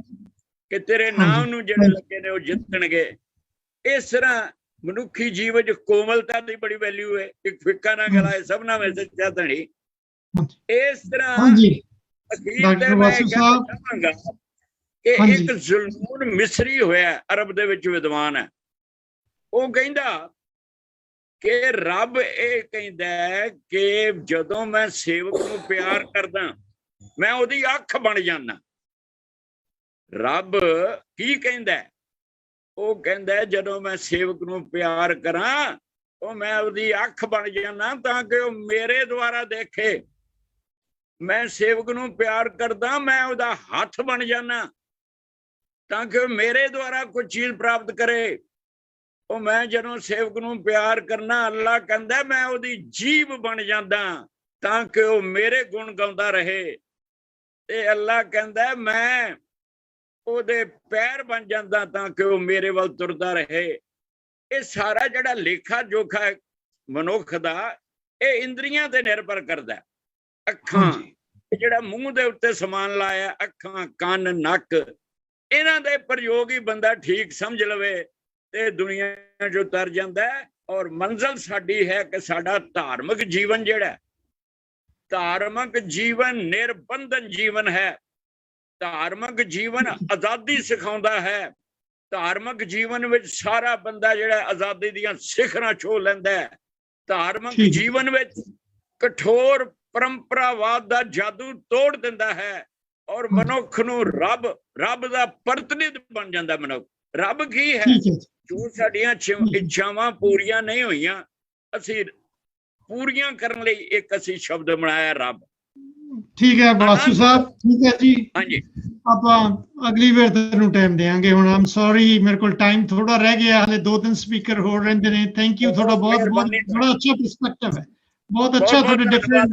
कि तेरे नाम नूं जिहड़े लगे ने वो जितणगे। इस तरह मनुखी जीवन च कोमलता की बड़ी वैल्यू है। एक फिक्का ना गला है सबना में सच्चा धनी। इस तरह अखीर ते मैं कहना चाहांगा कि एक जुल्मून मिस्री होया अरब दे विच विद्वान है। वो कहंदा कि रब ये कहता है कि जदों मैं सेवक नूं प्यार करदा मैं उहदी अख बन जाना। रब की कहता है? वो कहता है जदों मैं सेवक नूं प्यार करा तो मैं उहदी अख बन जाना ताकि वो मेरे द्वारा देखे। मैं सेवक नूं प्यार करदा मैं उहदा हथ बन जाना ताकि मेरे द्वारा कोई चीज प्राप्त करे। मैं जदों सेवक नूं प्यार करना अल्लाह कहंदा मैं उहदी जीभ बन जांदा ताकि वो मेरे गुण गाउंदा रहे। ते अल्लाह कहंदा मैं उहदे पैर बन जांदा ताकि वो मेरे वल तुरदा रहे। ये सारा जिहड़ा लेखा जोखा है मनुख दा ये इंद्रियां ते निर्भर करदा है। अखां जिहड़ा मूंह दे उत्ते समान लाया, अखां कान नक इन्हां दे प्रयोग ही बंदा ठीक समझ लवे ते दुनिया जो तर जाता है। और मंजिल साडी है कि साडा धार्मिक जीवन जिहड़ा धार्मिक जीवन निर्बंधन जीवन है। धार्मिक जीवन आजादी सिखाउंदा है। धार्मिक जीवन विच सारा बंदा जिहड़ा आजादी दीयां सिखरां छो लैंदा है। धार्मिक जीवन विच कठोर परंपरावाद दा जादू तोड़ दिंदा है और मनुख नूं रब दा प्रतिनिध बन जांदा। मनुख रब की है? जो साडियां इच्छावां पूरियां नहीं होईयां असीं पूरियां करन लई एक असीं शब्द बनाया रब। ठीक है बासु साहब, ठीक है जी। हाँ जी, ਆਪਾਂ ਅਗਲੀ ਵਾਰ ਤੁਹਾਨੂੰ ਟਾਈਮ ਦੇਵਾਂਗੇ। ਹੁਣ ਆਮ ਸੌਰੀ ਮੇਰੇ ਕੋਲ ਟਾਈਮ ਥੋੜਾ ਰਹਿ ਗਿਆ, ਹਲੇ 2-3 ਸਪੀਕਰ ਹੋਰ ਰਹਿੰਦੇ ਨੇ। ਥੈਂਕ ਯੂ, ਤੁਹਾਡਾ ਬਹੁਤ ਬਹੁਤ ਬੜਾ ਅੱਛਾ ਪਰਸਪੈਕਟਿਵ ਹੈ, ਬਹੁਤ ਅੱਛਾ। ਤੁਹਾਡੇ ਡਿਫਰੈਂਟ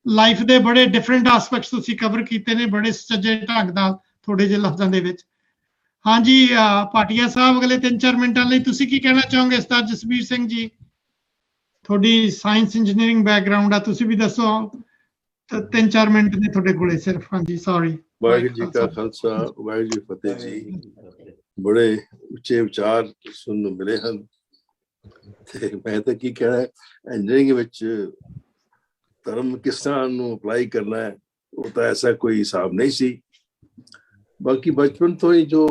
ਲਾਈਫ ਦੇ ਬੜੇ ਡਿਫਰੈਂਟ ਐਸਪੈਕਟਸ ਤੁਸੀਂ ਕਵਰ ਕੀਤੇ ਨੇ ਬੜੇ ਸੱਜੇ ਢੰਗ ਨਾਲ ਤੁਹਾਡੇ ਜਿਹੇ ਲਫ਼ਜ਼ਾਂ ਦੇ ਵਿੱਚ। ਹਾਂਜੀ ਭਾਟੀਆ ਸਾਹਿਬ, ਅਗਲੇ 3-4 ਮਿੰਟਾਂ ਲਈ ਤੁਸੀਂ ਕੀ ਕਹਿਣਾ ਚਾਹੋਗੇ? ਉਸਤਾਦ ਜਸਬੀਰ ਸਿੰਘ ਜੀ, ਤੁਹਾਡੀ ਸਾਇੰਸ ਇੰਜੀਨੀਅਰਿੰਗ ਬੈਕਗ੍ਰਾਉਂਡ ਆ, ਤੁਸੀਂ ਵੀ ਦੱਸੋ। 3-4 ਮਿੰਟ ਨੇ ਤੁਹਾਡੇ ਕੋਲੇ ਸਿਰਫ। ਹਾਂਜੀ ਸੌਰੀ। ਵਾਹਿਗੁਰੂ ਜੀ ਕਾ ਖਾਲਸਾ ਵਾਹਿਗੁਰੂ ਜੀ ਫਤਿਹ ਜੀ। ਬੜੇ ਉੱਚੇ ਵਿਚਾਰ ਸੁਣਨ ਨੂੰ ਮਿਲੇ ਹਨ ਤੇ ਮੈਂ ਤਾਂ ਕੀ ਕਹਿਣਾ, ਇੰਜੀਨੀਅਰਿੰਗ ਵਿੱਚ ਧਰਮ ਕਿਸ ਤਰ੍ਹਾਂ ਨੂੰ ਅਪਲਾਈ ਕਰਨਾ ਹੈ ਉਹ ਤਾਂ ਐਸਾ ਕੋਈ ਹਿਸਾਬ ਨਹੀਂ ਸੀ। ਬਾਕੀ ਬਚਪਨ ਤੋਂ ਹੀ ਜੋ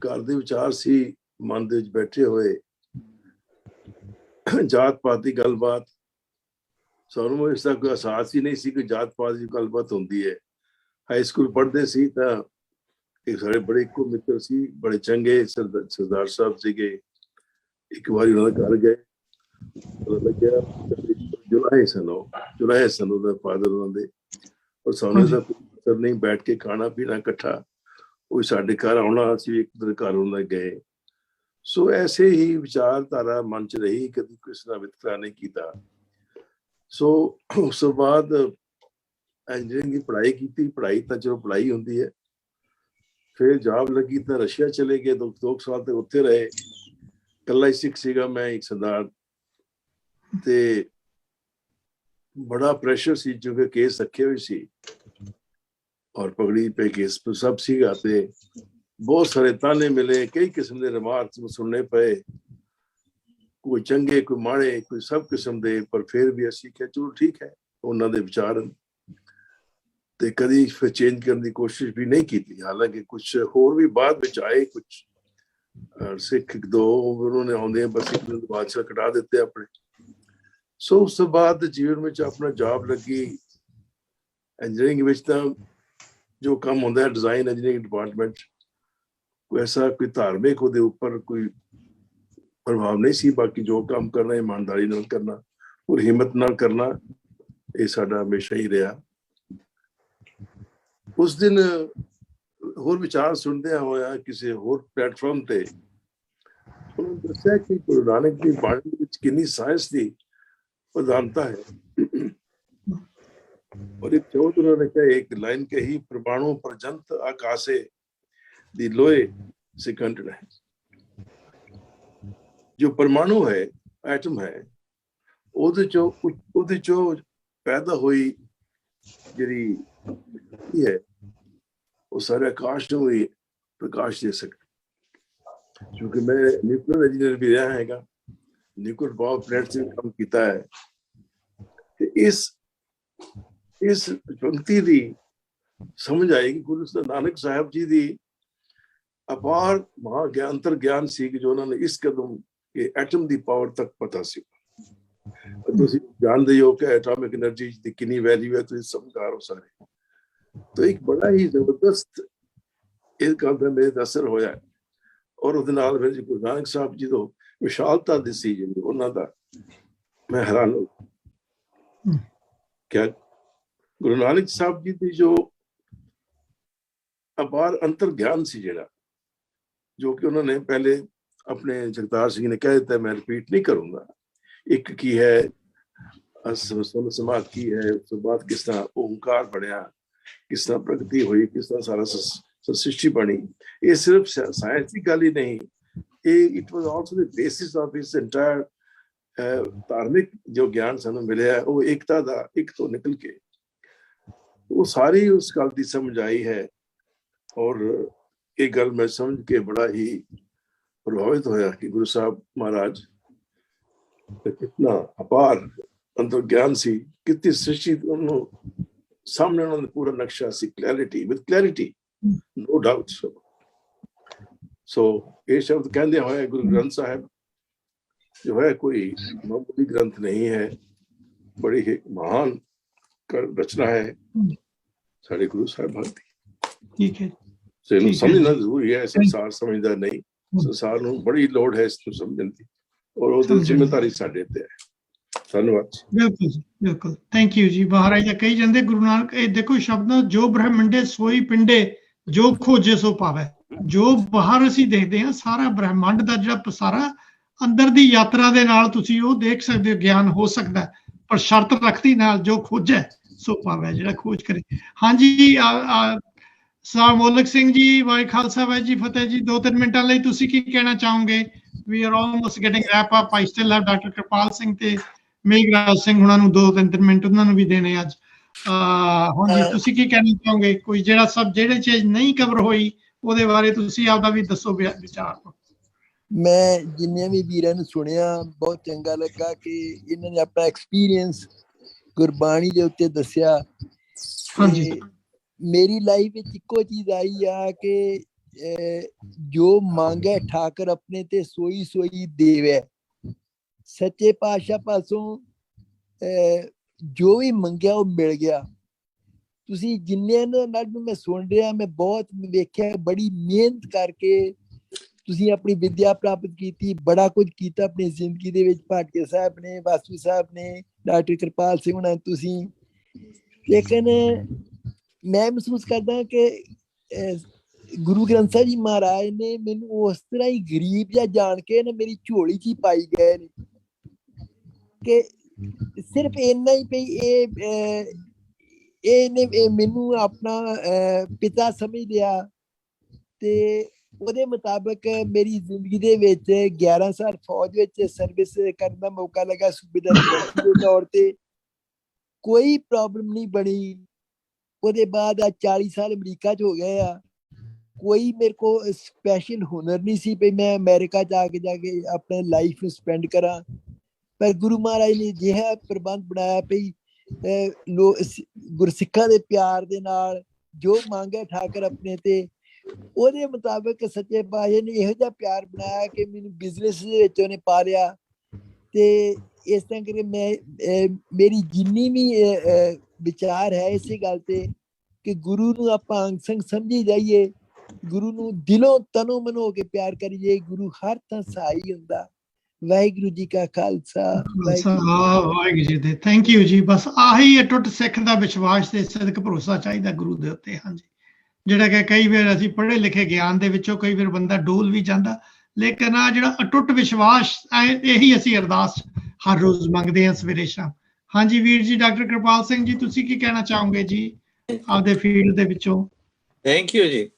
ਘਰ ਦੇ ਵਿਚਾਰ ਸੀ ਮਨ ਦੇ ਵਿੱਚ ਬੈਠੇ ਹੋਏ, ਜਾਤ ਪਾਤ ਦੀ ਗੱਲਬਾਤ, ਸਾਨੂੰ ਇਸ ਦਾ ਕੋਈ ਅਹਿਸਾਸ ਹੀ ਨਹੀਂ ਸੀ ਕਿ ਜਾਤ ਪਾਤ ਦੀ ਗੱਲਬਾਤ ਹੁੰਦੀ ਹੈ। ਹਾਈ ਸਕੂਲ ਪੜ੍ਹਦੇ ਸੀ ਤਾਂ ਇੱਕ ਸਾਡੇ ਬੜੇ ਇੱਕੋ ਮਿੱਤਰ ਸੀ, ਬੜੇ ਚੰਗੇ ਸਰਦਾਰ ਸਾਹਿਬ ਸੀਗੇ। ਇੱਕ ਵਾਰੀ ਉਹਨਾਂ ਦੇ ਘਰ ਗਏ, ਲੱਗਿਆ ਜੁਲਾਹੇ ਸਨ ਉਹਦਾ ਫਾਦਰ ਉਹਨਾਂ ਦੇ, ਔਰ ਸਾਨੂੰ ਦਾ ਪੁੱਤਰ ਨਹੀਂ, ਬੈਠ ਕੇ ਖਾਣਾ ਪੀਣਾ ਇਕੱਠਾ। ਉਹ ਸਾਡੇ ਘਰ ਆਉਣਾ, ਅਸੀਂ ਇੱਕ ਦਿਨ ਘਰ ਉਹਨਾਂ ਦੇ ਗਏ। ਸੋ ਐਸੇ ਹੀ ਵਿਚਾਰਧਾਰਾ ਮਨ ਚ ਰਹੀ, ਕਦੀ ਕਿਸੇ ਦਾ ਵਿਤਕਰਾ ਨਹੀਂ ਕੀਤਾ। ਸੋ ਉਸ ਤੋਂ ਬਾਅਦ ਇੰਜੀਨੀਅਰਿੰਗ ਦੀ ਪੜ੍ਹਾਈ ਕੀਤੀ। ਪੜ੍ਹਾਈ ਤਾਂ ਚਲੋ ਪੜ੍ਹਾਈ ਹੁੰਦੀ ਹੈ। ਫਿਰ ਜੌਬ ਲੱਗੀ ਤਾਂ ਰਸ਼ੀਆ ਚਲੇ ਗਏ, 2 ਸਾਲ ਤੱਕ ਉੱਥੇ ਰਹੇ। ਇਕੱਲਾ ਹੀ ਸਿੱਖ ਸੀਗਾ ਮੈਂ, ਇੱਕ ਸਰਦਾਰ, ਤੇ ਬੜਾ ਪ੍ਰੈਸ਼ਰ ਸੀ ਕਿਉਂਕਿ ਕੇਸ ਰੱਖੇ ਹੋਏ ਸੀ ਔਰ ਪਗੜੀ ਪੇ ਕੇਸ ਸਭ ਸੀਗਾ ਤੇ ਬਹੁਤ ਸਾਰੇ ਤਾਨੇ ਮਿਲੇ, ਕਈ ਕਿਸਮ ਦੇ ਰਿਮਾਰਕਸ ਸੁਣਨੇ ਪਏ, ਕੋਈ ਚੰਗੇ ਕੋਈ ਮਾੜੇ ਕੋਈ ਸਭ ਕਿਸਮ ਦੇ। ਪਰ ਫਿਰ ਵੀ ਅਸੀਂ ਕਿਹਾ ਚਲੋ ਠੀਕ ਹੈ, ਉਹਨਾਂ ਦੇ ਵਿਚਾਰ ਤੇ ਕਦੀ ਫਿਰ ਚੇਂਜ ਕਰਨ ਦੀ ਕੋਸ਼ਿਸ਼ ਵੀ ਨਹੀਂ ਕੀਤੀ। ਹਾਲਾਂਕਿ ਕੁਛ ਹੋਰ ਵੀ ਬਾਅਦ ਵਿੱਚ ਆਏ, ਕੁਛ ਸਿੱਖ 1-2 ਉਹਨਾਂ ਨੇ ਆਉਂਦੇ ਬਸ ਇੱਕ ਦਿਨ ਬਾਦਸ਼ਾਹ ਕਟਾ ਦਿੱਤੇ ਆਪਣੇ। ਸੋ ਉਸ ਤੋਂ ਬਾਅਦ ਜੀਵਨ ਵਿੱਚ ਆਪਣਾ ਜੌਬ ਲੱਗੀ ਇੰਜੀਨੀਅਰਿੰਗ ਵਿੱਚ। ਤਾਂ ਜੋ ਕੰਮ ਹੁੰਦਾ ਹੈ ਡਿਜ਼ਾਈਨ ਇੰਜੀਨੀਅਰਿੰਗ ਡਿਪਾਰਟਮੈਂਟ, ਕੋਈ ਐਸਾ ਕੋਈ ਧਾਰਮਿਕ ਉਹਦੇ ਉੱਪਰ ਕੋਈ ਪ੍ਰਭਾਵ ਨਹੀਂ ਸੀ। ਬਾਕੀ ਜੋ ਕੰਮ ਕਰਨਾ ਇਮਾਨਦਾਰੀ ਨਾਲ ਕਰਨਾ ਔਰ ਹਿੰਮਤ ਨਾਲ ਕਰਨਾ, ਇਹ ਸਾਡਾ ਹਮੇਸ਼ਾ ਹੀ ਰਿਹਾ। ਉਸ ਦਿਨ ਹੋਰ ਵਿਚਾਰ ਸੁਣਦਿਆਂ ਹੋਇਆ ਕਿਸੇ ਹੋਰ ਪਲੇਟਫਾਰਮ ਤੇ ਉਹਨਾਂ ਦੱਸਿਆ ਕਿ ਗੁਰੂ ਨਾਨਕ ਦੀ ਬਾਣੀ ਵਿੱਚ ਕਿੰਨੀ ਸਾਇੰਸ ਦੀ ਪ੍ਰਧਾਨਤਾ ਹੈ। और एक चौथ उन्होंने क्या एक लाइन कही, परमाणु पर्यंत आकाशे दी लोहे से कंटन है। जो परमाणु है, एटम है, ਉਹਦੇ ਚੋਂ ਪੈਦਾ ਹੋਈ ਜਿਹੜੀ ਹੈ ਉਹ ਸਾਰੇ ਆਕਾਸ਼ ਨੂੰ ਹੀ ਪ੍ਰਕਾਸ਼ ਦੇ ਸਕਦਾ। ਕਿਉਂਕਿ ਮੈਂ ਨਿਊਕਲੀਅਰ ਇੰਜੀਨੀਅਰ ਵੀ ਰਿਹਾ ਹੈਗਾ, ਨਿਊਕਲੀਅਰ ਪਾਵਰ ਪਲਾਂਟ 'ਚ ਕੰਮ ਕੀਤਾ ਹੈ ਤੇ ਇਸ ਪੰਕਤੀ ਦੀ ਸਮਝ ਆਏਗੀ ਗੁਰੂ ਨਾਨਕ ਸਾਹਿਬ ਜੀ ਦੀ ਅਪਾਰ ਮਹਾ ਗਿਆਨ ਅੰਤਰ ਗਿਆਨ ਸੀ ਕਿ ਜੋ ਉਹਨਾਂ ਨੇ ਇਸ ਕਦਮ ਕਿ ਐਟਮ ਦੀ ਪਾਵਰ ਤੱਕ ਪਤਾ ਸੀ। ਤੁਸੀਂ ਜਾਣਦੇ ਹੋ ਕਿ ਐਟੋਮਿਕ એનર્ਜੀ ਦੀ ਕਿੰਨੀ ਵੈਲਿਊ ਹੈ, ਤੁਸੀਂ ਸਮਝਦਾਰ ਹੋ ਸਾਰੇ। ਤਾਂ ਇੱਕ ਬੜਾ ਹੀ ਜ਼ਬਰਦਸਤ ਇਸ ਗੱਲ ਦਾ ਮੇਰੇ ਅਸਰ ਹੋਇਆ ਔਰ ਉਹਦੇ ਨਾਲ ਫਿਰ ਗੁਰੂ ਨਾਨਕ ਸਾਹਿਬ ਜੀ ਤੋਂ ਵਿਸ਼ਾਲਤਾ ਦਿਸੀ ਜੀ ਉਹਨਾਂ ਦਾ, ਮੈਂ ਹੈਰਾਨ ਹੋ ਗਿਆ। ਗੁਰੂ ਨਾਨਕ ਸਾਹਿਬ ਜੀ ਦੀ ਜੋ ਅਪਾਰ ਅੰਤਰ ਗਿਆਨ ਸੀ ਜਿਹੜਾ, ਜੋ ਕਿ ਉਹਨਾਂ ਨੇ ਪਹਿਲੇ ਆਪਣੇ ਜਗਤਾਰ ਸਿੰਘ ਨੇ ਕਹਿ ਦਿੱਤਾ, ਮੈਂ ਰਿਪੀਟ ਨਹੀਂ ਕਰੂੰਗਾ। ਇੱਕ ਕੀ ਹੈ ਸਮਾਧ ਕੀ ਹੈ, ਉਸ ਤੋਂ ਬਾਅਦ ਕਿਸ ਤਰ੍ਹਾਂ ਓਂਕਾਰ ਬਣਿਆ, ਕਿਸ ਤਰ੍ਹਾਂ ਪ੍ਰਗਤੀ ਹੋਈ, ਕਿਸ ਤਰ੍ਹਾਂ ਸਾਰਾ ਸ੍ਰਿਸ਼ਟੀ ਬਣੀ। ਇਹ ਸਿਰਫ ਸਾਇੰਸ ਦੀ ਗੱਲ ਹੀ ਨਹੀਂ, ਇਹ it was also the basis of his entire ਧਾਰਮਿਕ ਜੋ ਗਿਆਨ ਸਾਨੂੰ ਮਿਲਿਆ, ਉਹ ਏਕਤਾ ਦਾ ਇੱਕ ਤੋਂ ਨਿਕਲ ਕੇ ਉਹ ਸਾਰੀ ਉਸ ਗੱਲ ਦੀ ਸਮਝ ਆਈ ਹੈ। ਔਰ ਇਹ ਗੱਲ ਮੈਂ ਸਮਝ ਕੇ ਬੜਾ ਹੀ ਪ੍ਰਭਾਵਿਤ ਹੋਇਆ ਕਿ ਗੁਰੂ ਸਾਹਿਬ ਮਹਾਰਾਜ ਕਿਤਨਾ ਅਪਾਰ ਅੰਦਰ ਗਿਆਨ ਸੀ, ਕਿਤਨੀ ਸ੍ਰਿਸ਼ਟੀ ਉਹਨੂੰ ਸਾਹਮਣੇ ਉਹਨਾਂ ਦਾ ਪੂਰਾ ਨਕਸ਼ਾ ਸੀ, clarity with clarity, no doubt. So ਇਹ ਸ਼ਬਦ ਕਹਿੰਦੇ ਹੋਏ ਗੁਰੂ ਗ੍ਰੰਥ ਸਾਹਿਬ ਜੋ ਹੈ ਕੋਈ ਮਾਮੂਲੀ ਗ੍ਰੰਥ ਨਹੀਂ ਹੈ, ਬੜੀ ਹੀ ਮਹਾਨ ਰਚਨਾ ਹੈ ਸਾਡੇ ਗੁਰੂ ਸਾਹਿਬਾਨ ਦੀ। ਠੀਕ ਹੈ, ਇਹਨੂੰ ਸਮਝਣਾ ਜ਼ਰੂਰੀ ਹੈ, ਸੰਸਾਰ ਸਮਝਦਾ ਨਹੀਂ, ਸੰਸਾਰ ਨੂੰ ਬੜੀ ਲੋੜ ਹੈ ਇਸ ਨੂੰ ਸਮਝਣ ਦੀ ਔਰ ਉਹਦੀ ਜ਼ਿੰਮੇਵਾਰੀ ਸਾਡੇ ਤੇ ਹੈ। ਧੰਨਵਾਦ। ਬਿਲਕੁਲ ਬਿਲਕੁਲ, ਥੈਂਕ ਯੂ ਜੀ। ਮਹਾਰਾਜ ਦਾ ਕਹੀ ਜਾਂਦੇ ਗੁਰੂ ਨਾਨਕ, ਇਹ ਦੇਖੋ ਸ਼ਬਦ, ਜੋ ਬ੍ਰਹਮੰਡੇ ਸੋਈ ਪਿੰਡੇ, ਜੋ ਖੋਜੇ ਸੋ ਪਾਵੇ। ਜੋ ਬਾਹਰ ਅਸੀਂ ਦੇਖਦੇ ਹਾਂ ਸਾਰਾ ਬ੍ਰਹਿਮੰਡ ਦਾ ਜਿਹੜਾ ਪਸਾਰਾ, ਅੰਦਰ ਦੀ ਯਾਤਰਾ ਦੇ ਨਾਲ ਤੁਸੀਂ ਉਹ ਦੇਖ ਸਕਦੇ ਹੋ, ਗਿਆਨ ਹੋ ਸਕਦਾ, ਪਰ ਸ਼ਰਤ ਰੱਖਦੀ ਨਾਲ ਜੋ ਖੋਜੇ ਸੋ ਪਾਵੇ, ਜਿਹੜਾ ਖੋਜ ਕਰੇ। ਹਾਂਜੀ ਸਰ ਮੋਲਕ ਸਿੰਘ ਜੀ, ਵਾਹਿ ਖਾਲਸਾ ਵਾਹਿ ਜੀ ਫਤਿਹ ਜੀ। 2-3 ਮਿੰਟਾਂ ਲਈ ਤੁਸੀਂ ਕੀ ਕਹਿਣਾ ਚਾਹੋਗੇ? We are almost getting wrap up. I still have doctor Kirpal Singh ਤੇ ਮੇਘਰਾਜ ਸਿੰਘ ਉਹਨਾਂ ਨੂੰ 2-3 ਮਿੰਟ ਉਹਨਾਂ ਨੂੰ ਵੀ ਦੇਣੇ ਅੱਜ। ਹਾਂਜੀ, ਤੁਸੀਂ ਕੀ ਕਹਿਣਾ ਚਾਹੋਗੇ? ਕੋਈ ਜਿਹੜਾ ਜਿਹੜੇ ਚੀਜ਼ ਨਹੀਂ ਕਵਰ ਹੋਈ ਉਹਦੇ ਬਾਰੇ ਤੁਸੀਂ ਆਪਦਾ ਵੀ ਦੱਸੋ ਵਿਚਾਰ। ਮੈਂ ਜਿੰਨੇ ਵੀ ਵੀਰਾਂ ਨੂੰ ਸੁਣਿਆ ਬਹੁਤ ਚੰਗਾ ਲੱਗਾ ਕਿ ਇਹਨਾਂ ਨੇ ਆਪਣਾ ਐਕਸਪੀਰੀਅੰਸ ਗੁਰਬਾਣੀ ਦੇ ਉੱਤੇ ਦੱਸਿਆ। ਮੇਰੀ ਲਾਈਫ ਵਿੱਚ ਇੱਕੋ ਚੀਜ਼ ਆਈ ਆ ਕਿ ਜੋ ਮੰਗੇ ਠਾਕਰ ਆਪਣੇ ਤੇ ਸੋਈ ਸੋਈ ਦੇਵੇ। ਸੱਚੇ ਪਾਤਸ਼ਾਹ ਪਾਸੋਂ ਜੋ ਵੀ ਮੰਗਿਆ ਉਹ ਮਿਲ ਗਿਆ। ਤੁਸੀਂ ਜਿੰਨੇ ਨਾਲ ਮੈਂ ਸੁਣ ਰਿਹਾ, ਮੈਂ ਬਹੁਤ ਵੇਖਿਆ, ਬੜੀ ਮਿਹਨਤ ਕਰਕੇ ਤੁਸੀਂ ਆਪਣੀ ਵਿੱਦਿਆ ਪ੍ਰਾਪਤ ਕੀਤੀ, ਬੜਾ ਕੁਝ ਕੀਤਾ ਆਪਣੀ ਜ਼ਿੰਦਗੀ ਦੇ ਵਿੱਚ। ਭਾਟੀਆ ਸਾਹਿਬ ਨੇ, ਵਾਸੂ ਸਾਹਿਬ ਨੇ, ਡਾਕਟਰ ਕਿਰਪਾਲ ਸਿੰਘ ਹੋਣਾ, ਤੁਸੀਂ। ਲੇਕਿਨ ਮੈਂ ਮਹਿਸੂਸ ਕਰਦਾ ਕਿ ਗੁਰੂ ਗ੍ਰੰਥ ਸਾਹਿਬ ਜੀ ਮਹਾਰਾਜ ਨੇ ਮੈਨੂੰ ਉਸ ਤਰ੍ਹਾਂ ਹੀ ਗਰੀਬ ਜਿਹਾ ਜਾਣ ਕੇ ਨਾ ਮੇਰੀ ਝੋਲੀ 'ਚ ਹੀ ਪਾਈ ਗਏ ਨੇ ਕਿ ਸਿਰਫ ਇੰਨਾ ਹੀ ਪਈ ਇਹਨੇ ਮੈਨੂੰ ਆਪਣਾ ਪਿਤਾ ਸਮਝ ਲਿਆ ਤੇ ਉਹਦੇ ਮੁਤਾਬਕ ਮੇਰੀ ਜ਼ਿੰਦਗੀ ਦੇ ਵਿੱਚ 11 ਸਾਲ ਫੌਜ ਵਿੱਚ ਸਰਵਿਸ ਕਰਨ ਦਾ ਮੌਕਾ ਲੱਗਾ ਸੂਬੇਦਾਰ ਦੇ ਤੌਰ ਤੇ। ਕੋਈ ਪ੍ਰੋਬਲਮ ਨਹੀਂ ਬਣੀ। ਉਹਦੇ ਬਾਅਦ 40 ਸਾਲ ਅਮਰੀਕਾ 'ਚ ਹੋ ਗਏ ਆ। ਕੋਈ ਮੇਰੇ ਕੋ ਸਪੈਸ਼ਲ ਹੁਨਰ ਨਹੀਂ ਸੀ ਵੀ ਮੈਂ ਅਮਰੀਕਾ ਜਾ ਕੇ ਆਪਣੇ ਲਾਈਫ ਨੂੰ ਸਪੈਂਡ ਕਰਾਂ, ਪਰ ਗੁਰੂ ਮਹਾਰਾਜ ਨੇ ਅਜਿਹਾ ਪ੍ਰਬੰਧ ਬਣਾਇਆ ਵੀ ਗੁਰਸਿੱਖਾਂ ਦੇ ਪਿਆਰ ਦੇ ਨਾਲ ਜੋ ਮੰਗੇ ਠਾਕਰ ਆਪਣੇ ਤੇ, ਉਹਦੇ ਮੁਤਾਬਕ ਸੱਚੇ ਪਾਤਸ਼ਾਹ ਨੇ ਇਹੋ ਜਿਹਾ ਪਿਆਰ ਬਣਾਇਆ ਕਿ ਮੈਨੂੰ ਬਿਜ਼ਨਸ ਦੇ ਵਿੱਚ ਉਹਨੇ ਪਾ ਲਿਆ। ਤੇ ਇਸ ਤਰ੍ਹਾਂ ਕਰਕੇ ਮੈਂ ਮੇਰੀ ਜਿੰਨੀ ਵੀ ਵਿਚਾਰ ਹੈ ਇਸੇ ਗੱਲ ਤੇ ਕਿ ਗੁਰੂ ਨੂੰ ਆਪਾਂ ਅੰਗ ਸੰਗ ਸਮਝੀ ਜਾਈਏ, ਗੁਰੂ ਨੂੰ ਦਿਲੋਂ ਤਨੋਂ ਮਨੋਂ ਕੇ ਪਿਆਰ ਕਰੀਏ। ਗੁਰੂ ਹਰ ਥਾਂ ਸਹਾਈ ਹੁੰਦਾ। ਵਾਹਿਗੁਰੂ ਜੀ ਕਾ ਖਾਲਸਾ ਵਾਹਿਗੁਰੂ ਜੀ ਦੇ। ਥੈਂਕ ਯੂ ਜੀ। ਬਸ ਆਹੀ ਅਟੁੱਟ ਸਿੱਖ ਦਾ ਵਿਸ਼ਵਾਸ ਤੇ ਸਦਕ ਭਰੋਸਾ ਚਾਹੀਦਾ ਗੁਰੂ ਦੇ ਉੱਤੇ। ਹਾਂਜੀ, ਜਿਹੜਾ ਕਿ ਕਈ ਵਾਰ ਅਸੀਂ ਪੜ੍ਹੇ ਲਿਖੇ ਗਿਆਨ ਦੇ ਵਿੱਚੋਂ ਕਈ ਵਾਰ ਬੰਦਾ ਡੋਲ ਵੀ ਜਾਂਦਾ, ਲੇਕਿਨ ਆ ਜਿਹੜਾ ਅਟੁੱਟ ਵਿਸ਼ਵਾਸ ਇਹੀ ਅਸੀਂ ਅਰਦਾਸ ਹਰ ਰੋਜ਼ ਮੰਗਦੇ ਹਾਂ ਸਵੇਰੇ ਸ਼ਾਮ। ਹਾਂਜੀ ਵੀਰ ਜੀ, ਡਾਕਟਰ ਕਿਰਪਾਲ ਸਿੰਘ ਜੀ, ਤੁਸੀਂ ਕੀ ਕਹਿਣਾ ਚਾਹੋਗੇ ਜੀ ਆਪਦੇ ਫੀਲਡ ਦੇ ਵਿੱਚੋਂ? ਥੈਂਕ ਯੂ ਜੀ।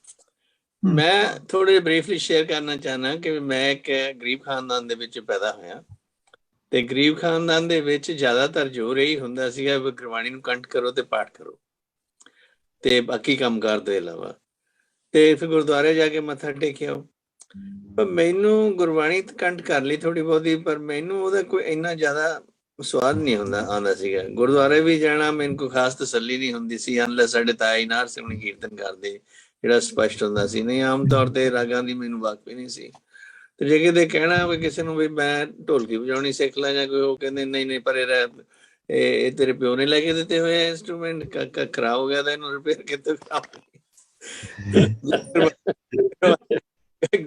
ਮੈਂ ਥੋੜੇ ਬਰੀਫਲੀ ਸ਼ੇਅਰ ਕਰਨਾ ਚਾਹਨਾ ਕਿ ਮੈਂ ਇੱਕ ਗਰੀਬ ਖਾਨਦਾਨ ਦੇ ਵਿੱਚ ਪੈਦਾ ਹੋਇਆ, ਤੇ ਗਰੀਬ ਖਾਨਦਾਨ ਦੇ ਵਿੱਚ ਜ਼ਿਆਦਾਤਰ ਜ਼ੋਰ ਇਹੀ ਹੁੰਦਾ ਸੀਗਾ ਵੀ ਗੁਰਬਾਣੀ ਨੂੰ ਕੰਠ ਕਰੋ ਤੇ ਪਾਠ ਕਰੋ ਤੇ ਬਾਕੀ ਕੰਮ ਕਾਰ ਤੋਂ ਇਲਾਵਾ, ਤੇ ਫਿਰ ਗੁਰਦੁਆਰੇ ਜਾ ਕੇ ਮੱਥਾ ਟੇਕਿਆ। ਪਰ ਮੈਨੂੰ ਗੁਰਬਾਣੀ ਕੰਠ ਕਰ ਲਈ ਥੋੜੀ ਬਹੁਤੀ, ਪਰ ਮੈਨੂੰ ਉਹਦਾ ਕੋਈ ਇੰਨਾ ਜ਼ਿਆਦਾ ਸਵਾਦ ਨਹੀਂ ਆਉਂਦਾ ਸੀਗਾ। ਗੁਰਦੁਆਰੇ ਵੀ ਜਾਣਾ ਮੈਨੂੰ ਕੋਈ ਖਾਸ ਤਸੱਲੀ ਨਹੀਂ ਹੁੰਦੀ ਸੀ, ਅਨਲੈਸ ਸਾਡੇ ਤਾਈ ਨਾਰ ਸਿੰਘ ਕੀਰਤਨ ਕਰਦੇ ਜਿਹੜਾ ਸਪਸ਼ਟ ਹੁੰਦਾ ਸੀ। ਨਹੀਂ, ਆਮ ਤੌਰ ਤੇ ਰਾਗਾਂ ਦੀ ਮੈਨੂੰ ਵਾਕਫੀ ਨਹੀਂ ਸੀ। ਤੇ ਜੇ ਕਿਤੇ ਕਹਿਣਾ ਵੀ ਕਿਸੇ ਨੂੰ ਵੀ ਮੈਂ ਢੋਲਕੀ ਵਜਾਉਣੀ ਸਿੱਖ ਲਾਂ ਜਾਂ ਕੋਈ, ਉਹ ਕਹਿੰਦੇ ਨਹੀਂ ਨਹੀਂ ਪਰੇ ਰਹਿ, ਇਹ ਤੇਰੇ ਪਿਓ ਨੇ ਲੈ ਕੇ ਦਿੱਤੇ ਹੋਏ ਇੰਸਟਰੂਮੈਂਟ, ਖਰਾਬ ਹੋ ਗਿਆ ਤਾਂ ਇਹਨੂੰ ਰਿਪੇਅਰ ਕਿੱਥੋਂ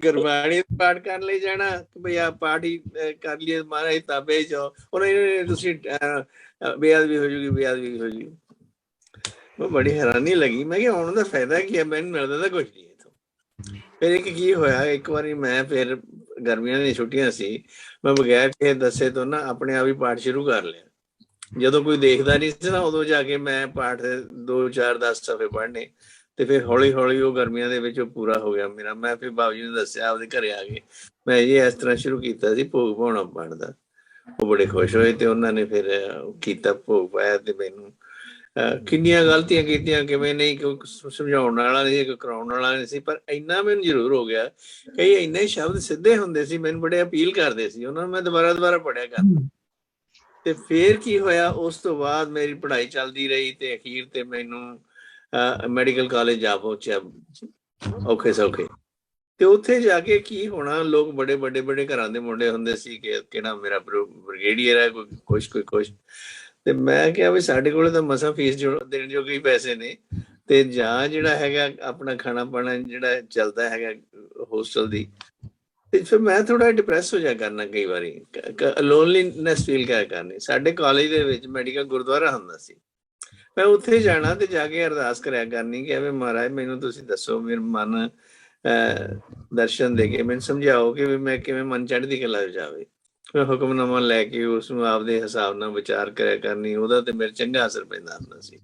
ਗੁਰਬਾਣੀ ਪਾਠ ਕਰਨ ਲਈ ਜਾਣਾ ਬਈ ਆ ਪਾਠ ਹੀ ਕਰ ਲਈਏ, ਮਹਾਰਾਜ ਤਾਬੇ ਜਾਓ, ਉਹਨਾਂ ਤੁਸੀਂ ਬੇਅਦਬੀ ਹੋ ਜੂਗੀ, ਬੇਅਦਬੀ ਹੋ ਜੂਗੀ। ਮੈਂ ਬੜੀ ਹੈਰਾਨੀ ਲੱਗੀ, ਮੈਂ ਕਿਹਾ ਹੁਣ ਦਾ ਫਾਇਦਾ ਕੀ ਹੈ, ਮੈਨੂੰ ਮਿਲਦਾ ਤਾਂ ਕੁਛ ਨਹੀਂ ਇੱਥੋਂ। ਫਿਰ ਇੱਕ ਕੀ ਹੋਇਆ, ਇੱਕ ਵਾਰੀ ਮੈਂ ਫਿਰ ਗਰਮੀਆਂ ਦੀਆਂ ਛੁੱਟੀਆਂ ਸੀ, ਮੈਂ ਬਗੈਰ ਕਿਸੇ ਦੱਸੇ ਤੋਂ ਨਾ ਆਪਣੇ ਆਪ ਹੀ ਪਾਠ ਸ਼ੁਰੂ ਕਰ ਲਿਆ। ਜਦੋਂ ਕੋਈ ਦੇਖਦਾ ਨਹੀਂ ਸੀ ਨਾ, ਉਦੋਂ ਜਾ ਕੇ ਮੈਂ ਪਾਠ 2-4-10 ਸਫ਼ੇ ਪੜ੍ਹਨੇ, ਤੇ ਫਿਰ ਹੌਲੀ ਹੌਲੀ ਉਹ ਗਰਮੀਆਂ ਦੇ ਵਿੱਚ ਉਹ ਪੂਰਾ ਹੋ ਗਿਆ ਮੇਰਾ। ਮੈਂ ਫਿਰ ਬਾਬੂ ਜੀ ਨੂੰ ਦੱਸਿਆ, ਆਪਦੇ ਘਰੇ ਆ ਗਏ, ਮੈਂ ਇਹ ਇਸ ਤਰ੍ਹਾਂ ਸ਼ੁਰੂ ਕੀਤਾ ਸੀ ਭੋਗ ਪਾਉਣਾ ਪਾਠ ਦਾ। ਉਹ ਬੜੇ ਖੁਸ਼ ਹੋਏ ਤੇ ਉਹਨਾਂ ਨੇ ਫਿਰ ਕੀਤਾ, ਭੋਗ ਪਾਇਆ। ਤੇ ਮੈਨੂੰ ਕਿੰਨੀਆਂ ਗਲਤੀਆਂ ਕੀਤੀਆਂ, ਕਿਵੇਂ ਨਹੀਂ, ਕੋਈ ਸਮਝਾਉਣ ਵਾਲਾ ਨਹੀਂ ਸੀ, ਕੋਈ ਕਰਾਉਣ ਵਾਲਾ ਨਹੀਂ ਸੀ, ਪਰ ਇੰਨਾ ਮੈਨੂੰ ਜ਼ਰੂਰ ਹੋ ਗਿਆ, ਕਈ ਇੰਨੇ ਸ਼ਬਦ ਸਿੱਧੇ ਹੁੰਦੇ ਸੀ, ਮੈਨੂੰ ਬੜੇ ਅਪੀਲ ਕਰਦੇ ਸੀ, ਉਹਨਾਂ ਨੂੰ ਮੈਂ ਦੁਬਾਰਾ ਪੜ੍ਹਿਆ ਕਰਦਾ। ਤੇ ਫਿਰ ਕੀ ਹੋਇਆ, ਉਸ ਤੋਂ ਬਾਅਦ ਮੇਰੀ ਪੜ੍ਹਾਈ ਚੱਲਦੀ ਰਹੀ ਤੇ ਅਖੀਰ ਤੇ ਮੈਨੂੰ ਮੈਡੀਕਲ ਕਾਲਜ ਜਾ ਪਹੁੰਚਿਆ ਔਖੇ ਸੌਖੇ। ਤੇ ਉੱਥੇ ਜਾ ਕੇ ਕੀ ਹੋਣਾ, ਲੋਕ ਬੜੇ ਵੱਡੇ ਘਰਾਂ ਦੇ ਮੁੰਡੇ ਹੁੰਦੇ ਸੀ, ਕਿ ਕਿਹੜਾ ਮੇਰਾ ਬ੍ਰਿਗੇਡੀਅਰ ਹੈ, ਕੋਈ ਕੁਛ। ਤੇ ਮੈਂ ਕਿਹਾ ਵੀ ਸਾਡੇ ਕੋਲ ਤਾਂ ਮਸਾਂ ਫੀਸ ਦੇਣ ਜੋਗੇ ਹੀ ਪੈਸੇ ਨੇ, ਤੇ ਜਾਂ ਜਿਹੜਾ ਹੈਗਾ ਆਪਣਾ ਖਾਣਾ ਪਾਣਾ ਜਿਹੜਾ ਚੱਲਦਾ ਹੈਗਾ ਹੋਸਟਲ ਦੀ। ਤੇ ਫਿਰ ਮੈਂ ਥੋੜਾ ਡਿਪਰੈਸ ਹੋ ਜਾ ਕਰਨਾ, ਕਈ ਵਾਰੀ ਲੋਨਲੀਨੈਸ ਫੀਲ ਕਰਨੀ। ਸਾਡੇ ਕਾਲਜ ਦੇ ਵਿੱਚ ਮੈਡੀਕਲ ਗੁਰਦੁਆਰਾ ਹੁੰਦਾ ਸੀ, ਮੈਂ ਉੱਥੇ ਜਾਣਾ ਤੇ ਜਾ ਕੇ ਅਰਦਾਸ ਕਰਿਆ ਕਰਨੀ ਕਿ ਐਵੇਂ ਮਹਾਰਾਜ ਮੈਨੂੰ ਤੁਸੀਂ ਦੱਸੋ, ਮੇਰੇ ਮਨ ਦਰਸ਼ਨ ਦੇ ਕੇ ਮੈਨੂੰ ਸਮਝਾਓ ਕਿ ਵੀ ਮੈਂ ਕਿਵੇਂ ਮਨ ਚੜ੍ਹਦੀ ਕਲਾ ਜਾਵੇ। ਮੈਂ ਹੁਕਮਨਾਮਾ ਲੈ ਕੇ ਉਸਨੂੰ ਆਪਦੇ ਹਿਸਾਬ ਨਾਲ ਵਿਚਾਰ ਕਰਿਆ ਕਰਨੀ, ਉਹਦਾ ਤੇ ਮੇਰੇ ਚੰਗਾ ਅਸਰ ਪੈਂਦਾ ਹੁੰਦਾ ਸੀ,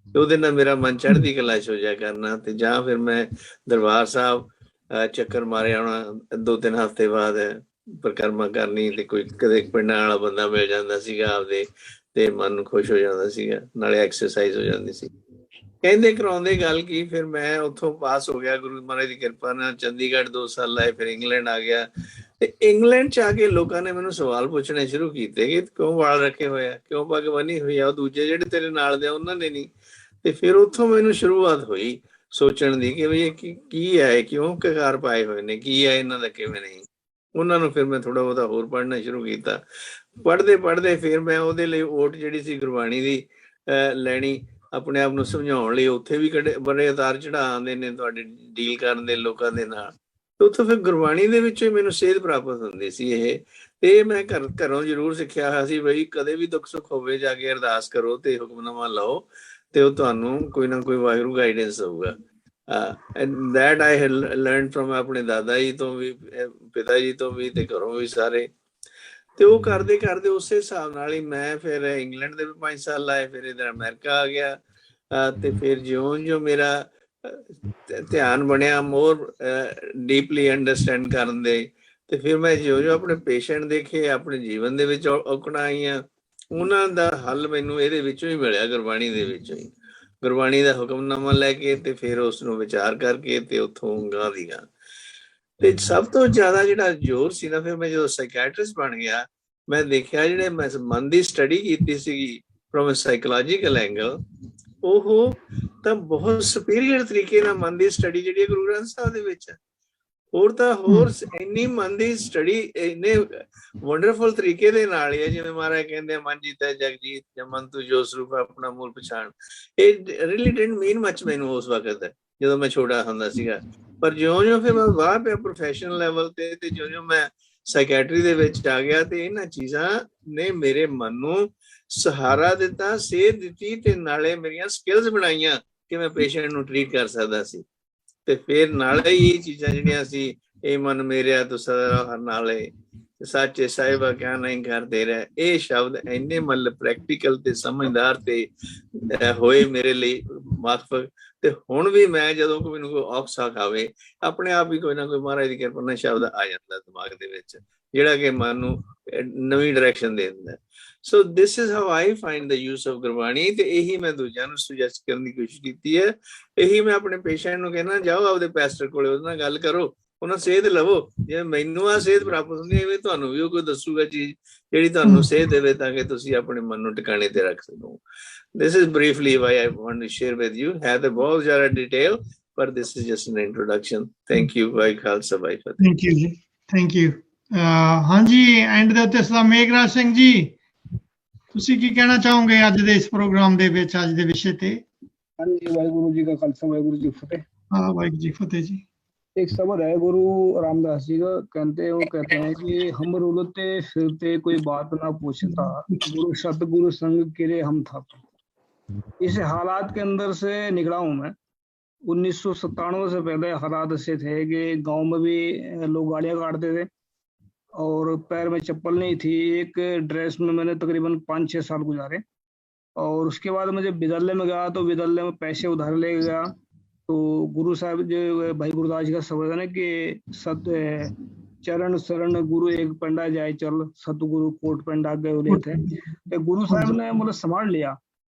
ਤੇ ਉਹਦੇ ਨਾਲ ਮੇਰਾ ਮਨ ਚੜ੍ਹਦੀ ਕਲਾ ਚ ਹੋ ਜਾਇਆ ਕਰਨਾ। ਤੇ ਜਾਂ ਫਿਰ ਮੈਂ ਦਰਬਾਰ ਸਾਹਿਬ ਚੱਕਰ ਮਾਰੇ ਆਉਣਾ, 2-3 ਹਫ਼ਤੇ ਬਾਅਦ ਪਰਿਕਰਮਾ ਕਰਨੀ, ਤੇ ਕੋਈ ਕਦੇ ਪਿੰਡਾਂ ਵਾਲਾ ਬੰਦਾ ਮਿਲ ਜਾਂਦਾ ਸੀਗਾ ਆਪਦੇ, ਤੇ ਮਨ ਨੂੰ ਖੁਸ਼ ਹੋ ਜਾਂਦਾ ਸੀਗਾ, ਨਾਲੇ ਐਕਸਰਸਾਈਜ਼ ਹੋ ਜਾਂਦੀ ਸੀ। ਕਹਿੰਦੇ ਕਰਾਉਂਦੇ ਗੱਲ ਕੀ, ਫਿਰ ਮੈਂ ਉੱਥੋਂ ਪਾਸ ਹੋ ਗਿਆ ਗੁਰੂ ਮਹਾਰਾਜ ਦੀ ਕਿਰਪਾ ਨਾਲ, ਚੰਡੀਗੜ੍ਹ 2 ਸਾਲ ਲਾਏ, ਫਿਰ ਇੰਗਲੈਂਡ ਆ ਗਿਆ। ਤੇ ਇੰਗਲੈਂਡ ਚ ਆ ਕੇ ਲੋਕਾਂ ਨੇ ਮੈਨੂੰ ਸਵਾਲ ਪੁੱਛਣੇ ਸ਼ੁਰੂ ਕੀਤੇ ਕਿ ਕਿਉਂ ਵਾਲ ਰੱਖੇ ਹੋਏ ਆ, ਕਿਉਂ ਪੱਗ ਬੰਨੀ ਹੋਈ ਆ, ਉਹ ਦੂਜੇ ਜਿਹੜੇ ਤੇਰੇ ਨਾਲ ਦੇ ਉਹਨਾਂ ਨੇ ਨਹੀਂ। ਤੇ ਫਿਰ ਉੱਥੋਂ ਮੈਨੂੰ ਸ਼ੁਰੂਆਤ ਹੋਈ ਸੋਚਣ ਦੀ ਕਿ ਵੀ ਇਹ ਕੀ ਹੈ, ਕਿਉਂ ਕਕਾਰ ਪਾਏ ਹੋਏ ਨੇ, ਕੀ ਹੈ ਇਹਨਾਂ ਦਾ, ਕਿਵੇਂ ਨਹੀਂ। ਉਹਨਾਂ ਨੂੰ ਫਿਰ ਮੈਂ ਥੋੜਾ ਬਹੁਤਾ ਹੋਰ ਪੜ੍ਹਨਾ ਸ਼ੁਰੂ ਕੀਤਾ। ਪੜ੍ਹਦੇ ਫਿਰ ਮੈਂ ਉਹਦੇ ਲਈ ਓਟ ਜਿਹੜੀ ਸੀ ਗੁਰਬਾਣੀ ਦੀ ਲੈਣੀ, ਆਪਣੇ ਆਪ ਨੂੰ ਸਮਝਾਉਣ ਲਈ। ਉੱਥੇ ਵੀ ਬੜੇ ਉਤਾਰ ਚੜ੍ਹਾਅ ਆਉਂਦੇ ਨੇ ਤੁਹਾਡੇ ਡੀਲ ਕਰਨ ਦੇ ਲੋਕਾਂ ਦੇ ਨਾਲ, ਤੇ ਉੱਥੋਂ ਫਿਰ ਗੁਰਬਾਣੀ ਦੇ ਵਿੱਚੋਂ ਹੀ ਮੈਨੂੰ ਸੇਧ ਪ੍ਰਾਪਤ ਹੁੰਦੀ ਸੀ। ਇਹ ਮੈਂ ਘਰੋਂ ਜ਼ਰੂਰ ਸਿੱਖਿਆ ਹੋਇਆ ਸੀ ਬਈ ਕਦੇ ਵੀ ਦੁੱਖ ਸੁੱਖ ਹੋਵੇ ਜਾ ਕੇ ਅਰਦਾਸ ਕਰੋ ਤੇ ਹੁਕਮਨਾਮਾ ਲਓ, ਤੇ ਉਹ ਤੁਹਾਨੂੰ ਕੋਈ ਨਾ ਕੋਈ ਵਾਹਿਗੁਰੂ ਗਾਈਡੈਂਸ ਦਊਗਾ। And that I had learned from ਆਪਣੇ ਦਾਦਾ ਜੀ ਤੋਂ ਵੀ, ਪਿਤਾ ਜੀ ਤੋਂ ਵੀ, ਤੇ ਘਰੋਂ ਵੀ ਸਾਰੇ। ਤੇ ਉਹ ਕਰਦੇ ਉਸੇ ਹਿਸਾਬ ਨਾਲ ਹੀ ਮੈਂ ਫਿਰ ਇੰਗਲੈਂਡ ਦੇ ਵੀ 5 ਸਾਲ ਲਾਏ, ਫਿਰ ਇੱਧਰ ਅਮਰੀਕਾ ਆ ਗਿਆ। ਤੇ ਫਿਰ ਜਿਉਂ ਮੇਰਾ ਧਿਆਨ ਬਣਿਆ ਮੋਰ ਡੀਪਲੀ ਅੰਡਰਸਟੈਂਡ ਕਰਨ ਦੇ, ਤੇ ਫਿਰ ਮੈਂ ਜਿਉਂ ਆਪਣੇ ਪੇਸ਼ੈਂਟ ਦੇਖੇ, ਆਪਣੇ ਜੀਵਨ ਦੇ ਵਿੱਚ ਔਕੜਾਂ ਆਈਆਂ, ਉਹਨਾਂ ਦਾ ਹੱਲ ਮੈਨੂੰ ਇਹਦੇ ਵਿੱਚੋਂ ਹੀ ਮਿਲਿਆ, ਗੁਰਬਾਣੀ ਦੇ ਵਿੱਚੋਂ ਹੀ। ਗੁਰਬਾਣੀ ਦਾ ਹੁਕਮਨਾਮਾ ਲੈ ਕੇ ਤੇ ਫਿਰ ਉਸ ਨੂੰ ਵਿਚਾਰ ਕਰਕੇ ਤੇ ਉੱਥੋਂ ਗਾਂਹ ਦੀ ਗਾਂਹ। ਤੇ ਸਭ ਤੋਂ ਜ਼ਿਆਦਾ ਜਿਹੜਾ ਜ਼ੋਰ ਸੀ ਨਾ, ਫਿਰ ਮੈਂ ਜਦੋਂ ਸਾਈਕੈਟਰਿਸਟ ਬਣ ਗਿਆ, ਮੈਂ ਦੇਖਿਆ ਜਿਹੜੇ ਮੈਂ ਮਨ ਦੀ ਸਟੱਡੀ ਕੀਤੀ ਸੀਗੀ ਫਰੋਮ ਅ ਸਾਈਕੋਲੋਜੀਕਲ ਐਂਗਲ, ਉਹ ਤਾਂ ਬਹੁਤ ਸੁਪੀਰੀਅਰ ਤਰੀਕੇ ਨਾਲ ਮਨ ਦੀ ਸਟੱਡੀ ਜਿਹੜੀ ਹੈ ਗੁਰੂ ਗ੍ਰੰਥ ਸਾਹਿਬ ਦੇ ਵਿੱਚ ਹੈ। ਹੋਰ ਇੰਨੀ ਮਨ ਦੀ ਸਟੱਡੀ ਇੰਨੇ ਵੰਡਰਫੁਲ ਤਰੀਕੇ ਦੇ ਨਾਲ ਹੀ ਹੈ, ਜਿਵੇਂ ਮਹਾਰਾਜ ਕਹਿੰਦੇ ਮਨ ਜੀਤੈ ਜਗ ਜੀਤ, ਮਨ ਤੂੰ ਜੋ ਸਰੂਪ ਆਪਣਾ ਮੂਲ ਪਛਾਣ। ਇਹ ਰੀਅਲੀ ਡਿਡਨਟ ਮੀਨ ਮਚ ਮੈਨੂੰ ਉਸ ਵਕਤ ਜਦੋਂ ਮੈਂ ਛੋਟਾ ਹੁੰਦਾ ਸੀਗਾ, ਪਰ ਜਿਉਂ ਫਿਰ ਮੈਂ ਬਾਹਰ ਪਿਆ ਪ੍ਰੋਫੈਸ਼ਨਲ ਲੈਵਲ ਤੇ ਜਿਉਂ ਮੈਂ ਸਾਈਕੈਟਰੀ ਦੇ ਵਿੱਚ ਆ ਗਿਆ ਤੇ ਇਹਨਾਂ ਚੀਜ਼ਾਂ ਨੇ ਮੇਰੇ ਮਨ ਨੂੰ ਸਹਾਰਾ ਦਿੱਤਾ, ਸੇਧ ਦਿੱਤੀ ਤੇ ਨਾਲੇ ਮੇਰੀਆਂ ਸਕਿੱਲਸ ਬਣਾਈਆਂ ਕਿ ਮੈਂ ਪੇਸ਼ੈਂਟ ਨੂੰ ਟਰੀਟ ਕਰ ਸਕਦਾ ਸੀ। ਤੇ ਫਿਰ ਨਾਲੇ ਇਹ ਚੀਜ਼ਾਂ ਜਿਹੜੀਆਂ ਸੀ, ਇਹ ਮਨ ਮੇਰਿਆ ਤੂੰ ਸਦਾ ਹਰ ਨਾਲੇ ਸੱਚੇ ਸਾਹਿਬਾ ਕਿਆ ਨਹੀਂ ਕਰਦੇ ਰਹਿ, ਇਹ ਸ਼ਬਦ ਇੰਨੇ ਮਤਲਬ ਪ੍ਰੈਕਟੀਕਲ ਤੇ ਸਮਝਦਾਰ ਤੇ ਹੋਏ ਮੇਰੇ ਲਈ ਮਾਫਕ। ਤੇ ਹੁਣ ਵੀ ਮੈਂ ਜਦੋਂ ਕੋਈ ਮੈਨੂੰ ਕੋਈ ਔਖਾ ਖਾਵੇ, ਆਪਣੇ ਆਪ ਹੀ ਕੋਈ ਨਾ ਕੋਈ ਮਹਾਰਾਜ ਦੀ ਕਿਰਪਾ ਨਾਲ ਸ਼ਬਦ ਆ ਜਾਂਦਾ ਦਿਮਾਗ ਦੇ ਵਿੱਚ, ਜਿਹੜਾ ਕਿ ਮਨ ਨੂੰ ਨਵੀਂ ਡਾਇਰੈਕਸ਼ਨ ਦੇ ਦਿੰਦਾ। So this is how I find the use of Gurbani. ਤੇ ਇਹੀ ਮੈਂ ਦੂਜਿਆਂ ਨੂੰ ਸੁਜੈਸਟ ਕਰਨ ਦੀ ਕੋਸ਼ਿਸ਼ ਕੀਤੀ ਹੈ। ਇਹੀ ਮੈਂ ਆਪਣੇ ਪੇਸ਼ੈਂਟ ਨੂੰ ਕਹਿਣਾ, ਜਾਓ ਆਪਦੇ ਪੈਸਟਰ ਕੋਲੇ, ਉਹਦੇ ਨਾਲ ਗੱਲ ਕਰੋ, ਉਹਨਾਂ ਸੇਧ ਲਵੋ। ਜਿਵੇਂ ਮੈਨੂੰ ਆ ਸੇਧ ਪ੍ਰਾਪਤ ਹੁੰਦੀ ਹੈ, ਤੁਹਾਨੂੰ ਵੀ ਉਹ ਕੋਈ ਦੱਸੂਗਾ ਚੀਜ਼ ਜਿਹੜੀ ਤੁਹਾਨੂੰ ਸੇਧ ਦੇਵੇ, ਤਾਂ ਕਿ ਤੁਸੀਂ ਆਪਣੇ ਮਨ ਨੂੰ ਟਿਕਾਣੇ ਤੇ ਰੱਖ ਸਕੋ। This is briefly why I want to share with you. ਹੈ ਤਾਂ ਬਹੁਤ ਜ਼ਿਆਦਾ ਡਿਟੇਲ, ਪਰ this is just an introduction. Thank you, Bhai Khalsa, Bhai Fateh. Thank you ਜੀ, thank you। ਹਾਂਜੀ, ਐਂਡ ਦੇ ਉੱਤੇ ਸਲਾਮ ਮੇਘਰਾਜ ਸਿੰਘ ਜੀ, ਤੁਸੀਂ ਕੀ ਕਹਿਣਾ ਚਾਹੋਗੇ ਅੱਜ ਦੇ ਇਸ ਪ੍ਰੋਗਰਾਮ ਦੇ ਵਿੱਚ, ਅੱਜ ਦੇ ਵਿਸ਼ੇ ਤੇ? ਹਾਂਜੀ, ਵਾਹਿਗੁਰੂ ਜੀ ਕਾ ਖਾਲਸਾ, ਵਾਹਿਗੁਰੂ ਜੀ ਫਤਿਹ। हाँ, वाहिगुरु जी फतेह जी। एक शब्द है गुरु रामदास जी का, कहते हैं कि हम रुलते फिरते कोई बात ना पूछता, गुरु सतगुरु संग किरे हम था। इस हालात के अंदर से निकला हूँ मैं। 1997 से पहले हालात ऐसे थे कि गांव में भी लोग गाड़ियां काटते थे और पैर में चप्पल नहीं थी। एक ड्रेस में मैंने तकरीबन 5-6 साल गुजारे। और उसके बाद मुझे विद्यालय में गया तो विद्यालय में पैसे उधार ले गया। तो गुरु साहब जो भाई गुरुदास जी का शब्द है ना कि सत चरण शरण गुरु एक पंडा जाए चल, सतगुरु कोट पंडा गए थे। तो गुरु साहब ने मतलब संभाल लिया।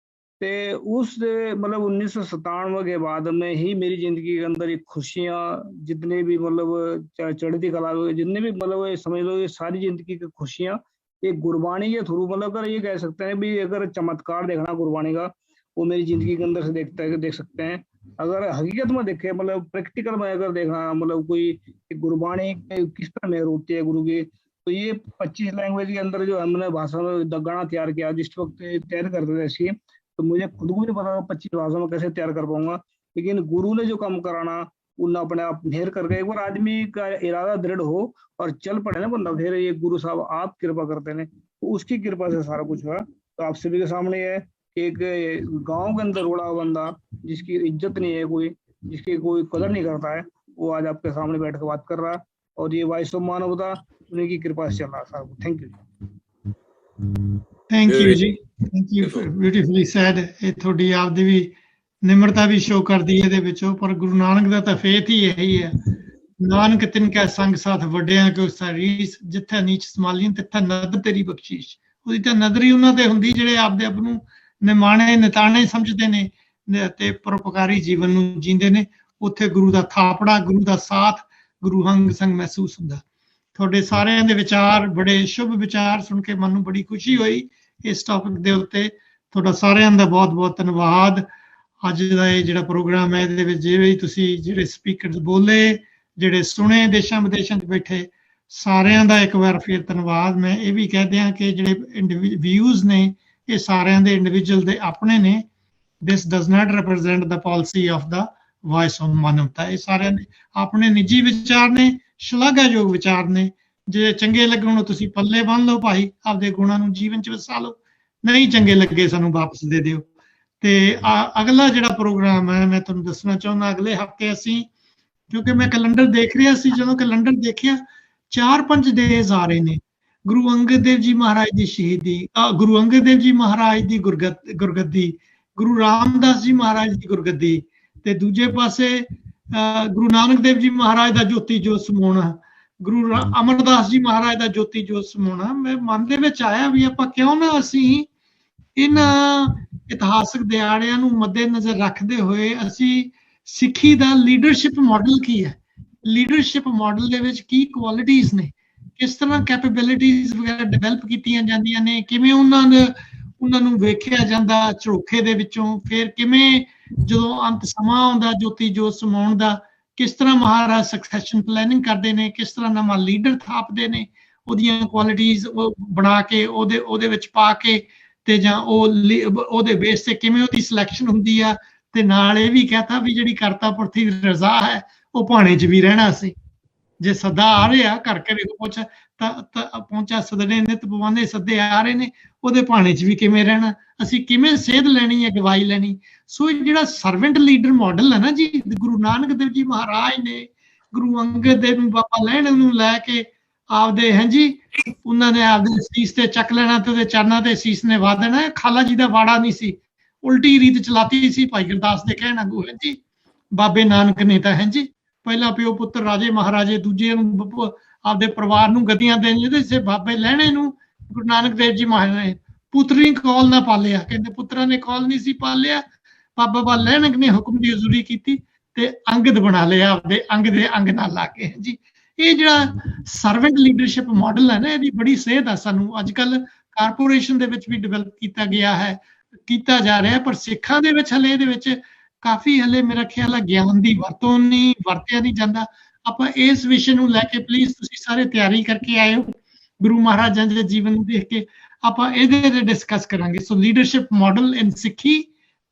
ते उस मतलब 1997 के बाद में ही मेरी जिंदगी के अंदर खुशियां, जितने भी मतलब चढ़ती कला, जितने भी मतलब समझ लो ये सारी जिंदगी की खुशियां एक गुरबाणी के थ्रू, मतलब अगर ये कह सकते हैं भी अगर चमत्कार देखना गुरबाणी का, वो मेरी जिंदगी के अंदर से देख सकते हैं। अगर हकीकत में देखे, मतलब प्रैक्टिकल में अगर देखा, मतलब कोई गुरबाणी किस तरह मेहर होती है गुरु की, तो ये 25 लैंग्वेज के अंदर जो हमने भाषा में गाना तैयार किया, जिस वक्त तैयार करते थे इसकी, तो मुझे खुद को नहीं पता 25 भाषा में कैसे तैयार कर पाऊंगा। लेकिन गुरु ने जो काम कराना, उन्हें अपने आप मेहर करके, एक बार आदमी का इरादा दृढ़ हो और चल पड़े ना बंदा, फिर ये गुरु साहब आप कृपा करते हैं, तो उसकी कृपा से सारा कुछ हुआ। तो आप सभी के सामने है एक गांव के अंदर रोड़ा बंदा, जिसकी इज्जत नहीं है, कोई जिसकी कोई कदर नहीं करता है, वो आज आपके सामने बैठ कर बात कर रहा है। और ये वॉइस ऑफ मानवता उन्हीं की कृपा से चल रहा है सारा। Thank you. थैंक यू जी, थैंक यू, ब्यूटीफुली सैड। ਇਹ ਤੁਹਾਡੀ ਆਪਦੀ ਵੀ ਨਿਮਰਤਾ ਵੀ ਸ਼ੋ ਕਰਦੀ ਹੈ ਇਹਦੇ ਵਿੱਚੋਂ। ਪਰ ਗੁਰੂ ਨਾਨਕ ਦਾ ਤਾਂ ਫੇਥ ਹੀ ਇਹੀ ਹੈ, ਨਾਨਕ ਤਿਨ ਕੈ ਸੰਗ ਸਾਥ ਵੱਡਿਆਂ ਕੋ ਸਾਰੀਸ, ਜਿੱਥੇ ਨੀਚ ਸਮਾਲੀਨ ਤਿੱਥੇ ਨਦਰ ਤੇਰੀ ਬਖਸ਼ੀਸ਼। ਉਹਦੀ ਤਾਂ ਨਦਰ ਹੀ ਉਹਨਾਂ ਤੇ ਹੁੰਦੀ ਜਿਹੜੇ ਆਪਦੇ ਆਪ ਨੂੰ ਨਿਮਾਣੇ ਨਿਤਾਣੇ ਸਮਝਦੇ ਨੇ ਤੇ ਪਰਉਪਕਾਰੀ ਜੀਵਨ ਨੂੰ ਜੀਂਦੇ ਨੇ। ਉੱਥੇ ਗੁਰੂ ਦਾ ਥਾਪੜਾ, ਗੁਰੂ ਦਾ ਸਾਥ, ਗੁਰੂ ਹੰਗ ਸੰਗ ਮਹਿਸੂਸ ਹੁੰਦਾ। ਤੁਹਾਡੇ ਸਾਰਿਆਂ ਦੇ ਵਿਚਾਰ, ਬੜੇ ਸ਼ੁਭ ਵਿਚਾਰ ਸੁਣ ਕੇ ਮਨ ਨੂੰ ਬੜੀ ਖੁਸ਼ੀ ਹੋਈ ਇਸ ਟੌਪਿਕ ਦੇ ਉੱਤੇ। ਤੁਹਾਡਾ ਸਾਰਿਆਂ ਦਾ ਬਹੁਤ ਬਹੁਤ ਧੰਨਵਾਦ। ਅੱਜ ਦਾ ਇਹ ਜਿਹੜਾ ਪ੍ਰੋਗਰਾਮ ਹੈ, ਇਹਦੇ ਵਿੱਚ ਜਿਹੜੇ ਤੁਸੀਂ ਜਿਹੜੇ ਸਪੀਕਰਸ ਬੋਲੇ, ਜਿਹੜੇ ਸੁਣੇ ਦੇਸ਼ਾਂ ਵਿਦੇਸ਼ਾਂ 'ਚ ਬੈਠੇ, ਸਾਰਿਆਂ ਦਾ ਇੱਕ ਵਾਰ ਫਿਰ ਧੰਨਵਾਦ। ਮੈਂ ਇਹ ਵੀ ਕਹਿ ਦਿਆਂ ਕਿ ਜਿਹੜੇ ਵਿਊਜ਼ ਨੇ, ਇਹ ਸਾਰਿਆਂ ਦੇ ਇੰਡੀਵਿਜੂਅਲ ਦੇ ਆਪਣੇ ਨੇ। This does not represent the policy of the voice of Manavta. ਇਹ ਸਾਰਿਆਂ ਦੇ ਆਪਣੇ ਨਿੱਜੀ ਵਿਚਾਰ ਨੇ, ਸ਼ਲਾਘਾਯੋਗ ਵਿਚਾਰ ਨੇ। ਜੇ ਚੰਗੇ ਲੱਗਣ ਉਹ ਤੁਸੀਂ ਪੱਲੇ ਬੰਨ ਲਓ ਭਾਈ, ਆਪਦੇ ਗੁਣਾਂ ਨੂੰ ਜੀਵਨ 'ਚ ਵਸਾ ਲਓ। ਨਹੀਂ ਚੰਗੇ ਲੱਗੇ ਸਾਨੂੰ ਵਾਪਸ ਦੇ ਦਿਓ। ਤੇ ਅਗਲਾ ਜਿਹੜਾ ਪ੍ਰੋਗਰਾਮ ਹੈ, ਮੈਂ ਤੁਹਾਨੂੰ ਦੱਸਣਾ ਚਾਹੁੰਦਾ, ਅਗਲੇ ਹਫਤੇ ਅਸੀਂ, ਕਿਉਂਕਿ ਮੈਂ ਕੈਲੰਡਰ ਦੇਖ ਰਿਹਾ ਸੀ, ਜਦੋਂ ਕੈਲੰਡਰ ਦੇਖਿਆ 4-5 ਡੇਜ਼ ਆ ਰਹੇ ਨੇ। ਗੁਰੂ ਅੰਗਦ ਦੇਵ ਜੀ ਮਹਾਰਾਜ ਦੀ ਸ਼ਹੀਦੀ, ਗੁਰੂ ਅੰਗਦ ਦੇਵ ਜੀ ਮਹਾਰਾਜ ਦੀ ਗੁਰਗੱਦੀ, ਗੁਰੂ ਰਾਮਦਾਸ ਜੀ ਮਹਾਰਾਜ ਦੀ ਗੁਰਗੱਦੀ, ਤੇ ਦੂਜੇ ਪਾਸੇ ਗੁਰੂ ਨਾਨਕ ਦੇਵ ਜੀ ਮਹਾਰਾਜ ਦਾ ਜੋਤੀ ਜੋਤ ਸਮਾਉਣਾ, ਗੁਰੂ ਅਮਰਦਾਸ ਜੀ ਮਹਾਰਾਜ ਦਾ ਜੋਤੀ ਜੋਤ ਸਮਾਉਣਾ। ਮੇਰੇ ਮਨ ਦੇ ਵਿੱਚ ਆਇਆ ਵੀ ਆਪਾਂ ਕਿਉਂ ਨਾ ਅਸੀਂ ਇਹਨਾਂ ਇਤਿਹਾਸਕ ਦਿਹਾੜਿਆਂ ਨੂੰ ਮੱਦੇ ਨਜ਼ਰ ਰੱਖਦੇ ਹੋਏ ਅਸੀਂ ਸਿੱਖੀ ਦਾ ਲੀਡਰਸ਼ਿਪ ਮਾਡਲ ਕੀ ਹੈ, ਲੀਡਰਸ਼ਿਪ ਮਾਡਲ ਦੇ ਵਿੱਚ ਕੀ ਕੁਆਲਿਟੀਜ਼ ਨੇ, ਕਿਸ ਤਰ੍ਹਾਂ ਕੈਪੇਬਿਲਿਟੀਜ਼ ਵਗੈਰਾ ਡਿਵੈਲਪ ਕੀਤੀਆਂ ਜਾਂਦੀਆਂ ਨੇ, ਕਿਵੇਂ ਉਹਨਾਂ ਨੂੰ ਵੇਖਿਆ ਜਾਂਦਾ ਝਰੋਖੇ ਦੇ ਵਿੱਚੋਂ, ਫਿਰ ਕਿਵੇਂ ਜਦੋਂ ਅੰਤ ਸਮਾਂ ਆਉਂਦਾ ਜੋਤੀ ਜੋਤ ਸਮਾਉਣ ਦਾ, ਕਿਸ ਤਰ੍ਹਾਂ ਮਹਾਰਾਜ ਸਕਸੈਸ਼ਨ ਪਲੈਨਿੰਗ ਕਰਦੇ ਨੇ, ਕਿਸ ਤਰ੍ਹਾਂ ਨਵਾਂ ਲੀਡਰ ਥਾਪਦੇ ਨੇ, ਉਹਦੀਆਂ ਕੁਆਲਿਟੀਜ਼ ਉਹ ਬਣਾ ਕੇ ਉਹਦੇ ਵਿੱਚ ਪਾ ਕੇ, ਤੇ ਜਾਂ ਉਹਦੇ ਬੇਸ ਤੇ ਕਿਵੇਂ ਉਹਦੀ ਸਿਲੈਕਸ਼ਨ ਹੁੰਦੀ ਆ। ਤੇ ਨਾਲ ਇਹ ਵੀ ਕਹਤਾ ਵੀ ਜਿਹੜੀ ਕਰਤਾ ਪੁਰਥੀ ਰਜ਼ਾ ਹੈ ਉਹ ਭਾਣੇ 'ਚ ਵੀ ਰਹਿਣਾ ਸੀ। ਜੇ ਸੱਦਾ ਆ ਰਿਹਾ ਘਰ ਘਰੇ ਪਹੁੰਚਾ ਸਦਨੇ ਨਿਤ ਪਵਾਉਂਦੇ ਸੱਦੇ ਆ ਰਹੇ ਨੇ, ਉਹਦੇ ਭਾਣੇ 'ਚ ਵੀ ਕਿਵੇਂ ਰਹਿਣਾ, ਅਸੀਂ ਕਿਵੇਂ ਸੇਧ ਲੈਣੀ ਹੈ, ਗਵਾਹੀ ਲੈਣੀ। ਸੋ ਇਹ ਜਿਹੜਾ ਸਰਵੈਂਟ ਲੀਡਰ ਮਾਡਲ ਹੈ ਨਾ ਜੀ, ਗੁਰੂ ਨਾਨਕ ਦੇਵ ਜੀ ਮਹਾਰਾਜ ਨੇ ਗੁਰੂ ਅੰਗਦ ਦੇਵ ਨੂੰ, ਬਾਬਾ ਲਹਿਣ ਨੂੰ ਲੈ ਕੇ ਆਪਦੇ ਹਾਂਜੀ ਉਹਨਾਂ ਨੇ ਆਪਦੇ ਸੀਸ ਤੇ ਚੱਕ ਲੈਣਾ ਤੇ ਉਹਦੇ ਚਰਨਾਂ ਤੇ ਸੀਸ ਨੇ ਵਾ ਦੇਣਾ। ਖਾਲਾ ਜੀ ਦਾ ਵਾੜਾ ਨਹੀਂ ਸੀ, ਉਲਟੀ ਰੀਤ ਚਲਾਤੀ ਸੀ ਭਾਈ ਗੁਰਦਾਸ ਦੇ ਕਹਿਣ ਵਾਂਗੂ ਹੈ ਜੀ। ਬਾਬੇ ਨਾਨਕ ਨੇ ਤਾਂ ਹੈ ਜੀ ਪਹਿਲਾਂ ਪਿਓ ਪੁੱਤਰ ਰਾਜੇ ਮਹਾਰਾਜੇ, ਦੂਜੇ ਨੂੰ ਆਪਦੇ ਪਰਿਵਾਰ ਨੂੰ ਗੱਦੀਆਂ ਦੇਣ ਸੀ। ਬਾਬੇ ਲਹਿਣੇ ਨੂੰ ਗੁਰੂ ਨਾਨਕ ਦੇਵ ਜੀ ਮਹਾਰਾਜ ਨੇ ਪੁੱਤਰੀ ਕੌਲ ਨਾ ਪਾਲਿਆ, ਕਹਿੰਦੇ ਪੁੱਤਰਾਂ ਨੇ ਕੌਲ ਨਹੀਂ ਸੀ ਪਾਲਿਆ। ਬਾਬਾ ਲਹਿਣਕ ਨੇ ਹੁਕਮ ਦੀ ਹਜ਼ੂਰੀ ਕੀਤੀ ਤੇ ਅੰਗਦ ਬਣਾ ਲਿਆ ਆਪਦੇ ਅੰਗ ਦੇ ਅੰਗ ਨਾਲ ਲਾ ਕੇ ਜੀ। ਇਹ ਜਿਹੜਾ ਸਰਵੈਂਟ ਲੀਡਰਸ਼ਿਪ ਮਾਡਲ ਹੈ ਨਾ, ਇਹਦੀ ਬੜੀ ਸੇਧ ਆ ਸਾਨੂੰ ਅੱਜ ਕੱਲ ਕਾਰਪੋਰੇਸ਼ਨ ਦੇ ਵਿੱਚ ਵੀ ਡਿਵੈਲਪ ਕੀਤਾ ਗਿਆ ਹੈ, ਕੀਤਾ ਜਾ ਰਿਹਾ। ਪਰ ਸਿੱਖਾਂ ਦੇ ਵਿੱਚ ਹਲੇ ਇਹਦੇ ਵਿੱਚ ਕਾਫੀ ਹਲੇ ਮੇਰਾ ਖਿਆਲ ਹੈ ਗਿਆਨ ਦੀ ਵਰਤੋਂ ਨਹੀਂ, ਵਰਤਿਆ ਨਹੀਂ ਜਾਂਦਾ। ਆਪਾਂ ਇਸ ਵਿਸ਼ੇ ਨੂੰ ਲੈ ਕੇ ਪਲੀਜ਼ ਤੁਸੀਂ ਸਾਰੇ ਤਿਆਰੀ ਕਰਕੇ ਆਇਓ, ਗੁਰੂ ਮਹਾਰਾਜਾਂ ਦੇ ਜੀਵਨ ਨੂੰ ਦੇਖ ਕੇ ਆਪਾਂ ਇਹਦੇ ਤੇ ਡਿਸਕਸ ਕਰਾਂਗੇ। ਸੋ ਲੀਡਰਸ਼ਿਪ ਮਾਡਲ ਇਨ ਸਿੱਖੀ,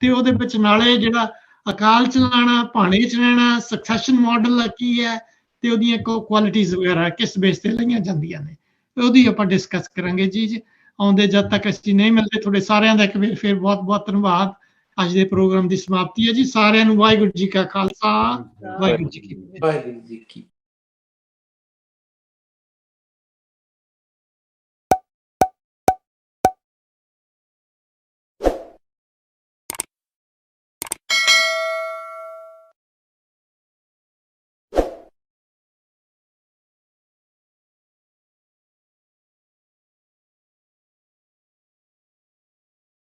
ਤੇ ਉਹਦੇ ਵਿੱਚ ਨਾਲੇ ਜਿਹੜਾ ਅਕਾਲ ਚਲਾਣਾ, ਭਾਣੇ ਚ ਰਹਿਣਾ, ਸਕਸੈਸ਼ਨ ਮਾਡਲ ਕੀ ਹੈ ਤੇ ਉਹਦੀਆਂ ਕੁਆਲਿਟੀਜ਼ ਵਗੈਰਾ ਕਿਸ ਬੇਸ ਤੇ ਲਈਆਂ ਜਾਂਦੀਆਂ ਨੇ, ਉਹਦੀ ਆਪਾਂ ਡਿਸਕਸ ਕਰਾਂਗੇ ਜੀ। ਆਉਂਦੇ ਜਦ ਤੱਕ ਅਸੀਂ ਨਹੀਂ ਮਿਲਦੇ, ਤੁਹਾਡੇ ਸਾਰਿਆਂ ਦਾ ਇੱਕ ਵਾਰ ਫਿਰ ਬਹੁਤ ਬਹੁਤ ਧੰਨਵਾਦ। ਅੱਜ ਦੇ ਪ੍ਰੋਗਰਾਮ ਦੀ ਸਮਾਪਤੀ ਹੈ ਜੀ। ਸਾਰਿਆਂ ਨੂੰ ਵਾਹਿਗੁਰੂ ਜੀ ਕਾ ਖਾਲਸਾ, ਵਾਹਿਗੁਰੂ ਜੀ ਕੀ ਫਤਿਹ।